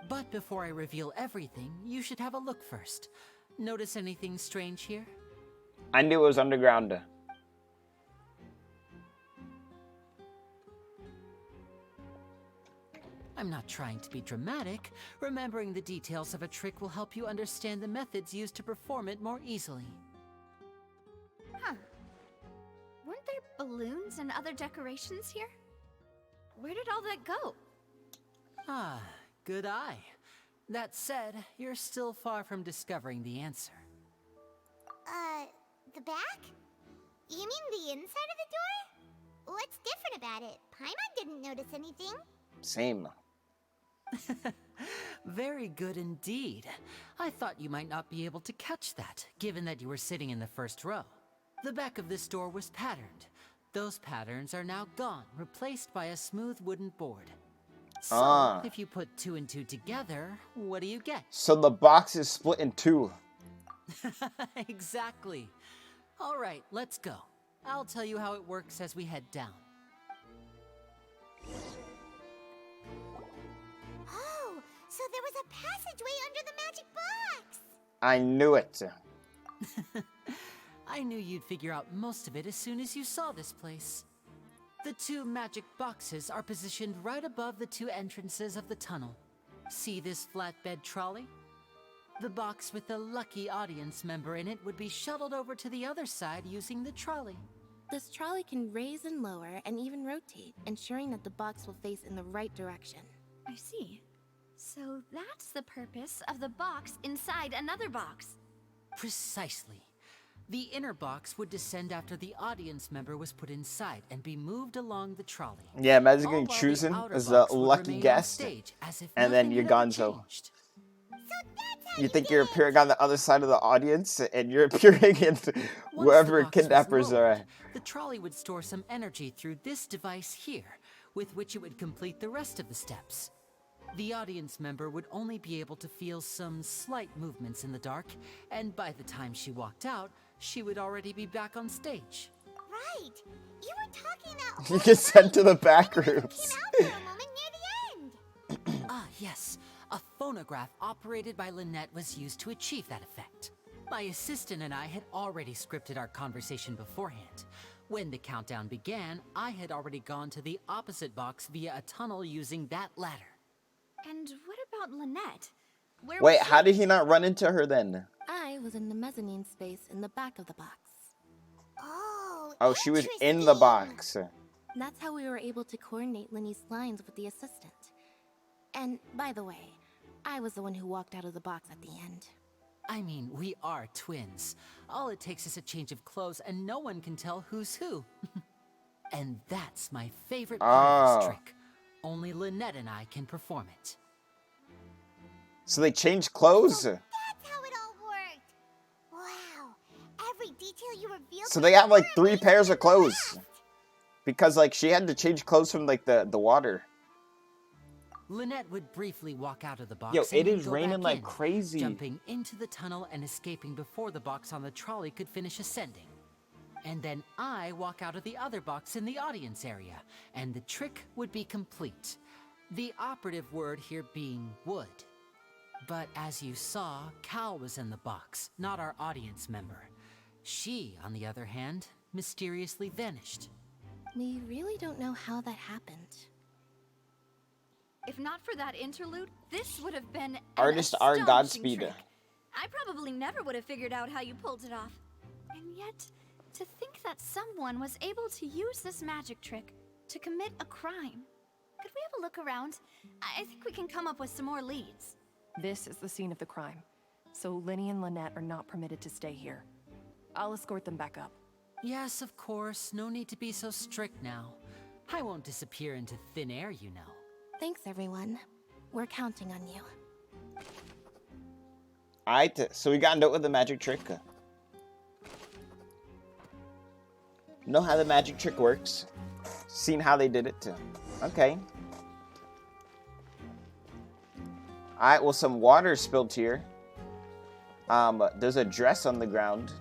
But before I reveal everything, you should have a look first. Notice anything strange here? I knew it was underground. I'm not trying to be dramatic. Remembering the details of a trick will help you understand the methods used to perform it more easily. Huh. Weren't there balloons and other decorations here? Where did all that go? Ah, good eye. That said, you're still far from discovering the answer. The back? You mean the inside of the door? What's different about it? Paimon didn't notice anything. Same. Very good indeed. I thought you might not be able to catch that, given that you were sitting in the first row. The back of this door was patterned. Those patterns are now gone, replaced by a smooth wooden board. So, if you put 2 and 2 together, what do you get? So the box is split in 2. Exactly. All right, let's go. I'll tell you how it works as we head down. Oh, so there was a passageway under the magic box! I knew it. I knew you'd figure out most of it as soon as you saw this place. The 2 magic boxes are positioned right above the 2 entrances of the tunnel. See this flatbed trolley? The box with the lucky audience member in it would be shuttled over to the other side using the trolley. This trolley can raise and lower and even rotate, ensuring that the box will face in the right direction. I see. So that's the purpose of the box inside another box. Precisely. The inner box would descend after the audience member was put inside and be moved along the trolley. Yeah, imagine getting chosen as the lucky guest, and then you're gonzo. You think you're appearing on the other side of the audience, and you're appearing in wherever kidnappers are. The trolley would store some energy through this device here, with which it would complete the rest of the steps. The audience member would only be able to feel some slight movements in the dark, and by the time she walked out, she would already be back on stage. Right. You were talking that You get sent to the back rooms. Ah, yes. A phonograph operated by Lynette was used to achieve that effect. My assistant and I had already scripted our conversation beforehand. When the countdown began, I had already gone to the opposite box via a tunnel using that ladder. And what about Lynette? Where Wait, was how she? did he not run into her then? I was in the mezzanine space in the back of the box. Oh, she was in the box. That's how we were able to coordinate Linny's lines with the assistant. And by the way, I was the one who walked out of the box at the end. I mean, we are twins. All it takes is a change of clothes and no one can tell who's who. And that's my favorite part of this trick. Only Lynette and I can perform it. So they changed clothes? That's how it all worked. Wow. Every detail you revealed. So they have like 3 pairs of clothes. Because like she had to change clothes from like the water. Lynette would briefly walk out of the box. Yo, and it then is go raining back like in, crazy. jumping into the tunnel and escaping before the box on the trolley could finish ascending. And then I walk out of the other box in the audience area, and the trick would be complete. The operative word here being would. But as you saw, Cal was in the box, not our audience member. She, on the other hand, mysteriously vanished. We really don't know how that happened. If not for that interlude, this would have been an Artist R astonishing Godspeed. trick. I probably never would have figured out how you pulled it off. And yet, to think that someone was able to use this magic trick to commit a crime. Could we have a look around? I think we can come up with some more leads. This is the scene of the crime, so Linny and Lynette are not permitted to stay here. I'll escort them back up. Yes, of course. No need to be so strict now. I won't disappear into thin air, you know. Thanks, everyone. We're counting on you. Alright, so we got a note with the magic trick. Know how the magic trick works. Seen how they did it. Okay. Alright, well some water spilled here. There's a dress on the ground.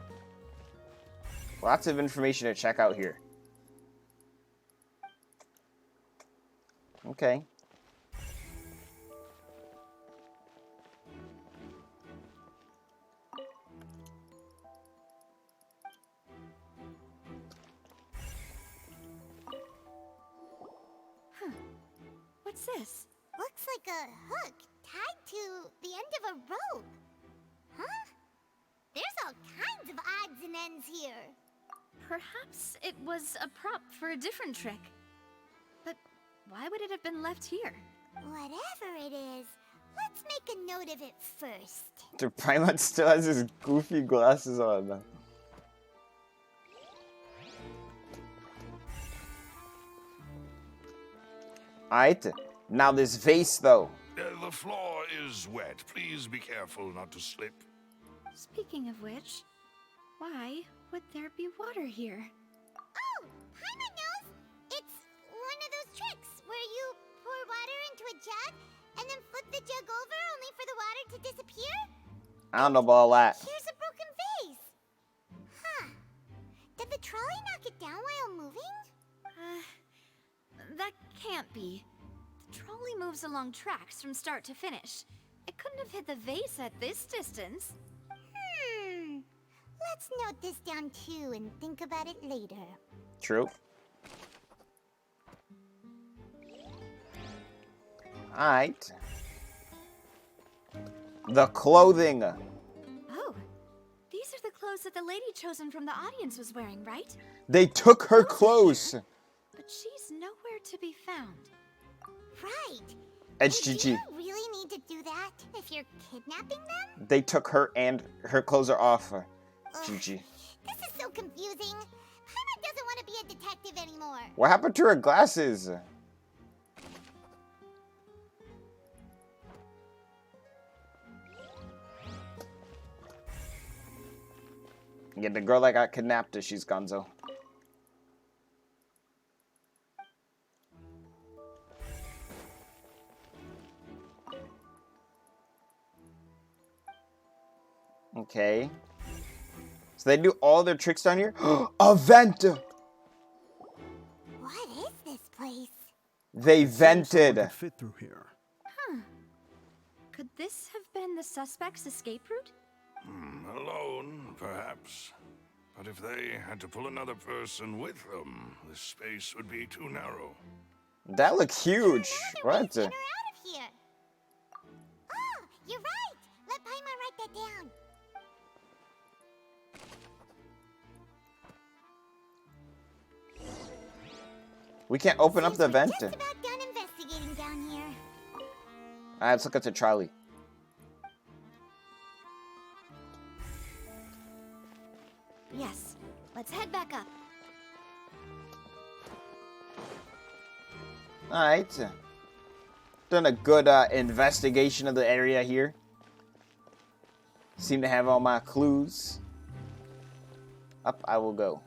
Lots of information to check out here. Okay. What's this? Looks like a hook tied to the end of a rope. Huh? There's all kinds of odds and ends here. Perhaps it was a prop for a different trick. But why would it have been left here? Whatever it is, let's make a note of it first. The Paimon still has his goofy glasses on. Alright, now this vase though. The floor is wet. Please be careful not to slip. Speaking of which, why would there be water here? Oh, Paimon knows! It's one of those tricks where you pour water into a jug and then flip the jug over only for the water to disappear? I don't know about all that. Here's a broken vase. Huh. Did the trolley knock it down while moving? That can't be. The trolley moves along tracks from start to finish. It couldn't have hit the vase at this distance. Let's note this down too and think about it later. True. Alright. The clothing. Oh, these are the clothes that the lady chosen from the audience was wearing, right? They took her clothes. But she's nowhere to be found. Right. HGG. Do you really need to do that if you're kidnapping them? They took her and her clothes are off. GG. This is so confusing. Paimon doesn't want to be a detective anymore. What happened to her glasses? Yeah, the girl that got kidnapped, she's gonzo. Okay. So they do all their tricks down here? A vent! What is this place? They vented. Could fit through here. Huh. Could this have been the suspect's escape route? Alone, perhaps. But if they had to pull another person with them, the space would be too narrow. That looked huge. What? Get her out of here. Oh, you're right. Let Paimon write that down. We can't open up the vent. Just about done investigating down here. Alright, let's look at the trolley. Yes. Let's head back up. Alright. Done a good investigation of the area here. Seem to have all my clues. Up I will go.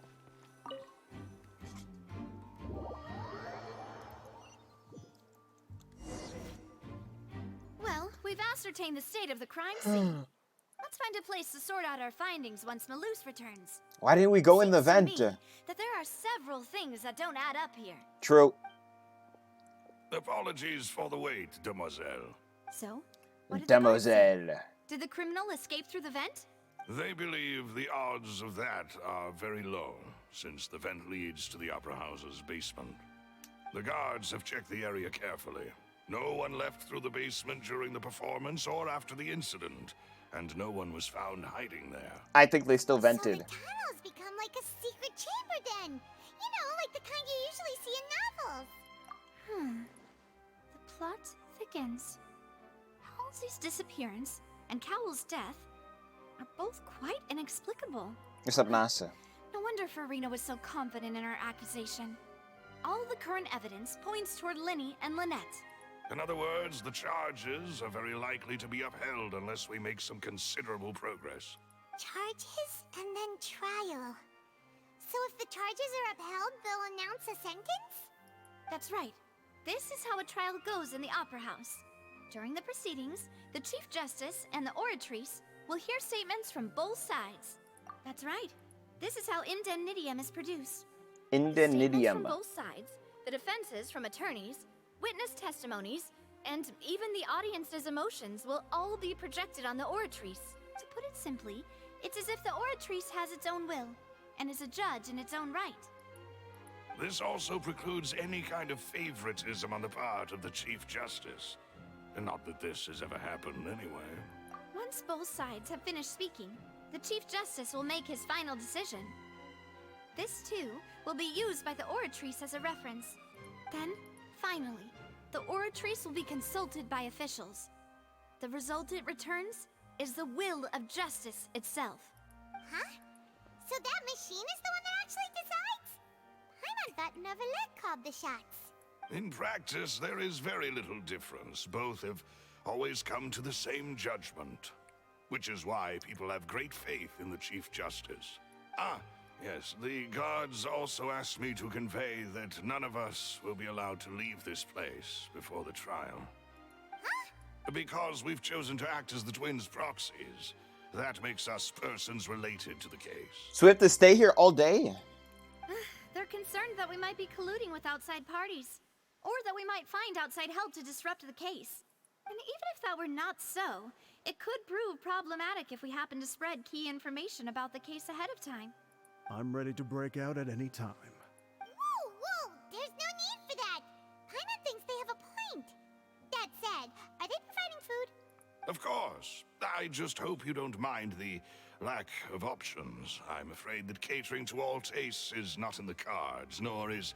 Well, we've ascertained the state of the crime scene. Let's find a place to sort out our findings once Malus returns. Why didn't we go in the vent? Seems to me that there are several things that don't add up here. True. Apologies for the wait, demoiselle. So, what did the guards say? Demoiselle. Did the criminal escape through the vent? They believe the odds of that are very low, since the vent leads to the Opera House's basement. The guards have checked the area carefully. No one left through the basement during the performance or after the incident, and no one was found hiding there. I think they still vented. So the tunnels become like a secret chamber then. You know, like the kind you usually see in novels. The plot thickens. Halsey's disappearance and Cowell's death are both quite inexplicable. Except NASA. No wonder Farina was so confident in her accusation. All the current evidence points toward Linny and Lynette. In other words, the charges are very likely to be upheld unless we make some considerable progress. Charges and then trial. So if the charges are upheld, they'll announce a sentence? That's right. This is how a trial goes in the Opera House. During the proceedings, the Chief Justice and the Oratrice will hear statements from both sides. That's right. This is how indemnitium is produced. Statements Indemnitium. from both sides, the defenses from attorneys, witness testimonies, and even the audience's emotions will all be projected on the Oratrice. To put it simply, it's as if the Oratrice has its own will, and is a judge in its own right. This also precludes any kind of favoritism on the part of the Chief Justice. And not that this has ever happened anyway. Once both sides have finished speaking, the Chief Justice will make his final decision. This, too, will be used by the Oratrice as a reference. Then, finally, the Oratrice will be consulted by officials. The result it returns is the will of justice itself. Huh? So that machine is the one that actually decides? I thought Neuvillette called the shots. In practice, there is very little difference. Both have always come to the same judgment. Which is why people have great faith in the Chief Justice. Ah, yes, the guards also asked me to convey that none of us will be allowed to leave this place before the trial. Huh? Because we've chosen to act as the twins' proxies. That makes us persons related to the case. So we have to stay here all day? They're concerned that we might be colluding with outside parties, or that we might find outside help to disrupt the case. And even if that were not so, it could prove problematic if we happen to spread key information about the case ahead of time. I'm ready to break out at any time. Whoa! There's no need for that! Paimon thinks they have a point. That said, are they providing food? Of course. I just hope you don't mind the lack of options. I'm afraid that catering to all tastes is not in the cards, nor is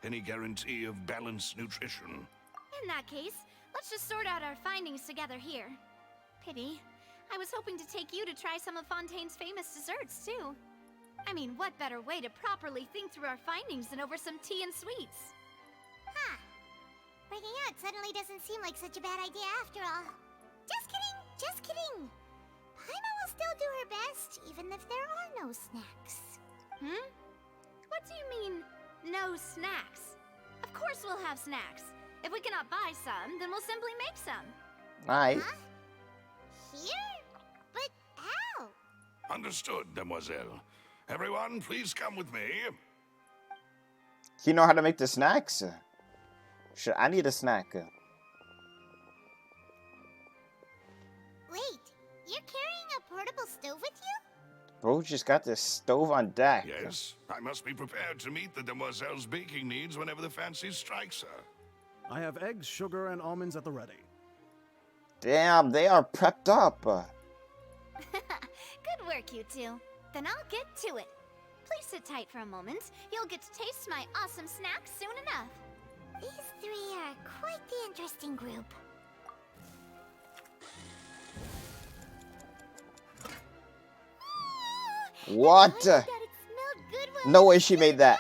any guarantee of balanced nutrition. In that case, let's just sort out our findings together here. Pity. I was hoping to take you to try some of Fontaine's famous desserts, too. I mean, what better way to properly think through our findings than over some tea and sweets? Huh. Breaking out suddenly doesn't seem like such a bad idea after all. Just kidding! Paimon will still do her best, even if there are no snacks. Hmm? What do you mean, no snacks? Of course we'll have snacks. If we cannot buy some, then we'll simply make some. Aye. Huh? Here? But how? Understood, demoiselle. Everyone, please come with me. You know how to make the snacks? Shit, I need a snack. Wait, you're carrying a portable stove with you? Bro just got this stove on deck. Yes, I must be prepared to meet the demoiselle's baking needs whenever the fancy strikes her. I have eggs, sugar, and almonds at the ready. Damn, they are prepped up. Good work, you two. Then I'll get to it. Please sit tight for a moment. You'll get to taste my awesome snacks soon enough. These three are quite the interesting group. What? No way she made that.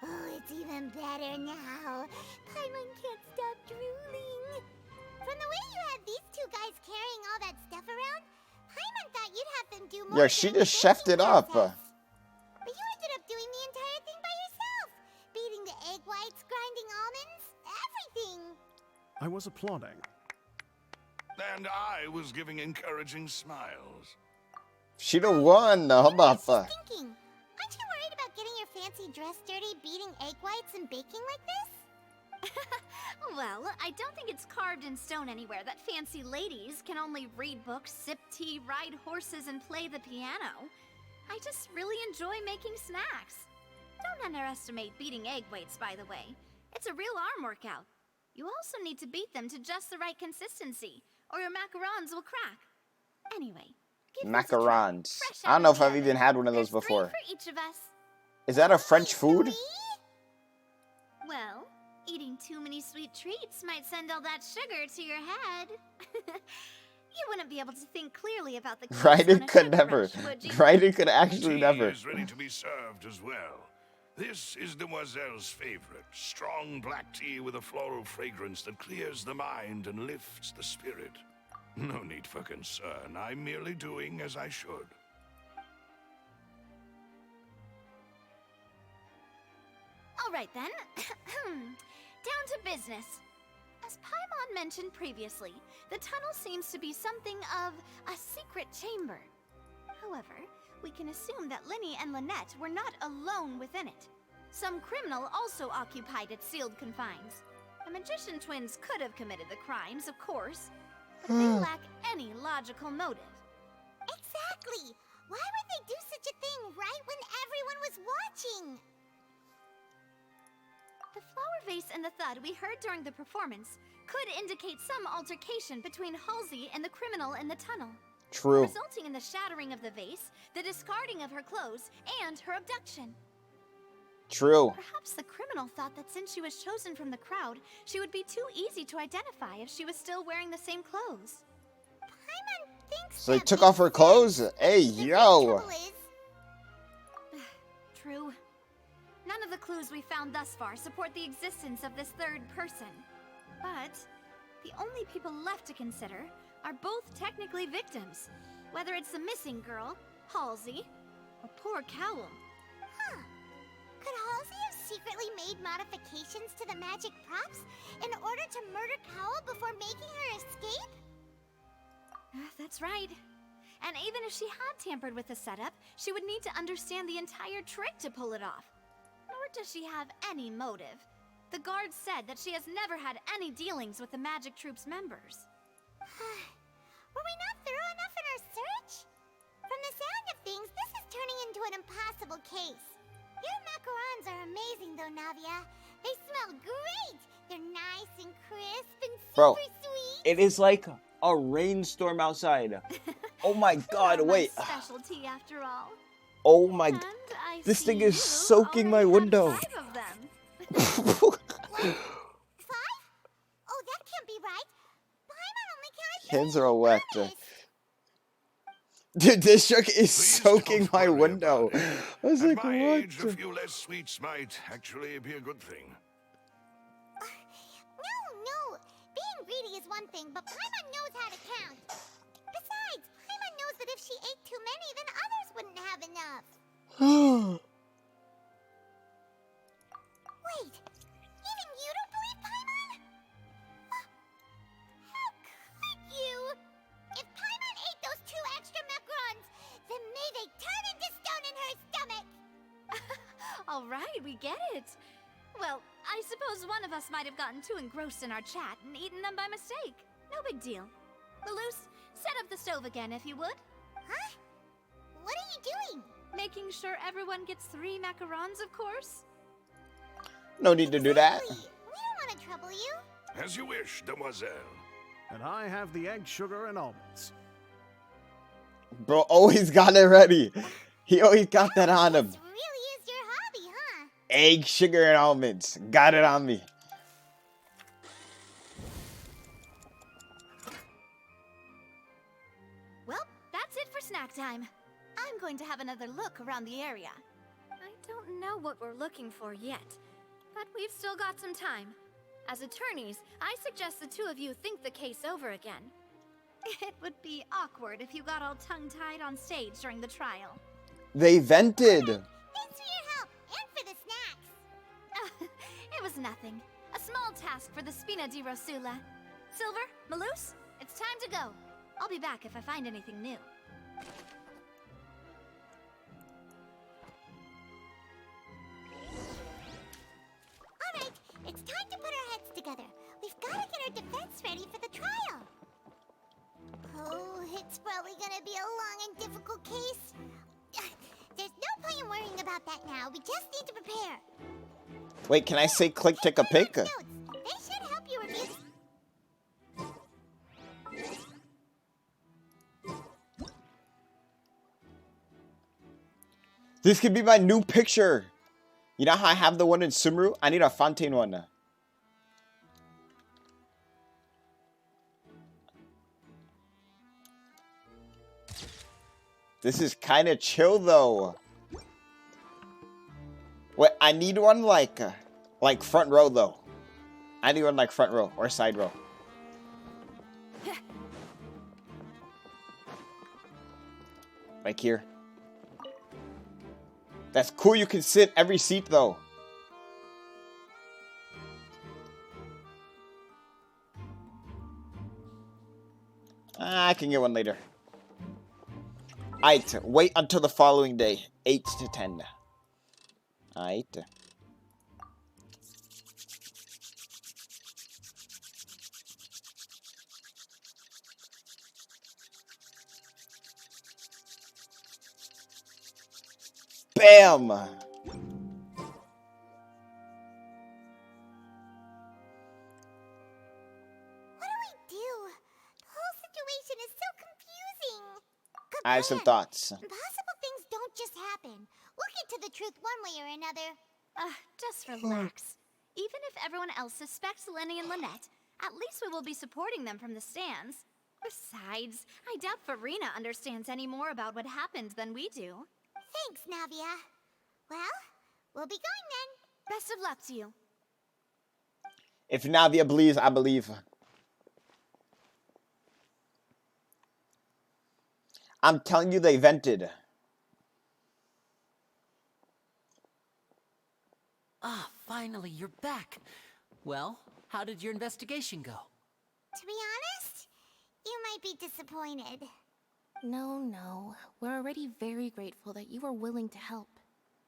Oh, it's even better now. Paimon can't stop drooling. From the way you had these two guys carrying all that stuff around, Paimon thought you'd have them do more. Yeah, she just chefed it up. But you ended up doing the entire thing by yourself. Beating the egg whites, grinding almonds, everything. I was applauding. And I was giving encouraging smiles. She the one. Hold up. Thinking, aren't you worried about getting your fancy dress dirty beating egg whites and baking like this? Well, I don't think it's carved in stone anywhere that fancy ladies can only read books, sip tea, ride horses, and play the piano. I just really enjoy making snacks. Don't underestimate beating egg whites, by the way. It's a real arm workout. You also need to beat them to just the right consistency, or your macarons will crack. Anyway, Macarons. I don't know if I've even had one of those before. for each of us. Is that a French food? Well, eating too many sweet treats might send all that sugar to your head. You wouldn't be able to think clearly about the Raiden could never. Raiden could actually Tea never. is ready to be served as well. This is Demoiselle's favorite. Strong black tea with a floral fragrance that clears the mind and lifts the spirit. No need for concern. I'm merely doing as I should. All right then. Down to business. As Paimon mentioned previously, the tunnel seems to be something of a secret chamber. However, we can assume that Linny and Lynette were not alone within it. Some criminal also occupied its sealed confines. The magician twins could have committed the crimes, of course, but they lack any logical motive. Exactly! Why would they do such a thing right when everyone was watching? The flower vase and the thud we heard during the performance could indicate some altercation between Halsey and the criminal in the tunnel. True. Resulting in the shattering of the vase, the discarding of her clothes, and her abduction. True. Perhaps the criminal thought that since she was chosen from the crowd, she would be too easy to identify if she was still wearing the same clothes. Paimon thinks So they took off her clothes? Hey, yo. True. None of the clues we found thus far support the existence of this third person. But the only people left to consider are both technically victims. Whether it's the missing girl, Halsey, or poor Cowl. Huh. Could Halsey have secretly made modifications to the magic props in order to murder Cowl before making her escape? That's right. And even if she had tampered with the setup, she would need to understand the entire trick to pull it off. Nor does she have any motive. The guard said that she has never had any dealings with the Magic Troop's members. Were we not thorough enough in our search? From the sound of things, this is turning into an impossible case. Your macarons are amazing though, Navia. They smell great! They're nice and crisp and Bro, super sweet. it is like a rainstorm outside. Oh my god, wait. Specialty after all. Oh my. This thing is soaking my window. 5 of them. 5? Oh, that can't be right. Paimon only counted Hands are all wet. Dude, this truck is soaking my window. I was like, At my what? age, a few less sweets might actually be a good thing. No. Being greedy is one thing, but Paimon knows how to count. Besides, Paimon knows that if she ate too many, then others wouldn't have enough. Wait, even you don't believe Paimon? How could you? If Paimon ate those 2 extra macarons, then may they turn into stone in her stomach! All right, we get it. Well, I suppose one of us might have gotten too engrossed in our chat and eaten them by mistake. No big deal. Malus, set up the stove again if you would. Huh? What are you doing? Making sure everyone gets 3 macarons, of course. No need to do that. We don't want to trouble you. As you wish, demoiselle. And I have the egg, sugar, and almonds. Bro always got it ready. He always got that on him. This really is your hobby, huh? Egg, sugar, and almonds. Got it on me. Well, that's it for snack time. I'm going to have another look around the area. I don't know what we're looking for yet, but we've still got some time. As attorneys, I suggest the 2 of you think the case over again. It would be awkward if you got all tongue-tied on stage during the trial. They vented. Thanks for your help, and for the snacks. It was nothing. A small task for the Spina di Rosula. Silver, Malus, it's time to go. I'll be back if I find anything new. Alright, it's time to put our heads together. We've got to get our defense ready for the trial. Oh, it's probably gonna be a long and difficult case. There's no point in worrying about that now. We just need to prepare. Wait, can I say click, take a pic? Notes. They should help you review. This could be my new picture. You know how I have the one in Sumeru? I need a Fontaine one. This is kind of chill though. Wait, I need one like front row though. I need one like front row or side row. Like here. That's cool, you can sit every seat though. I can get one later. Aight, wait until the following day, 8 to 10. Aight. Bam! What do we do? The whole situation is so confusing. I have some thoughts. Impossible things don't just happen. We'll get to the truth one way or another. Just relax. Even if everyone else suspects Lenny and Lynette, at least we will be supporting them from the stands. Besides, I doubt Farina understands any more about what happened than we do. Thanks, Navia. Well, we'll be going then. Best of luck to you. If Navia believes, I believe. I'm telling you, they vented. Ah, finally, you're back. Well, how did your investigation go? To be honest, you might be disappointed. No. We're already very grateful that you were willing to help.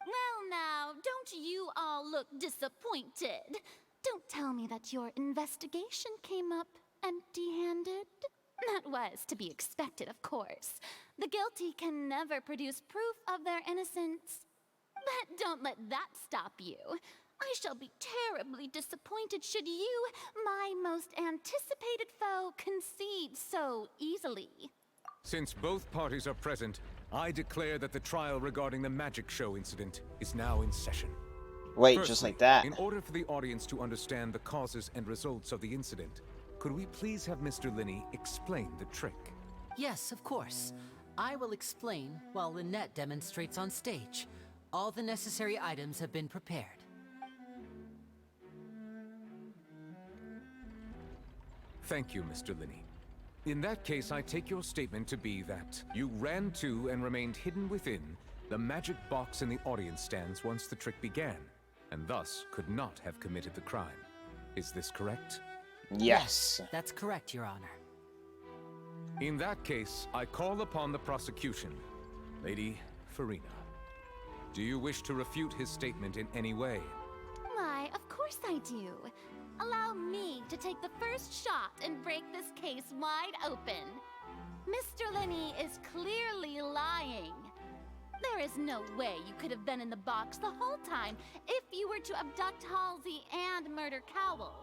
Well now, don't you all look disappointed? Don't tell me that your investigation came up empty-handed. That was to be expected, of course. The guilty can never produce proof of their innocence. But don't let that stop you. I shall be terribly disappointed should you, my most anticipated foe, concede so easily. Since both parties are present, I declare that the trial regarding the magic show incident is now in session. Wait, Firstly, just like that. In order for the audience to understand the causes and results of the incident, could we please have Mr. Linney explain the trick? Yes, of course. I will explain while Lynette demonstrates on stage. All the necessary items have been prepared. Thank you, Mr. Linney. In that case, I take your statement to be that you ran to and remained hidden within the magic box in the audience stands once the trick began, and thus could not have committed the crime. Is this correct? Yes. That's correct, Your Honor. In that case, I call upon the prosecution. Lady Farina, do you wish to refute his statement in any way? Why, of course I do. Allow me to take the first shot and break this case wide open. Mr. Linney is clearly lying. There is no way you could have been in the box the whole time if you were to abduct Halsey and murder Cowell.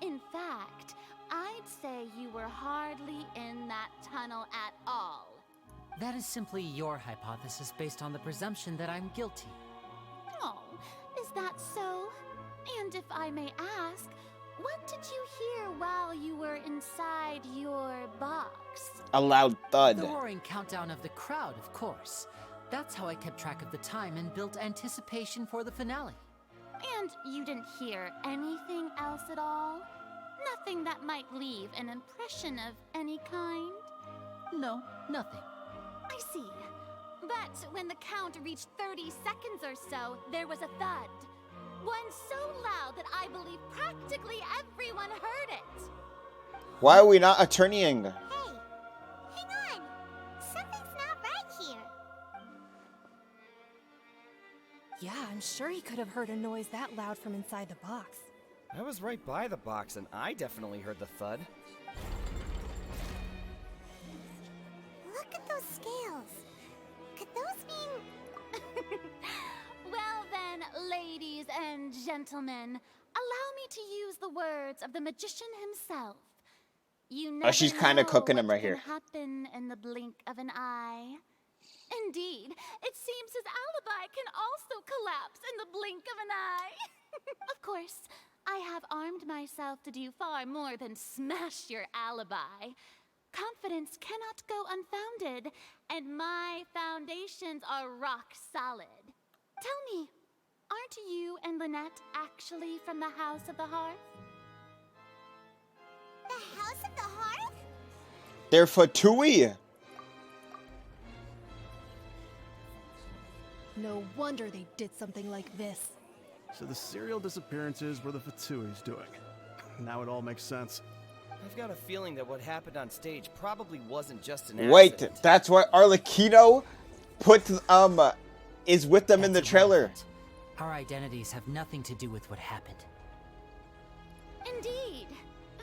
In fact, I'd say you were hardly in that tunnel at all. That is simply your hypothesis based on the presumption that I'm guilty. Oh, is that so? And if I may ask, what did you hear while you were inside your box? A loud thud. The roaring countdown of the crowd, of course. That's how I kept track of the time and built anticipation for the finale. And you didn't hear anything else at all? Nothing that might leave an impression of any kind? No, nothing. I see. But when the count reached 30 seconds or so, there was a thud. One so loud that I believe practically everyone heard it. Why are we not attorneying? Hey, hang on. Something's not right here. Yeah, I'm sure he could have heard a noise that loud from inside the box. I was right by the box, and I definitely heard the thud. Look at those scales. Could those mean... Well then, ladies and gentlemen, allow me to use the words of the magician himself. You never she's kind of cooking him what right can here. happen in the blink of an eye. Indeed, it seems his alibi can also collapse in the blink of an eye. Of course, I have armed myself to do far more than smash your alibi. Confidence cannot go unfounded, and my foundations are rock solid. Tell me, aren't you and Lynette actually from the House of the Hearth? The House of the Hearth? They're Fatui. No wonder they did something like this. So the serial disappearances were the Fatui's doing. Now it all makes sense. I've got a feeling that what happened on stage probably wasn't just an Wait, accident. that's why Arlecchino put is with them in the trailer. Our identities have nothing to do with what happened. Indeed.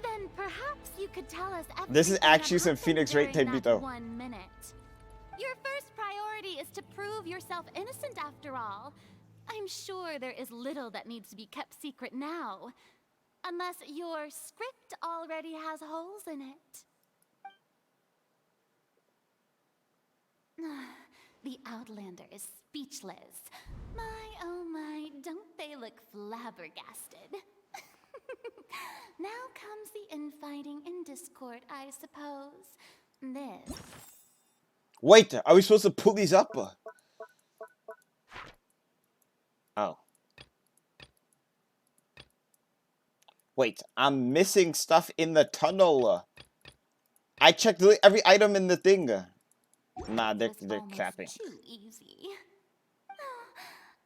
Then perhaps you could tell us everything. This is actually some that Phoenix happened Wright during type that though. 1 minute. Your first priority is to prove yourself innocent after all. I'm sure there is little that needs to be kept secret now. Unless your script already has holes in it. The Outlander is speechless. My, oh my, don't they look flabbergasted? Now comes the infighting and discord, I suppose. This. Wait, are we supposed to pull these up? Oh. Wait, I'm missing stuff in the tunnel. I checked every item in the thing. Nah, they're capping. Too easy.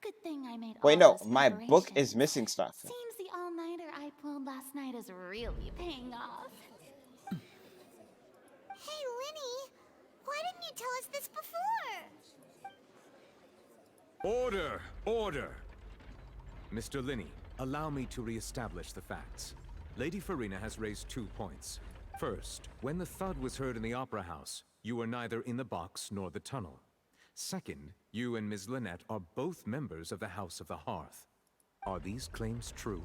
Good thing I made Wait, all no, this my book preparation. is missing stuff. Seems the all-nighter I pulled last night is really paying off. Hey, Linny, why didn't you tell us this before? Order! Order! Mr. Linney, allow me to re-establish the facts. Lady Farina has raised 2 points. First, when the thud was heard in the Opera House, you were neither in the box nor the tunnel. Second, you and Ms. Lynette are both members of the House of the Hearth. Are these claims true?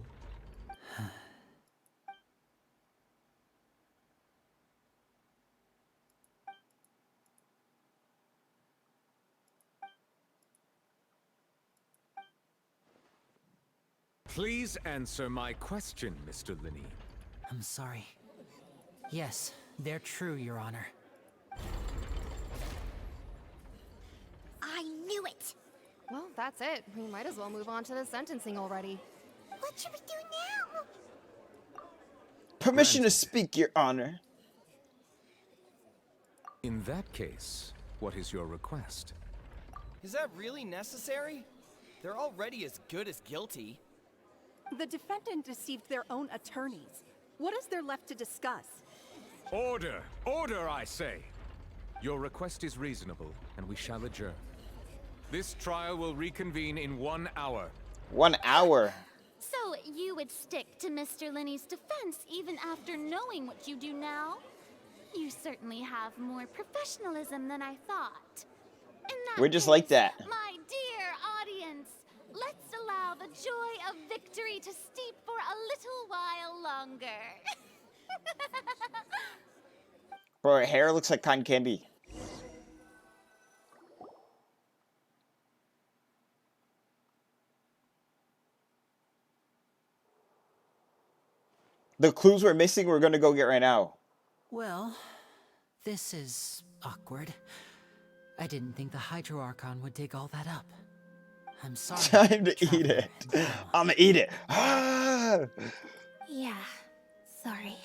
Please answer my question, Mr. Linney. I'm sorry. Yes, they're true, Your Honor. I knew it! Well, that's it. We might as well move on to the sentencing already. What should we do now? Permission to speak, Your Honor. In that case, what is your request? Is that really necessary? They're already as good as guilty. The defendant deceived their own attorneys. What is there left to discuss? Order! Order, I say! Your request is reasonable, and we shall adjourn. This trial will reconvene in 1 hour. 1 hour? So you would stick to Mr. Linney's defense even after knowing what you do now? You certainly have more professionalism than I thought. In that We're just case, like that. My dear audience, let's allow the joy of victory to steep for a little while longer. Bro, her hair looks like cotton candy. The clues we're missing, we're gonna go get right now. Well, this is awkward. I didn't think the Hydro Archon would dig all that up. I'm sorry. Time to eat it. I'ma eat it. Yeah, sorry.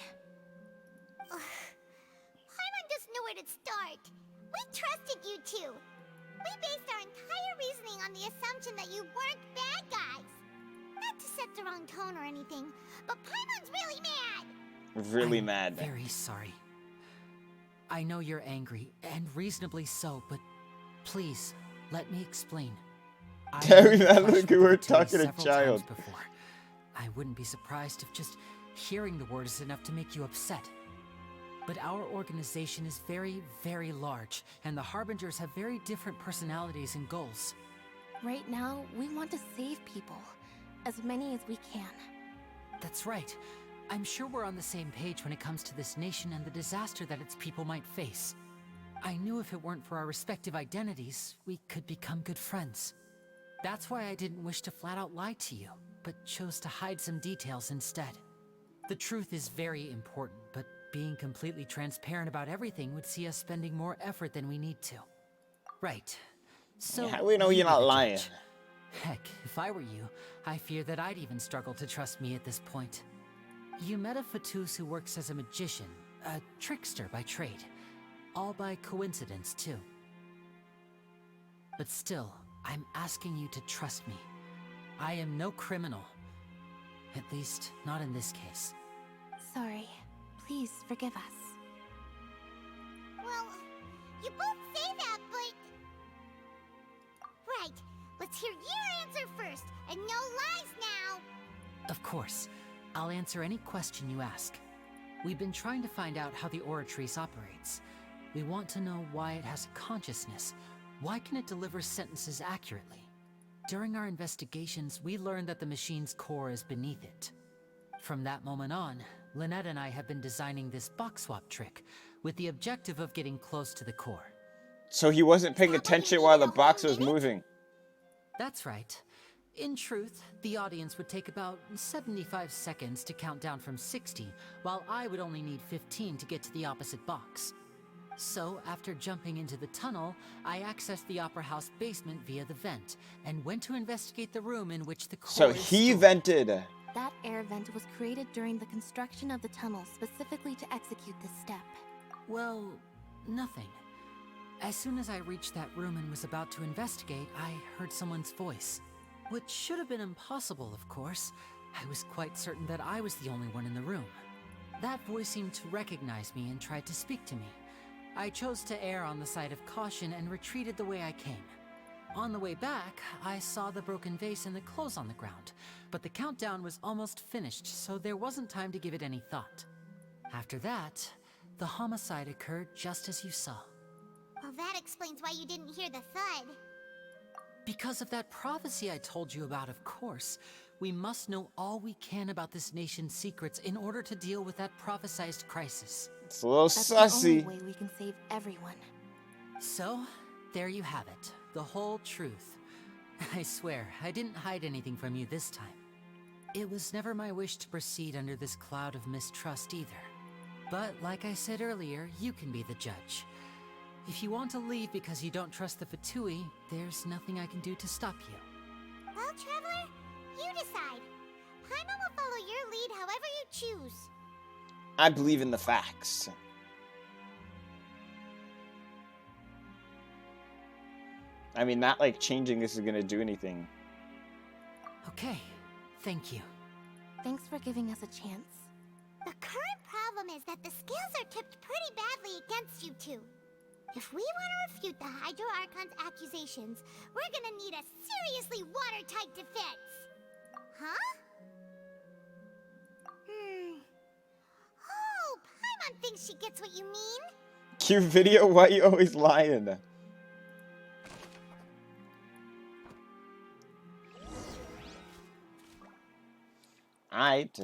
Paimon doesn't know where to start. We trusted you two. We based our entire reasoning on the assumption that you weren't bad guys. Not to set the wrong tone or anything, but Paimon's really mad. Really I'm mad. Very sorry. I know you're angry, and reasonably so, but please, let me explain. Terry, that look, we were talking to a several child. times before. I wouldn't be surprised if just hearing the word is enough to make you upset. But our organization is very, very large, and the Harbingers have very different personalities and goals. Right now, we want to save people. As many as we can. That's right. I'm sure we're on the same page when it comes to this nation and the disaster that its people might face. I knew if it weren't for our respective identities, we could become good friends. That's why I didn't wish to flat out lie to you, but chose to hide some details instead. The truth is very important, but being completely transparent about everything would see us spending more effort than we need to. Right. So How do we know you you're be not the lying? judge. Heck, if I were you, I fear that I'd even struggle to trust me at this point. You met a Fatus who works as a magician, a trickster by trade. All by coincidence, too. But still, I'm asking you to trust me. I am no criminal. At least, not in this case. Sorry. Please forgive us. Well, you both say that, but... Right. Let's hear your answer first, and no lies now. Of course. I'll answer any question you ask. We've been trying to find out how the Oratrice operates. We want to know why it has consciousness. Why can it deliver sentences accurately? During our investigations, we learned that the machine's core is beneath it. From that moment on, Lynette and I have been designing this box swap trick with the objective of getting close to the core. So he wasn't paying attention while the box was moving. That's right. In truth, the audience would take about 75 seconds to count down from 60, while I would only need 15 to get to the opposite box. So, after jumping into the tunnel, I accessed the Opera House basement via the vent, and went to investigate the room in which the core So is he stored. vented. That air vent was created during the construction of the tunnel specifically to execute this step. Well, nothing. As soon as I reached that room and was about to investigate, I heard someone's voice. Which should have been impossible, of course. I was quite certain that I was the only one in the room. That voice seemed to recognize me and tried to speak to me. I chose to err on the side of caution and retreated the way I came. On the way back, I saw the broken vase and the clothes on the ground, but the countdown was almost finished, so there wasn't time to give it any thought. After that, the homicide occurred just as you saw. Well, that explains why you didn't hear the thud. Because of that prophecy I told you about, of course. We must know all we can about this nation's secrets in order to deal with that prophesized crisis. It's a little That's sussy. the only way we can save everyone. So, there you have it. The whole truth. I swear, I didn't hide anything from you this time. It was never my wish to proceed under this cloud of mistrust either. But, like I said earlier, you can be the judge. If you want to leave because you don't trust the Fatui, there's nothing I can do to stop you. Well, Traveler, you decide. Paimon will follow your lead however you choose. I believe in the facts. I mean, not like changing this is gonna do anything. Okay, thank you. Thanks for giving us a chance. The current problem is that the scales are tipped pretty badly against you two. If we want to refute the Hydro Archon's accusations, we're gonna need a seriously watertight defense. Huh? Oh, Paimon thinks she gets what you mean. Cute video, why you always lying? Alright.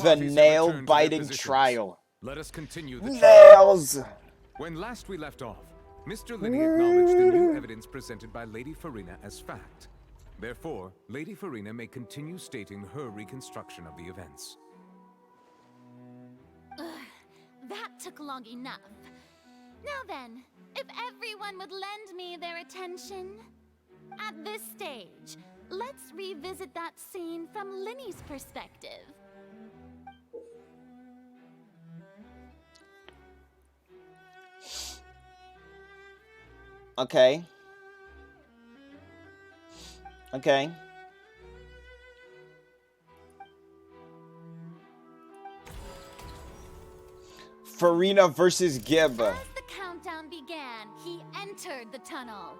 The nail-biting trial. Let us continue the Nails! When last we left off, Mr. Linney acknowledged the new evidence presented by Lady Farina as fact. Therefore, Lady Farina may continue stating her reconstruction of the events. That took long enough. Now then, if everyone would lend me their attention. At this stage, let's revisit that scene from Linney's perspective. Okay. Okay. Farina versus Gib. As the countdown began, he entered the tunnel.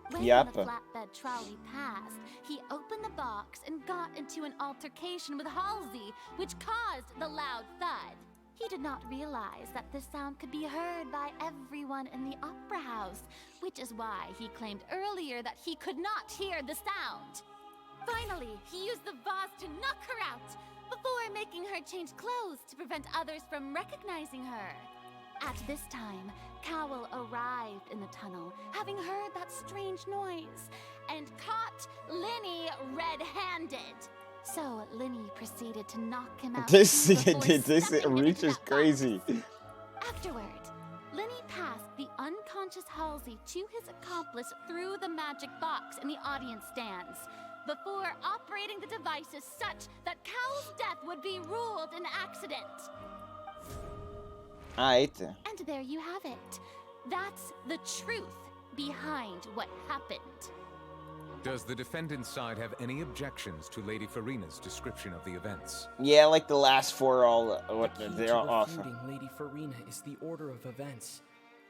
When Yep. the flatbed trolley passed, he opened the box and got into an altercation with Halsey, which caused the loud thud. He did not realize that this sound could be heard by everyone in the opera house, which is why he claimed earlier that he could not hear the sound. Finally, he used the vase to knock her out, before making her change clothes to prevent others from recognizing her. At this time, Cowell arrived in the tunnel, having heard that strange noise, and caught Linney red-handed. So Linney proceeded to knock him out. This before reach is crazy. Afterward, Linney passed the unconscious Halsey to his accomplice through the magic box in the audience stands, before operating the devices such that Cowell's death would be ruled an accident. Alright. And there you have it. That's the truth behind what happened. Does the defendant's side have any objections to Lady Farina's description of the events? Yeah, like the last four all they're all off. Refuting Lady Farina is the order of events,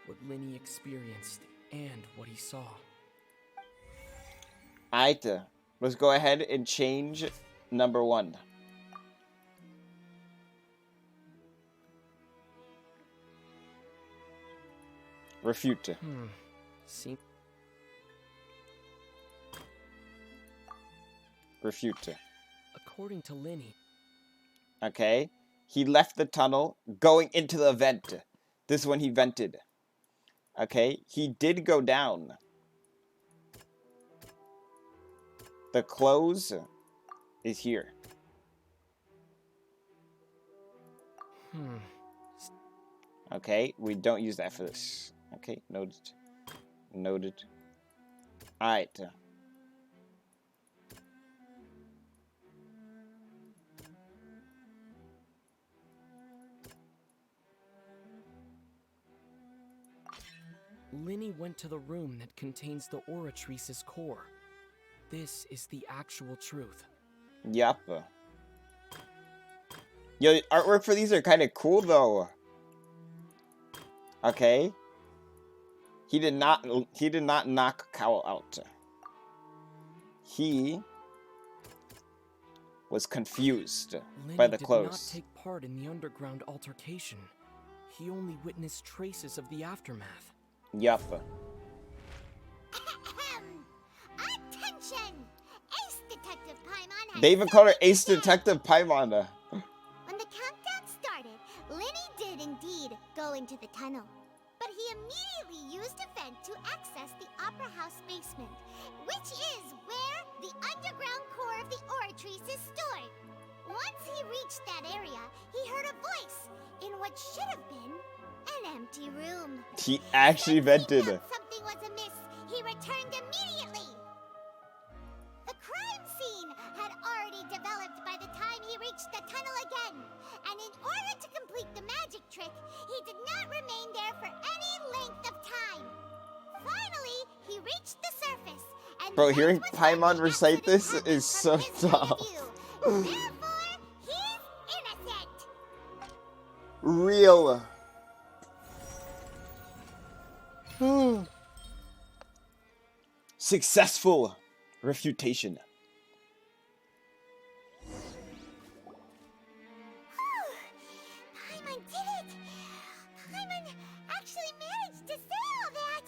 what Linney experienced, and what he saw. Alright, let's go ahead and change number 1. Refute. See. Refute. According to Linney. Okay. He left the tunnel going into the vent. This is when he vented. Okay. He did go down. The clothes is here. Okay. We don't use that for this. Okay. Noted. Noted. Alright. Linney went to the room that contains the Oratrice's core. This is the actual truth. Yup. Yo, the artwork for these are kind of cool though. Okay. He did not knock Cowell out. He was confused by the clothes. Linney did not take part in the underground altercation. He only witnessed traces of the aftermath. Yup. Attention! Ace Detective Paimon has They even called her Ace Detective Paimon. When the countdown started, Linney did indeed go into the tunnel. But he immediately used a vent to access the Opera House basement, which is where the underground core of the Oratrice is stored. Once he reached that area, he heard a voice in what should have been an An empty room. He actually vented. Something was amiss. He returned immediately. The crime scene had already developed by the time he reached the tunnel again. And in order to complete the magic trick, he did not remain there for any length of time. Finally, he reached the surface. And Bro, hearing Paimon recite this is so tough. Therefore, he's innocent. Real. Successful refutation. Paimon did it! Paimon actually managed to say all that!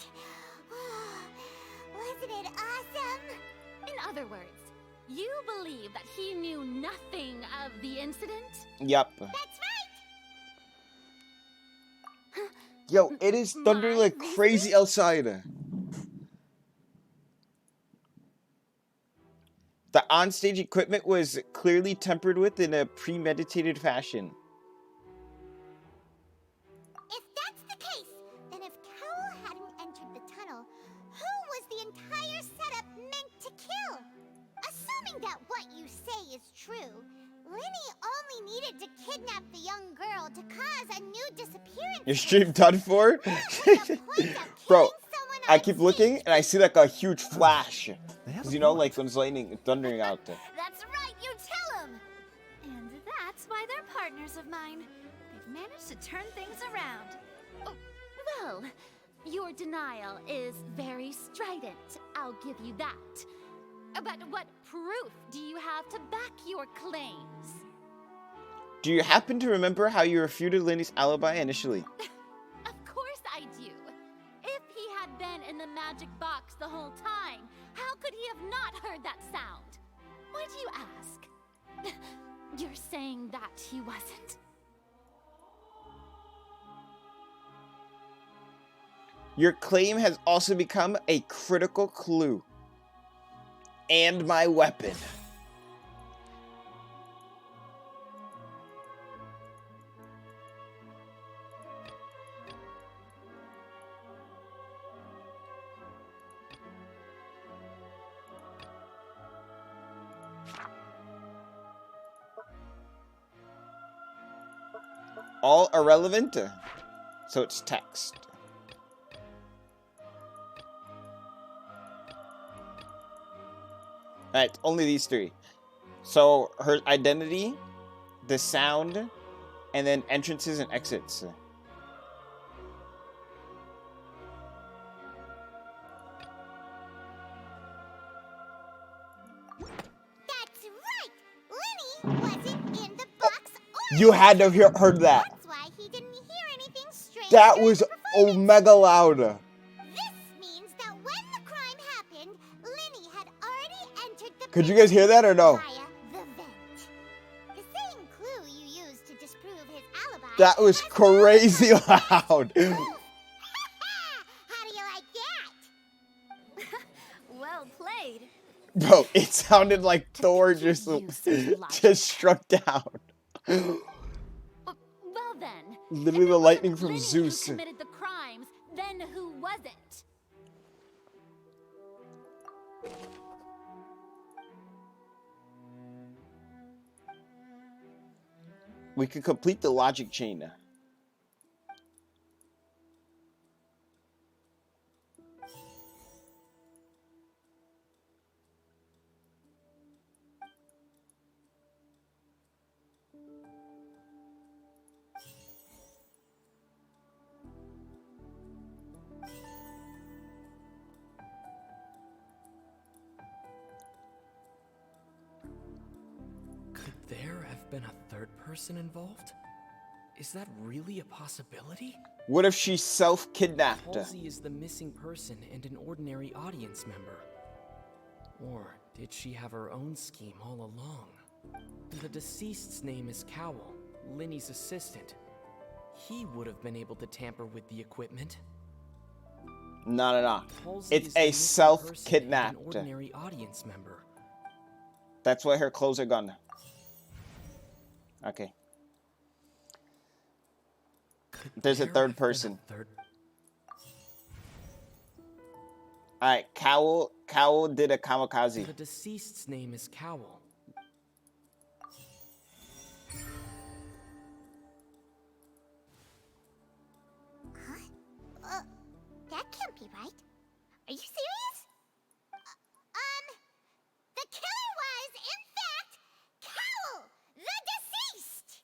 Wasn't it awesome? In other words, you believe that he knew nothing of the incident? Yup. That's right! Yo, it is thundering like crazy outside. The onstage equipment was clearly tempered with in a premeditated fashion. If that's the case, then if Cowell hadn't entered the tunnel, who was the entire setup meant to kill? Assuming that what you say is true, Linny only needed to kidnap the young girl to cause a new disappearance. Your stream done for? Bro, I keep looking and I see like a huge flash. Cause you know, like when it's lightning, thundering out there. That's right, you tell him! And that's why they're partners of mine. They've managed to turn things around. Oh, well, your denial is very strident, I'll give you that. But what proof do you have to back your claims? Do you happen to remember how you refuted Linny's alibi initially? Of course I do. If he had been in the magic box the whole time, how could he have not heard that sound? Why do you ask? You're saying that he wasn't. Your claim has also become a critical clue. And my weapon. All irrelevant, so it's text. Alright, only these three. So her identity, the sound, and then entrances and exits. That's right! Linny wasn't in the box or You had to have heard that. That's why he didn't hear anything strange. That was omega loud. This means that when the crime happened, Linny had already entered the Could you guys hear that or no? via the vent. The same clue you used to disprove his alibi. That was crazy loud. How do you like that? Well played. Bro, it sounded like Thor just struck down. Well then, Literally the lightning from Linny Zeus. who committed the crimes, then who wasn't? We can complete the logic chain. Could there have been a third person involved? Is that really a possibility? What if she self-kidnapped? Halsey is the missing person and an ordinary audience member. Or did she have her own scheme all along? The deceased's name is Cowell, Linny's assistant. He would have been able to tamper with the equipment. No. Halsey It's is the a missing person and self-kidnapped. an ordinary audience member. That's why her clothes are gone. Okay. Could There's a third person. Alright, Cowl did a kamikaze. The deceased's name is Cowl. That can't be right. Are you serious? The killer was, in fact, Cowl, the deceased!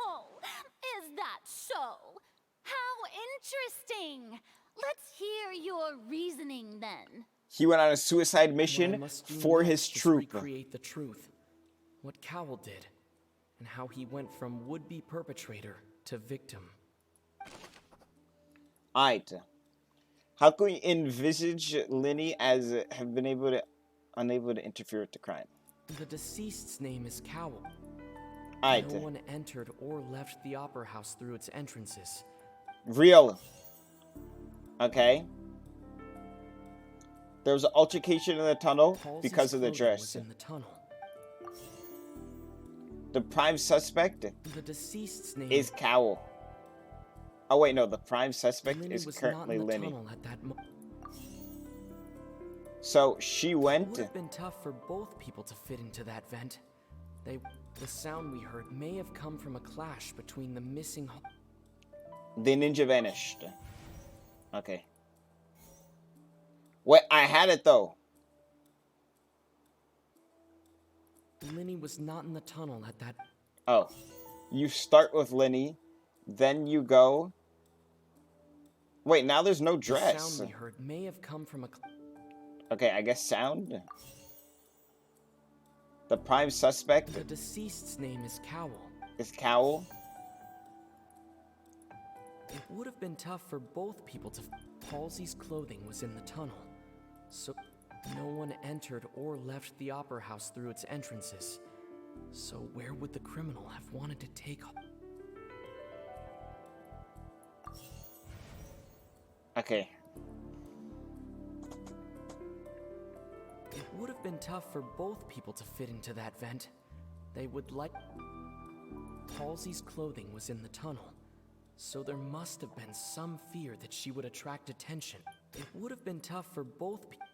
Oh, is that so? How interesting! Let's hear your reasoning then. He went on a suicide mission for his troop. Recreate the truth. What Cowl did, and how he went from would-be perpetrator to victim. Alright. How can we envisage Linny as have been unable to interfere with the crime? The deceased's name is Cowl. Alright. No one entered or left the opera house through its entrances. Real. Okay. There was an altercation in the tunnel because of the dress. In the tunnel. The prime suspect The deceased's name is Cowl. Oh wait, no, the prime suspect Linny is was currently not in the Linny. tunnel at that So she went. It would have been tough for both people to fit into that vent. The sound we heard may have come from a clash between the missing. The ninja vanished. Okay. Wait, I had it though. Linny was not in the tunnel at that. Oh, you start with Linny, then you go. Wait, now there's no dress. The sound we heard may have come from a. Okay, I guess sound. The prime suspect. The deceased's name is Cowl. Is Cowl. It would have been tough for both people to. Halsey's clothing was in the tunnel, so no one entered or left the opera house through its entrances. So where would the criminal have wanted to take? Okay. It would have been tough for both people to fit into that vent. They would like. Halsey's clothing was in the tunnel, so there must have been some fear that she would attract attention. It would have been tough for both people.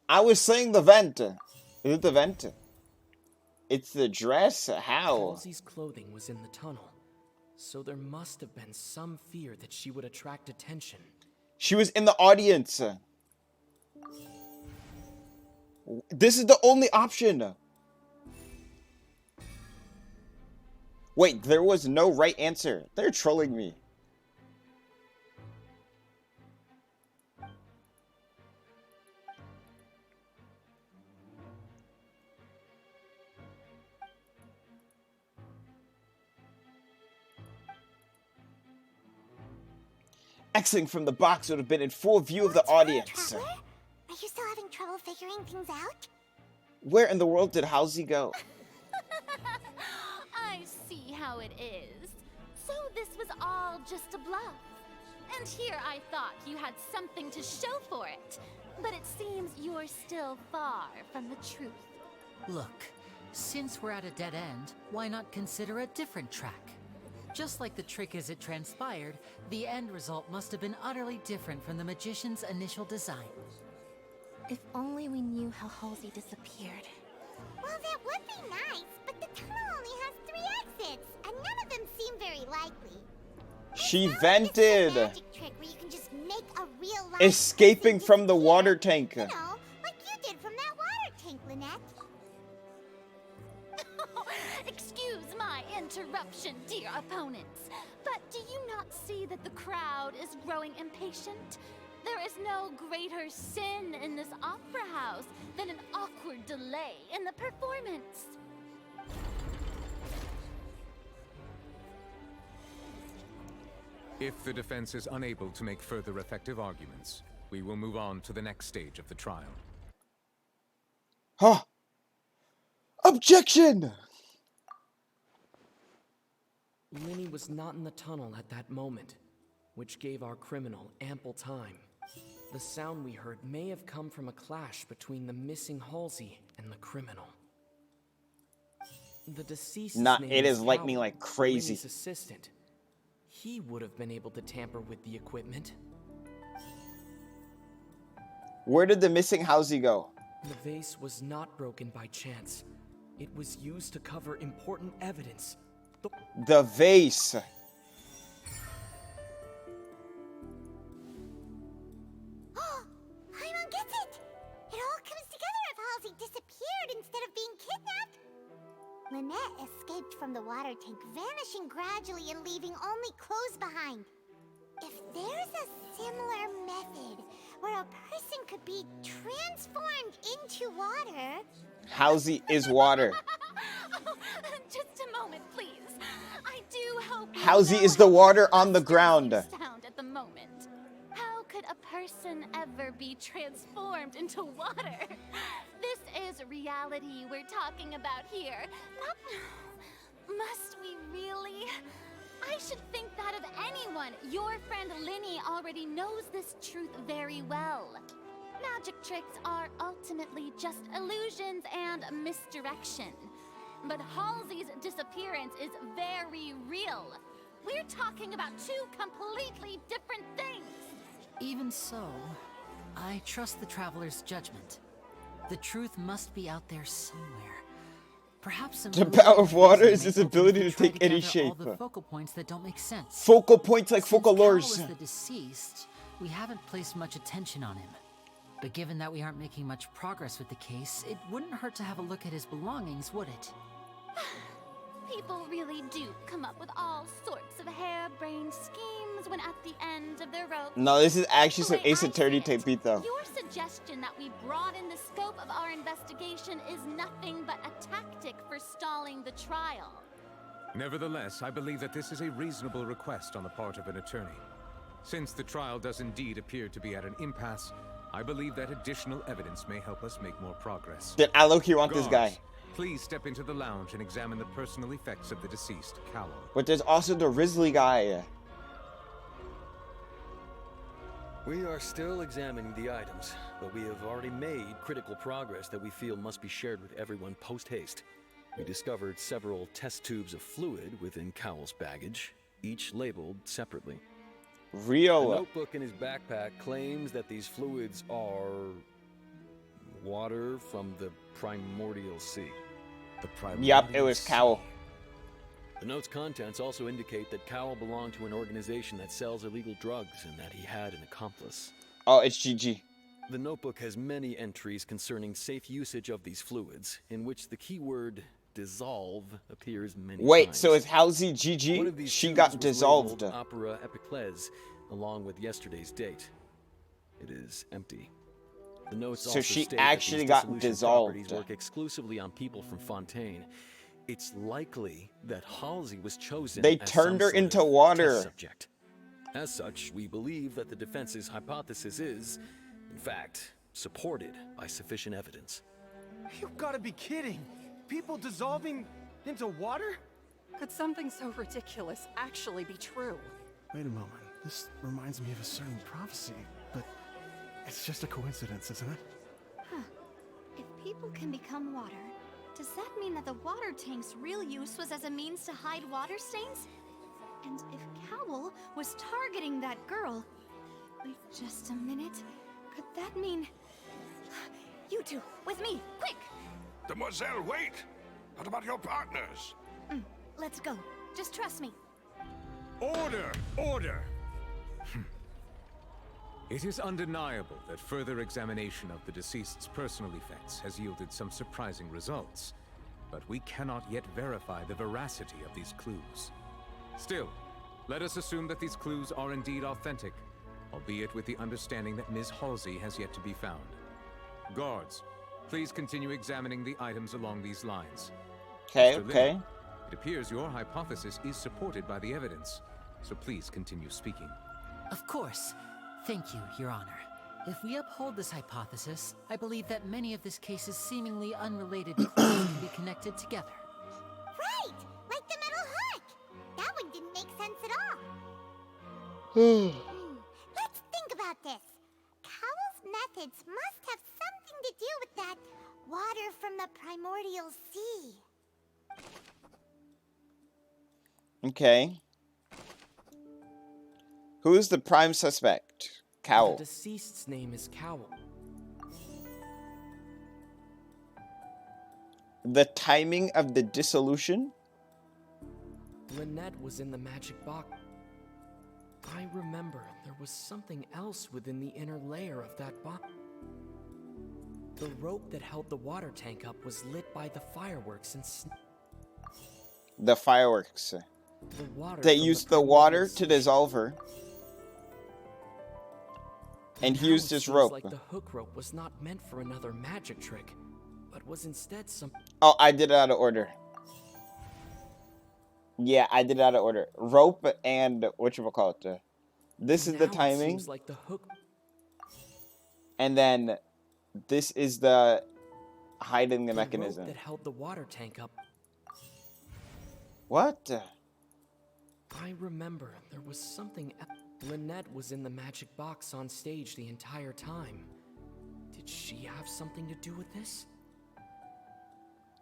I was saying the vent. Is it the vent? It's the dress? How? Halsey's clothing was in the tunnel, so there must have been some fear that she would attract attention. She was in the audience. This is the only option. Wait, there was no right answer. They're trolling me. Exiting from the box would have been in full view of the audience. Are you still having trouble figuring things out? Where in the world did Halsey go? I see how it is. So this was all just a bluff. And here I thought you had something to show for it. But it seems you're still far from the truth. Look, since we're at a dead end, why not consider a different track? Just like the trick as it transpired, the end result must have been utterly different from the magician's initial design. If only we knew how Halsey disappeared. Well, that would be nice, but the tunnel only has 3 exits, and none of them seem very likely. She vented. Magic trick where you can just make a real life Escaping from the water tank. You know, like you did from that water tank, Lynette. Excuse my interruption, dear opponents, but do you not see that the crowd is growing impatient? There is no greater sin in this opera house than an awkward delay in the performance. If the defense is unable to make further effective arguments, we will move on to the next stage of the trial. Huh. Objection! Linny was not in the tunnel at that moment, which gave our criminal ample time. The sound we heard may have come from a clash between the missing Halsey and the criminal. The deceased It is lightning like crazy. Linny's assistant. he would have been able to tamper with the equipment. Where did the missing Halsey go? The vase was not broken by chance. It was used to cover important evidence. The vase. Paimon gets it! It all comes together if Halsey disappeared instead of being kidnapped. Lynette escaped from the water tank, vanishing gradually and leaving only clothes behind. If there's a similar method where a person could be transformed into water... Halsey is water. Just a moment, please. I do hope Halsey is the water on the ground. Sound at the moment. How could a person ever be transformed into water? This is reality we're talking about here. Must we really? I should think that of anyone. Your friend Linny already knows this truth very well. Magic tricks are ultimately just illusions and misdirection. But Halsey's disappearance is very real. We're talking about two completely different things. Even so, I trust the traveler's judgment. The truth must be out there somewhere. Perhaps The power of water is its ability to take any shape. All the focal points that don't make sense. Focal points like Since focal Cal lures. was the deceased, we haven't placed much attention on him. But given that we aren't making much progress with the case, it wouldn't hurt to have a look at his belongings, would it? People really do come up with all sorts of harebrained schemes when at the end of their rope. No, this is actually some Ace Attorney type beat though. Your suggestion that we broaden the scope of our investigation is nothing but a tactic for stalling the trial. Nevertheless, I believe that this is a reasonable request on the part of an attorney. Since the trial does indeed appear to be at an impasse, I believe that additional evidence may help us make more progress. Did I low-key want this guy? Please step into the lounge and examine the personal effects of the deceased, Cowell. But there's also the Risley guy. We are still examining the items, but we have already made critical progress that we feel must be shared with everyone post-haste. We discovered several test tubes of fluid within Cowell's baggage, each labeled separately. Real. The notebook in his backpack claims that these fluids are water from the primordial sea. The primordial Yep, it was Cowell. The note's contents also indicate that Cowell belonged to an organization that sells illegal drugs and that he had an accomplice. Oh, it's GG. The notebook has many entries concerning safe usage of these fluids, in which the keyword dissolve appears many times. Wait, so is Halsey GG? She got dissolved. Opera Epiclese, along with yesterday's date. It is empty. The notes So also she state actually that these got dissolution dissolved. properties work exclusively on people from Fontaine. It's likely that Halsey was chosen They as turned some her sort into of water. test subject. As such, we believe that the defense's hypothesis is, in fact, supported by sufficient evidence. You've got to be kidding! People dissolving into water? Could something so ridiculous actually be true? Wait a moment. This reminds me of a certain prophecy, but it's just a coincidence, isn't it? Huh. If people can become water, does that mean that the water tank's real use was as a means to hide water stains? And if Cowell was targeting that girl... Wait just a minute. Could that mean... You two, with me, quick! Demoiselle, wait! What about your partners? Let's go. Just trust me. Order! Order! It is undeniable that further examination of the deceased's personal effects has yielded some surprising results, but we cannot yet verify the veracity of these clues. Still, let us assume that these clues are indeed authentic, albeit with the understanding that Ms. Halsey has yet to be found. Guards, please continue examining the items along these lines. Okay, Mr. okay. Lin, it appears your hypothesis is supported by the evidence, so please continue speaking. Of course. Thank you, Your Honor. If we uphold this hypothesis, I believe that many of this case's seemingly unrelated clues can be connected together. Right! Like the metal hook! That one didn't make sense at all. Let's think about this. Cowell's methods must have something to do with that water from the primordial sea. Okay. Who's the prime suspect? Cowl. The deceased's name is Cowl. The timing of the dissolution? Lynette was in the magic box. I remember there was something else within the inner layer of that box. The rope that held the water tank up was lit by the fireworks and The fireworks. the water They from used the the water primordial to dissolve her. And he Now used it his seems rope. like the hook rope was not meant for another magic trick, but was instead some. Oh, I did it out of order. Yeah, I did it out of order. Rope and whatchamacallit. This is the Now it timing. seems like the hook. And then this is the hiding the The mechanism. rope that held the water tank up. What? I remember there was something. Lynette was in the magic box on stage the entire time. Did she have something to do with this?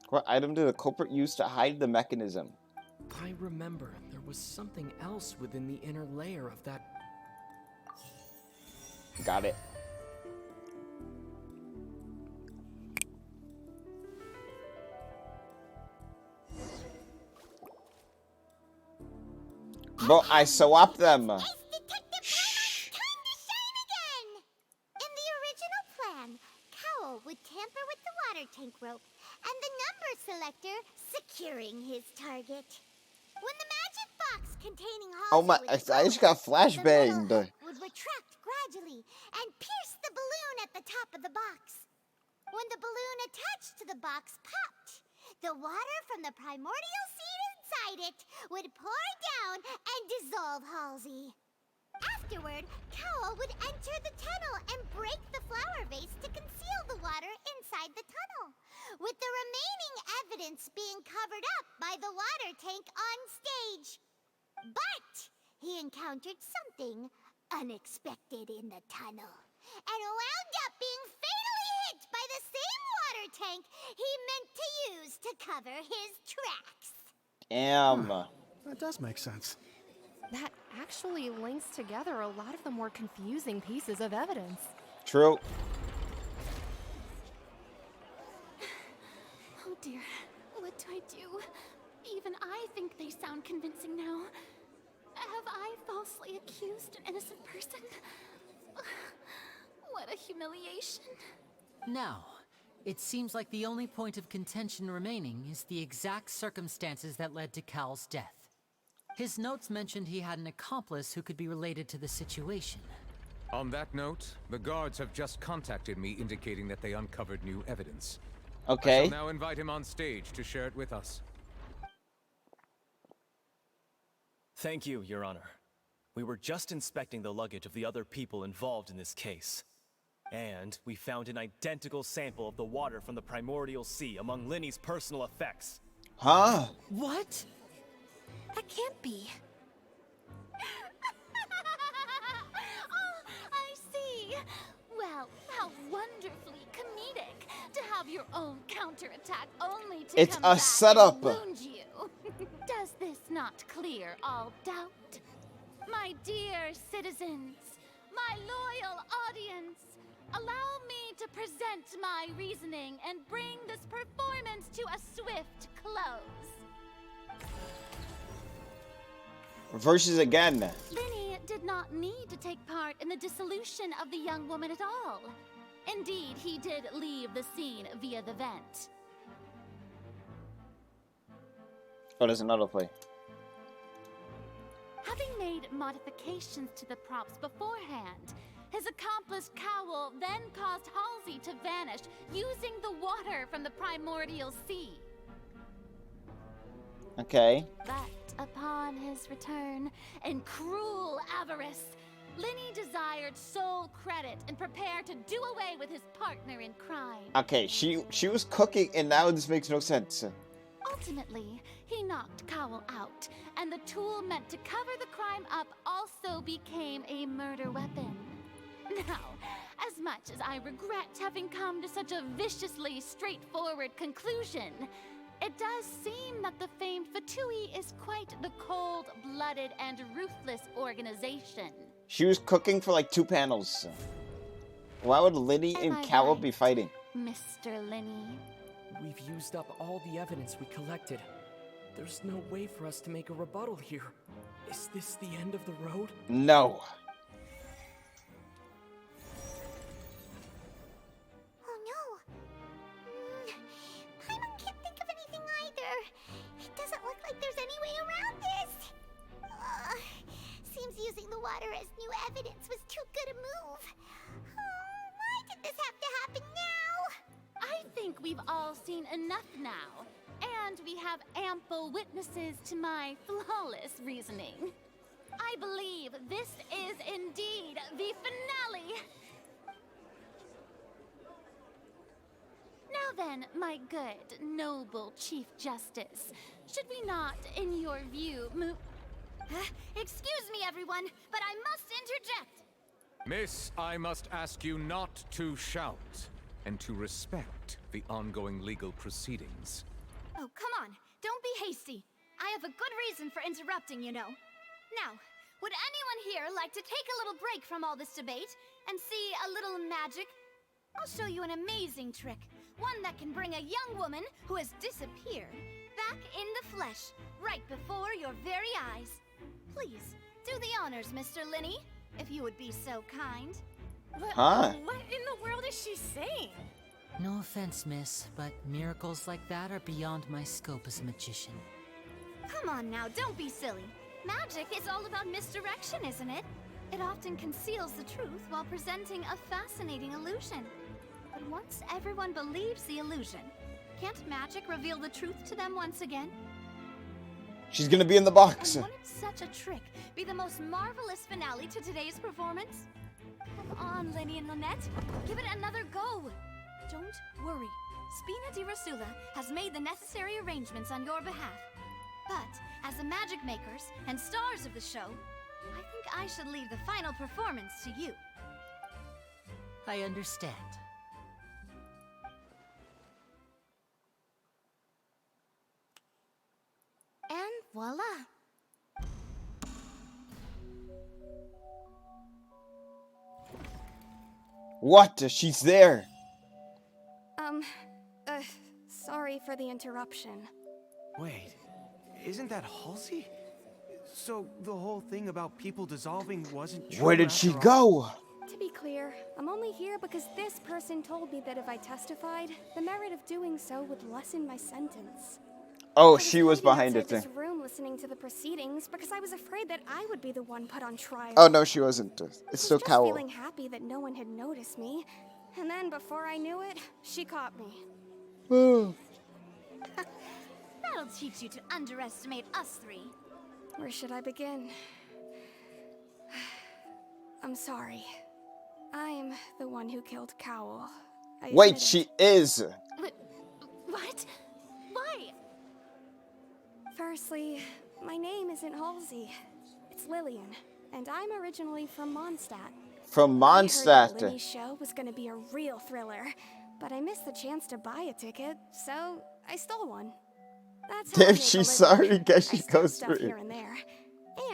What item did the culprit use to hide the mechanism? I remember there was something else within the inner layer of that. Got it. Bro, I swapped them. Shh. Time to shine again! In the original plan, Cowl would tamper with the water tank rope and the number selector securing his target. When the magic box containing Halsey Oh my, would I just got the flashbanged. metal hook would retract gradually and pierce the balloon at the top of the box. When the balloon attached to the box popped, the water from the primordial seed inside it would pour down and dissolve Halsey. Afterward, Cowl would enter the tunnel and break the flower vase to conceal the water inside the tunnel, with the remaining evidence being covered up by the water tank on stage. But he encountered something unexpected in the tunnel and wound up being fatally hit by the same water tank he meant to use to cover his tracks. Damn. That does make sense. That actually links together a lot of the more confusing pieces of evidence. True. Oh dear, what do I do? Even I think they sound convincing now. Have I falsely accused an innocent person? What a humiliation. Now, it seems like the only point of contention remaining is the exact circumstances that led to Cal's death. His notes mentioned he had an accomplice who could be related to the situation. On that note, the guards have just contacted me indicating that they uncovered new evidence. Okay. I shall now invite him on stage to share it with us. Thank you, Your Honor. We were just inspecting the luggage of the other people involved in this case. And we found an identical sample of the water from the primordial sea among Linny's personal effects. Huh? What? That can't be. Oh, I see. Well, how wonderfully comedic to have your own counterattack only to It's come a back setup. and wound you. Does this not clear all doubt? My dear citizens, my loyal audience, allow me to present my reasoning and bring this performance to a swift close. Versus again. Linny did not need to take part in the dissolution of the young woman at all. Indeed, he did leave the scene via the vent. Oh, there's another play. Having made modifications to the props beforehand, his accomplice Cowl then caused Halsey to vanish using the water from the primordial sea. Okay. But upon his return, in cruel avarice, Linny desired sole credit and prepared to do away with his partner in crime. Okay, she was cooking and now this makes no sense. Ultimately, he knocked Cowl out, and the tool meant to cover the crime up also became a murder weapon. Now, as much as I regret having come to such a viciously straightforward conclusion, it does seem that the famed Fatui is quite the cold-blooded and ruthless organization. She was cooking for like 2 panels. Why would Linny and Cowell be fighting? Mr. Linny. We've used up all the evidence we collected. There's no way for us to make a rebuttal here. Is this the end of the road? No. Oh no. Paimon can't think of anything either. It doesn't look like there's any way around this. Seems using the water as new evidence was too good a move. Why did this have to happen now? I think we've all seen enough now. And we have ample witnesses to my flawless reasoning. I believe this is indeed the finale. Now then, my good, noble Chief Justice, should we not, in your view, move... Excuse me, everyone, but I must interject. Miss, I must ask you not to shout and to respect the ongoing legal proceedings. Oh, come on. Don't be hasty. I have a good reason for interrupting, you know. Now, would anyone here like to take a little break from all this debate and see a little magic? I'll show you an amazing trick. One that can bring a young woman who has disappeared back in the flesh, right before your very eyes. Please, do the honors, Mr. Linny, if you would be so kind. Huh? What in the world is she saying? No offense, miss, but miracles like that are beyond my scope as a magician. Come on now, don't be silly. Magic is all about misdirection, isn't it? It often conceals the truth while presenting a fascinating illusion. But once everyone believes the illusion, can't magic reveal the truth to them once again? She's gonna be in the box. And wouldn't such a trick be the most marvelous finale to today's performance? Come on, Linny and Lynette, give it another go. Don't worry. Spina di Rasula has made the necessary arrangements on your behalf. But, as the magic makers and stars of the show, I think I should leave the final performance to you. I understand. And voila. What? She's there. Sorry for the interruption. Wait, isn't that Halsey? So the whole thing about people dissolving wasn't true. Where did she after all? go? To be clear, I'm only here because this person told me that if I testified, the merit of doing so would lessen my sentence. Oh, she was behind it this there. room listening to the proceedings because I was afraid that I would be the one put on trial. Oh no, she wasn't. It's still just Cowell. feeling happy that no one had noticed me, and then before I knew it, she caught me. That'll teach you to underestimate us three. Where should I begin? I'm sorry. I'm the one who killed Cowell. I Wait, admit she it. is. What? Why? Firstly, my name isn't Halsey. It's Lillian, and I'm originally from Mondstadt. From I heard that Mondstadt. Linny's show was gonna be a real thriller, but I missed the chance to buy a ticket, so I stole one. That's how I Damn, make a she's living. sorry, guess she I stole goes stuff through here it. and there,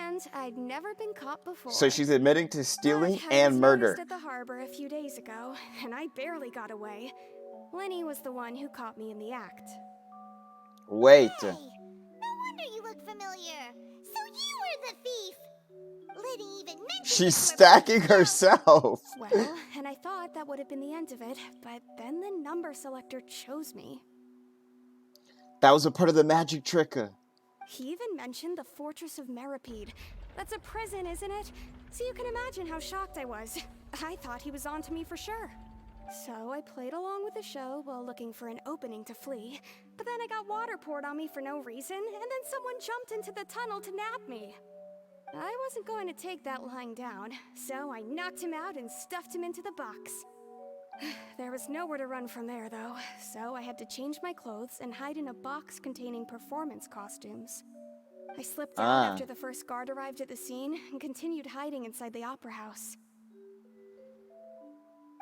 and I'd never been caught before. So she's admitting to stealing But I and was murder. noticed at the harbor a few days ago, and I barely got away. Lenny was the one who caught me in the act. Wait. No wonder you look familiar. So you were the thief. Liddy even mentioned She's stacking herself. Well, and I thought that would have been the end of it, but then the number selector chose me. That was a part of the magic trick. He even mentioned the Fortress of Meripede. That's a prison, isn't it? So you can imagine how shocked I was. I thought he was on to me for sure. So I played along with the show while looking for an opening to flee. But then I got water poured on me for no reason, and then someone jumped into the tunnel to nab me. I wasn't going to take that lying down, so I knocked him out and stuffed him into the box. There was nowhere to run from there, though, so I had to change my clothes and hide in a box containing performance costumes. I slipped out after the first guard arrived at the scene and continued hiding inside the opera house.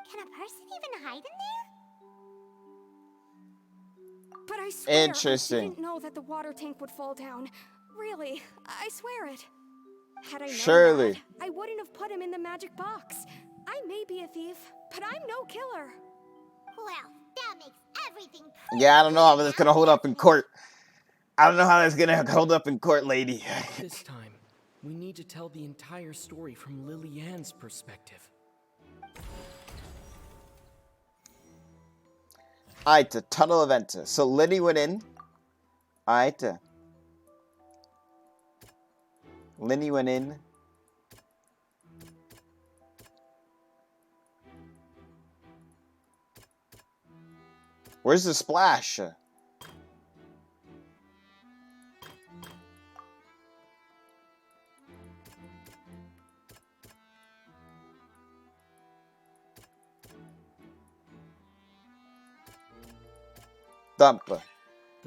Can a person even hide in there? But I swear, Interesting. I didn't know that the water tank would fall down. Really, I swear it. Had I known Surely. that, I wouldn't have put him in the magic box. I may be a thief, but I'm no killer. Well, that makes everything Yeah, I don't know how that's gonna hold up in court. I don't know how that's gonna hold up in court, lady. This time, we need to tell the entire story from Lily-Ann's perspective. Alright, tunnel event. So Liddy went in. Alright. Linny went in. Where's the splash? Dump.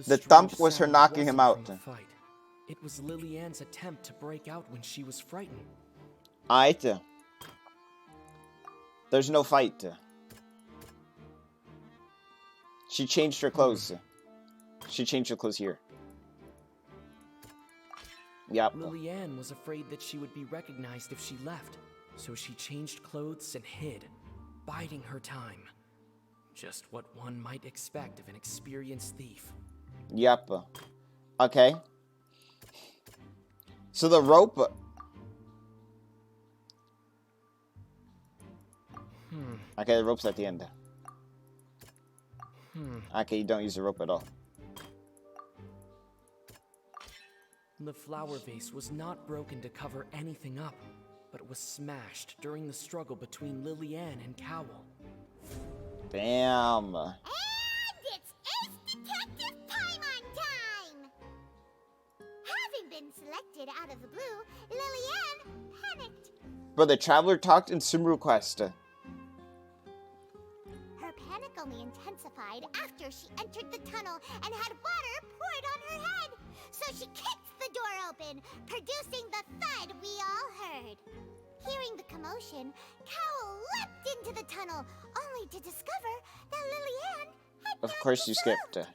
The thump was her sound knocking him wasn't out. from a fight. It was Lily-Ann's attempt to break out when she was frightened. Alright. There's no fight. She changed her clothes. She changed her clothes here. Yep. Lily-Ann was afraid that she would be recognized if she left, so she changed clothes and hid, biding her time. Just what one might expect of an experienced thief. Yep. Okay. So the rope. Okay, the rope's at the end. Okay, you don't use the rope at all. The flower vase was not broken to cover anything up, but it was smashed during the struggle between Lily-Ann and Cowell. Damn. And it's Ace Detective Paimon time! Having been selected out of the blue, Lily-Ann panicked. But the traveler talked in Sumru Quest. Her panic only intensified after she entered the tunnel and had water poured on her head. So she kicked the door open, producing the thud we all heard. Hearing the commotion, Cowell leapt into the tunnel, only to discover that Lily-Ann had Of not course you dissolved. skipped.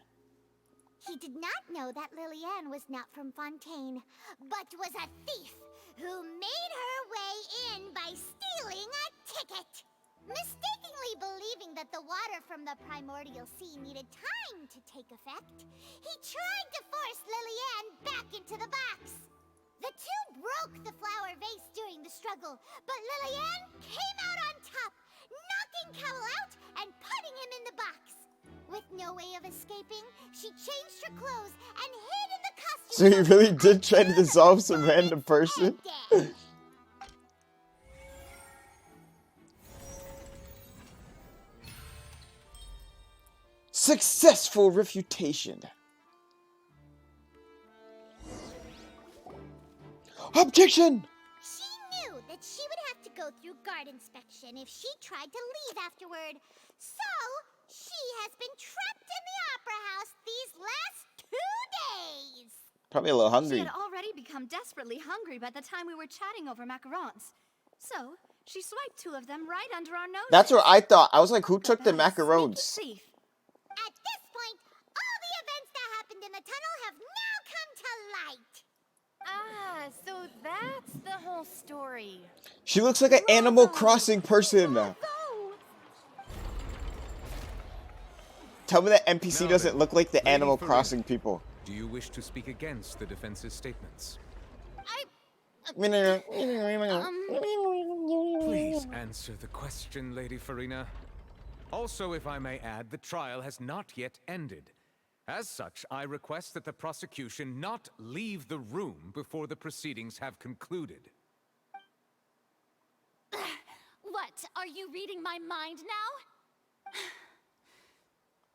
He did not know that Lily-Ann was not from Fontaine, but was a thief who made her way in by stealing a ticket. Mistakenly believing that the water from the primordial sea needed time to take effect, he tried to force Lily-Ann back into the box. The two broke the flower vase during the struggle, but Lily-Ann came out on top, knocking Cowell out and putting him in the box. With no way of escaping, she changed her clothes and hid in the costume. So he really did try to dissolve some random person? Successful refutation. Objection! She knew that she would have to go through guard inspection if she tried to leave afterward. So, she has been trapped in the Opera House these last 2 days. Probably a little She hungry. had already become desperately hungry by the time we were chatting over macarons. So, she swiped 2 of them right under our noses. That's what I thought. I was like, who took the macarons? Thief. At this point, all the events that happened in the tunnel have now come to light. Ah, so that's the whole story. She looks like an Animal Crossing person. Tell me that NPC Now doesn't then, look like the Lady Animal Farina, Crossing people. Do you wish to speak against the defense's statements? Please answer the question, Lady Farina. Also, if I may add, the trial has not yet ended. As such, I request that the prosecution not leave the room before the proceedings have concluded. What? Are you reading my mind now?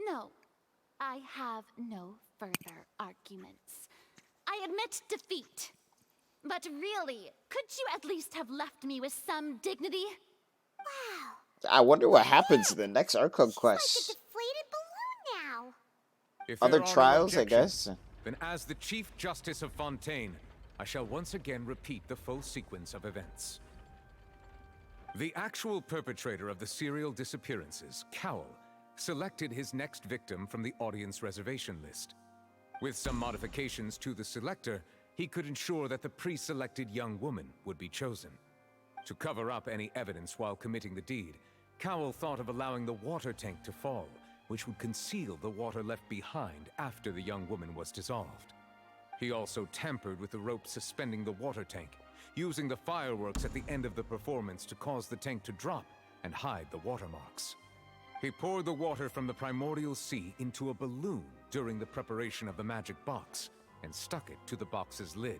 No, I have no further arguments. I admit defeat. But really, could you at least have left me with some dignity? Wow. I wonder what happens in the next Archon Like a quest. deflated balloon now. If Other there are no trials, I objections, guess. Then as the Chief Justice of Fontaine, I shall once again repeat the full sequence of events. The actual perpetrator of the serial disappearances, Cowell, selected his next victim from the audience reservation list. With some modifications to the selector, he could ensure that the pre-selected young woman would be chosen. To cover up any evidence while committing the deed, Cowell thought of allowing the water tank to fall, which would conceal the water left behind after the young woman was dissolved. He also tampered with the rope suspending the water tank, using the fireworks at the end of the performance to cause the tank to drop and hide the watermarks. He poured the water from the primordial sea into a balloon during the preparation of the magic box and stuck it to the box's lid.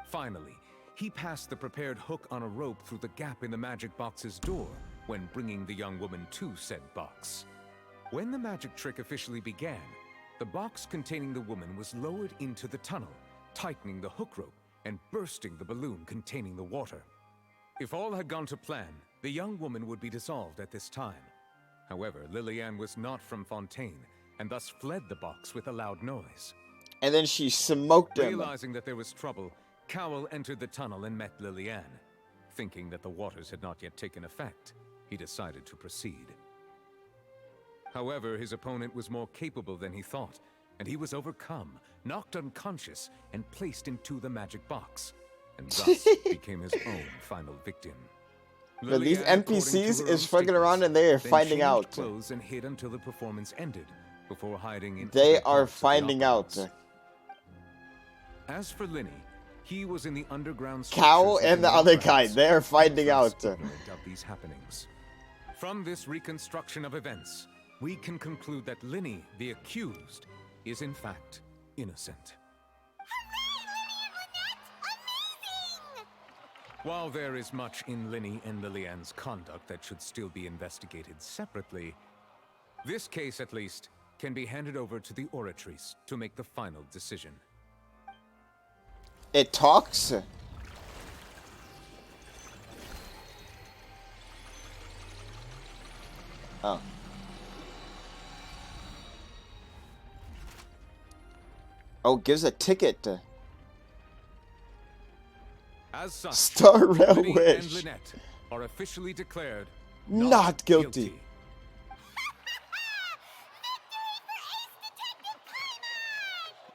Finally, he passed the prepared hook on a rope through the gap in the magic box's door when bringing the young woman to said box. When the magic trick officially began, the box containing the woman was lowered into the tunnel, tightening the hook rope and bursting the balloon containing the water. If all had gone to plan, the young woman would be dissolved at this time. However, Lillian was not from Fontaine, and thus fled the box with a loud noise. And then she smoked him. Realizing that there was trouble, Cowell entered the tunnel and met Lillian. Thinking that the waters had not yet taken effect, he decided to proceed. However, his opponent was more capable than he thought, and he was overcome, knocked unconscious, and placed into the magic box, and thus became his own final victim. But these Lillian, NPCs is fucking around and they are then finding changed out. clothes and hid until the performance ended, before hiding in They other are parts of the finding out. opera house. As for Linny, he was in the underground Cowell structures and the within other the guy, grounds, they are finding thus out. ignorant of these happenings. From this reconstruction of events, we can conclude that Linny, the accused, is in fact innocent. While there is much in Linny and Lillian's conduct that should still be investigated separately, this case, at least, can be handed over to the Oratrice to make the final decision. It talks? Oh. Oh, gives a ticket. As such, Star Linny Railway. and Lynette are officially declared Not guilty.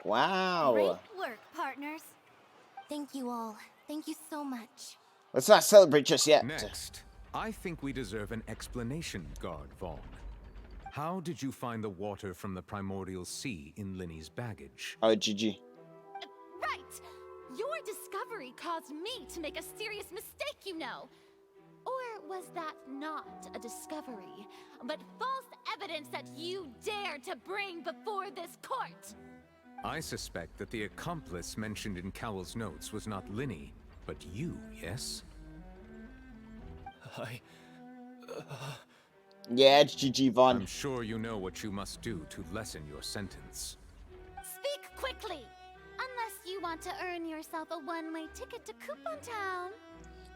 Wow. Great work, partners. Thank you all. Thank you so much. Let's not celebrate just yet. Next, I think we deserve an explanation, Guard Vaughn. How did you find the water from the primordial sea in Linny's baggage? Oh, GG. Right! Your discovery caused me to make a serious mistake, you know. Or was that not a discovery, but false evidence that you dared to bring before this court? I suspect that the accomplice mentioned in Cowell's notes was not Linny, but you, yes? Yeah, it's GG Vaughn. I'm sure you know what you must do to lessen your sentence. Speak quickly! Unless you want to earn yourself a one-way ticket to Coupon Town.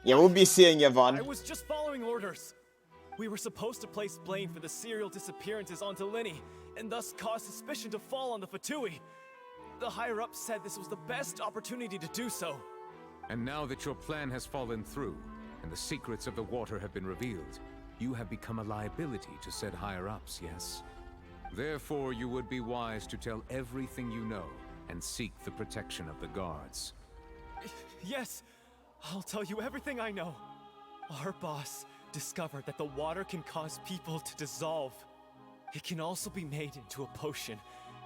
Yeah, we'll be seeing you, Vaughn. I was just following orders. We were supposed to place blame for the serial disappearances onto Linny, and thus cause suspicion to fall on the Fatui. The higher-ups said this was the best opportunity to do so. And now that your plan has fallen through, and the secrets of the water have been revealed, you have become a liability to said higher-ups, yes? Therefore, you would be wise to tell everything you know, and seek the protection of the guards. Yes, I'll tell you everything I know. Our boss discovered that the water can cause people to dissolve. It can also be made into a potion,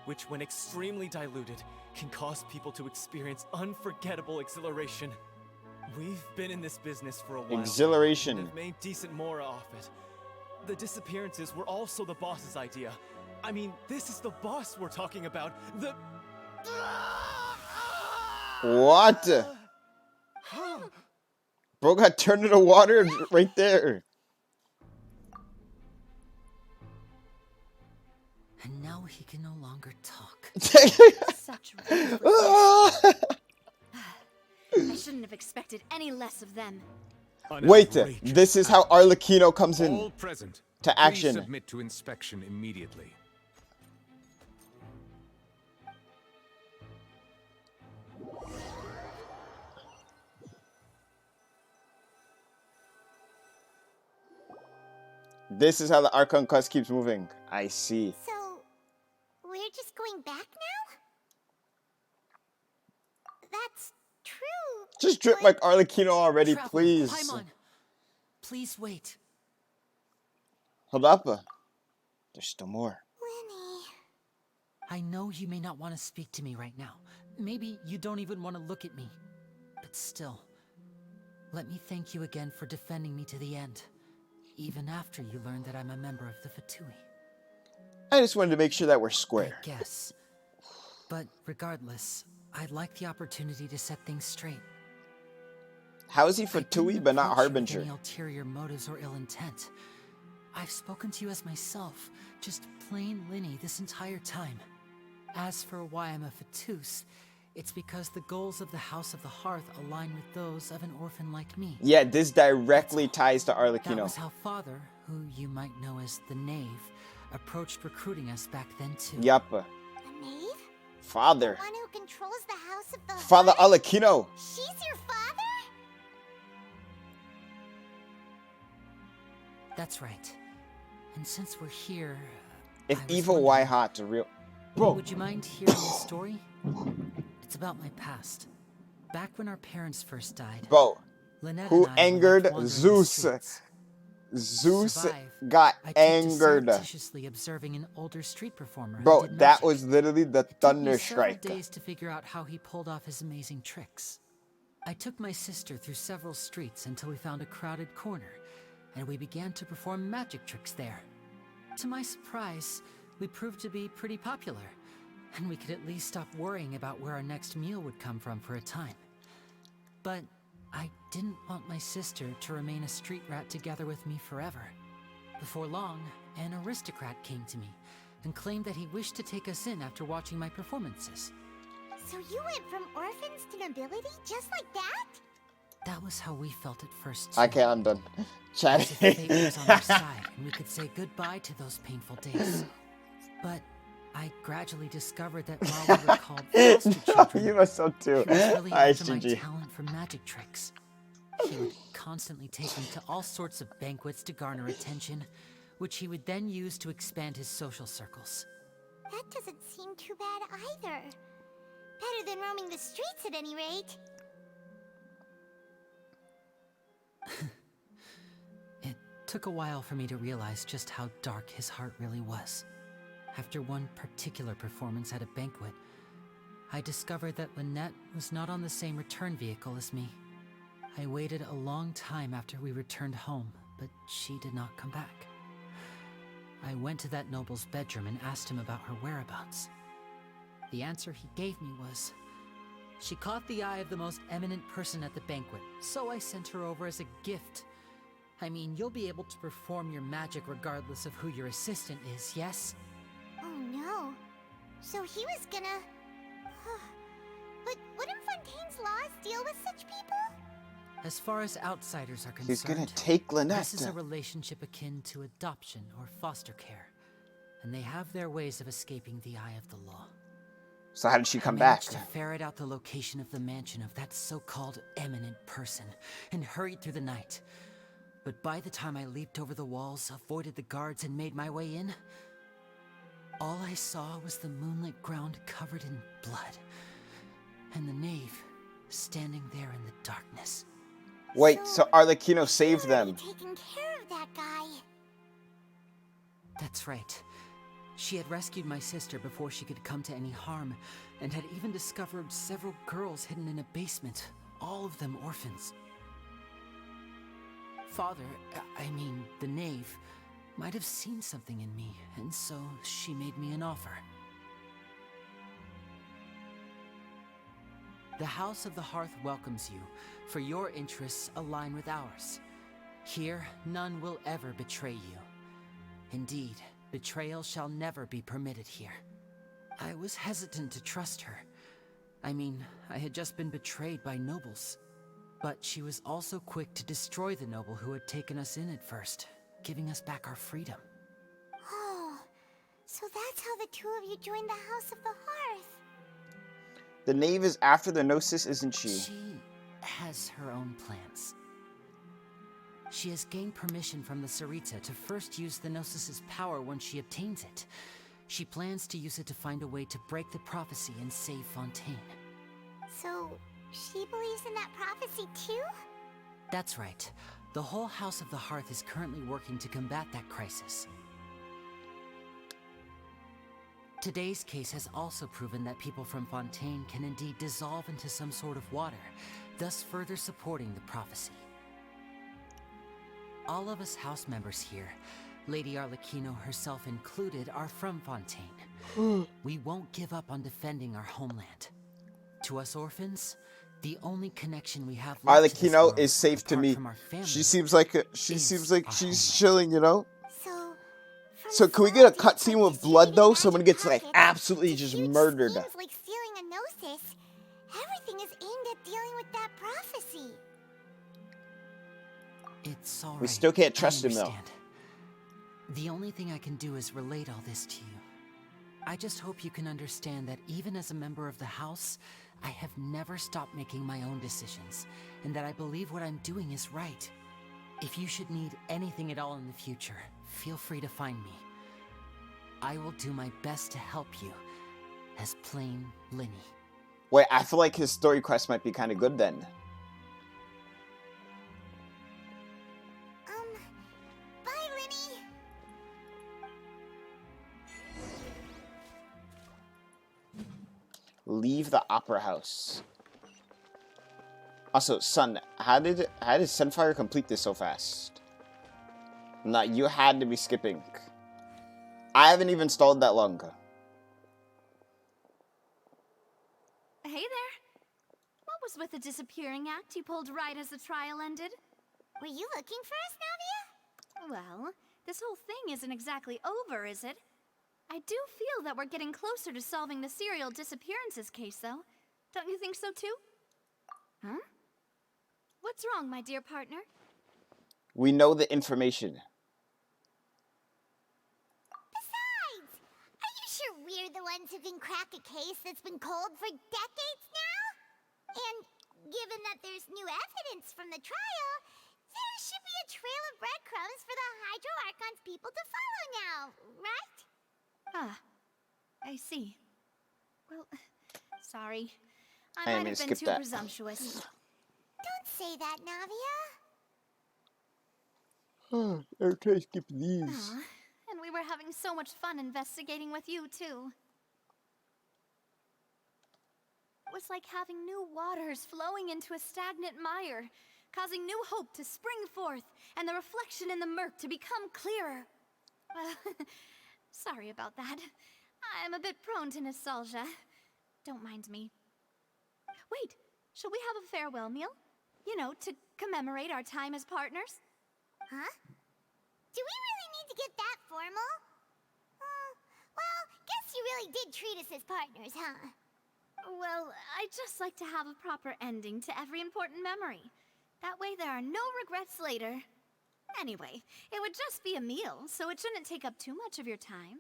which when extremely diluted, can cause people to experience unforgettable exhilaration. We've been in this business for a while. Exhilaration. And have made decent more off it. The disappearances were also the boss's idea. I mean, this is the boss we're talking about. The... What? Bro got turned into water right there. And now he can no longer talk. Such ruthless. I shouldn't have expected any less of them. Wait, this is how Arlecchino comes in All present, to please action. submit to inspection immediately. This is how the Archon quest keeps moving. I see. So, we're just going back now? That's true. Just drip like Arlecchino already, Traveler, please. Paimon, please wait. Hold up. There's still more. I know you may not want to speak to me right now. Maybe you don't even want to look at me. But still, let me thank you again for defending me to the end. Even after you learned that I'm a member of the Fatui. I just wanted to make sure that we're square. I guess. But regardless, I'd like the opportunity to set things straight. How is he Fatui but not Harbinger? Any ulterior motives or ill intent. I've spoken to you as myself, just plain Linny this entire time. As for why I'm a Fatus, it's because the goals of the House of the Hearth align with those of an orphan like me. Yeah, this directly ties to That Arlecchino. was how Father, who you might know as the Knave, approached recruiting us back then too. Yup. The knave? Father. The one who controls the House of the Father Hearth? Arlecchino. She's your father? That's right. And since we're here, If I was evil, wondering, why hot? Real. Bro. would you mind hearing the story? It's about my past. Back when our parents first died, Bro. Lynette Who and I were angered left wandering the Zeus? streets. Zeus Survive, got I took angered. to surreptitiously observing an older street performer who Bro, did that magic. was literally the Took me thunder several strike. days to figure out how he pulled off his amazing tricks. I took my sister through several streets until we found a crowded corner, and we began to perform magic tricks there. To my surprise, we proved to be pretty popular, and we could at least stop worrying about where our next meal would come from for a time. But I didn't want my sister to remain a street rat together with me forever. Before long, an aristocrat came to me and claimed that he wished to take us in after watching my performances. So you went from orphans to nobility just like that? That was how we felt at first, too. Okay, I'm done. As if fate was on our Chatting. side, and we could say goodbye to those painful days. But I gradually discovered that while we were called foster No, children, you must so too. he was really Alright, after my GG. talent for magic tricks. He would constantly take me to all sorts of banquets to garner attention, which he would then use to expand his social circles. That doesn't seem too bad either. Better than roaming the streets at any rate. It took a while for me to realize just how dark his heart really was. After one particular performance at a banquet, I discovered that Lynette was not on the same return vehicle as me. I waited a long time after we returned home, but she did not come back. I went to that noble's bedroom and asked him about her whereabouts. The answer he gave me was, she caught the eye of the most eminent person at the banquet, so I sent her over as a gift. I mean, you'll be able to perform your magic regardless of who your assistant is, yes? Oh no. So he was gonna... But wouldn't Fontaine's laws deal with such people? As far as outsiders are concerned, He's gonna take Lynette. this is a relationship akin to adoption or foster care, and they have their ways of escaping the eye of the law. So how did she come I back? managed to ferret out the location of the mansion of that so-called eminent person and hurried through the night. But by the time I leaped over the walls, avoided the guards, and made my way in, all I saw was the moonlit ground covered in blood, and the knave standing there in the darkness. Wait, so Arlecchino saved them. Taking care of that guy. That's right. She had rescued my sister before she could come to any harm, and had even discovered several girls hidden in a basement, all of them orphans. Father, I mean, the knave, might have seen something in me, and so she made me an offer. The House of the Hearth welcomes you, for your interests align with ours. Here, none will ever betray you. Indeed, betrayal shall never be permitted here. I was hesitant to trust her. I mean, I had just been betrayed by nobles. But she was also quick to destroy the noble who had taken us in at first, giving us back our freedom. Oh, so that's how the two of you joined the House of the Hearth. The knave is after the Gnosis, isn't she? She has her own plans. She has gained permission from the Sarita to first use the Gnosis' power when she obtains it. She plans to use it to find a way to break the prophecy and save Fontaine. So, she believes in that prophecy too? That's right. The whole House of the Hearth is currently working to combat that crisis. Today's case has also proven that people from Fontaine can indeed dissolve into some sort of water, thus further supporting the prophecy. All of us house members here, Lady Arlecchino herself included, are from Fontaine. We won't give up on defending our homeland. To us orphans, the only connection we have left to this Arlecchino world, is safe to apart me. from our family, She seems like she's chilling, you know? So, So can we get a cutscene with blood though? Someone gets like absolutely just murdered. schemes like stealing a gnosis, everything is aimed at dealing with that prophecy. It's all right. We still can't I trust him though. understand. The only thing I can do is relate all this to you. I just hope you can understand that even as a member of the House, I have never stopped making my own decisions, and that I believe what I'm doing is right. If you should need anything at all in the future, feel free to find me. I will do my best to help you, as plain Linny. Wait, I feel like his story quest might be kind of good then. Bye, Linny. Leave the opera house. Also, Sun, how did Sunfire complete this so fast? Nah, you had to be skipping. I haven't even stalled that long. Hey there. What was with the disappearing act you pulled right as the trial ended? Were you looking for us, Navia? Well, this whole thing isn't exactly over, is it? I do feel that we're getting closer to solving the serial disappearances case, though. Don't you think so, too? Huh? What's wrong, my dear partner? We know the information. Besides, are you sure we're the ones who can crack a case that's been cold for decades now? And given that there's new evidence from the trial, there should be a trail of breadcrumbs for the Hydro Archon's people to follow now, right? Ah, I see. Well, sorry. I I mean, might have been skip too that. presumptuous. Don't say that, Navia. Okay, skip these. Aw, and we were having so much fun investigating with you, too. It was like having new waters flowing into a stagnant mire, causing new hope to spring forth, and the reflection in the murk to become clearer. Well, sorry about that. I'm a bit prone to nostalgia. Don't mind me. Wait, shall we have a farewell meal? You know, to commemorate our time as partners? Huh? Do we really need to get that formal? Well, guess you really did treat us as partners, huh? Well, I'd just like to have a proper ending to every important memory. That way there are no regrets later. Anyway, it would just be a meal, so it shouldn't take up too much of your time.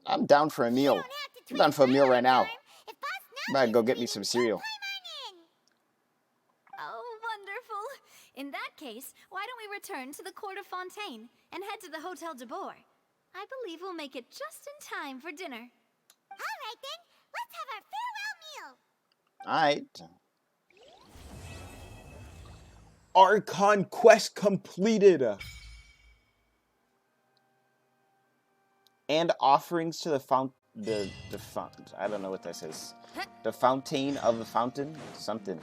I'm down for a meal. I'm down for a meal right now. I'm about to go get me some cereal. Oh, wonderful. In that case, why don't we return to the court of Fontaine and head to the Hotel de Boer? I believe we'll make it just in time for dinner. All right, then. Let's have our farewell meal. Alright. Archon quest completed. And offerings to the I don't know what that says. The Fountain of the Fountain? Something.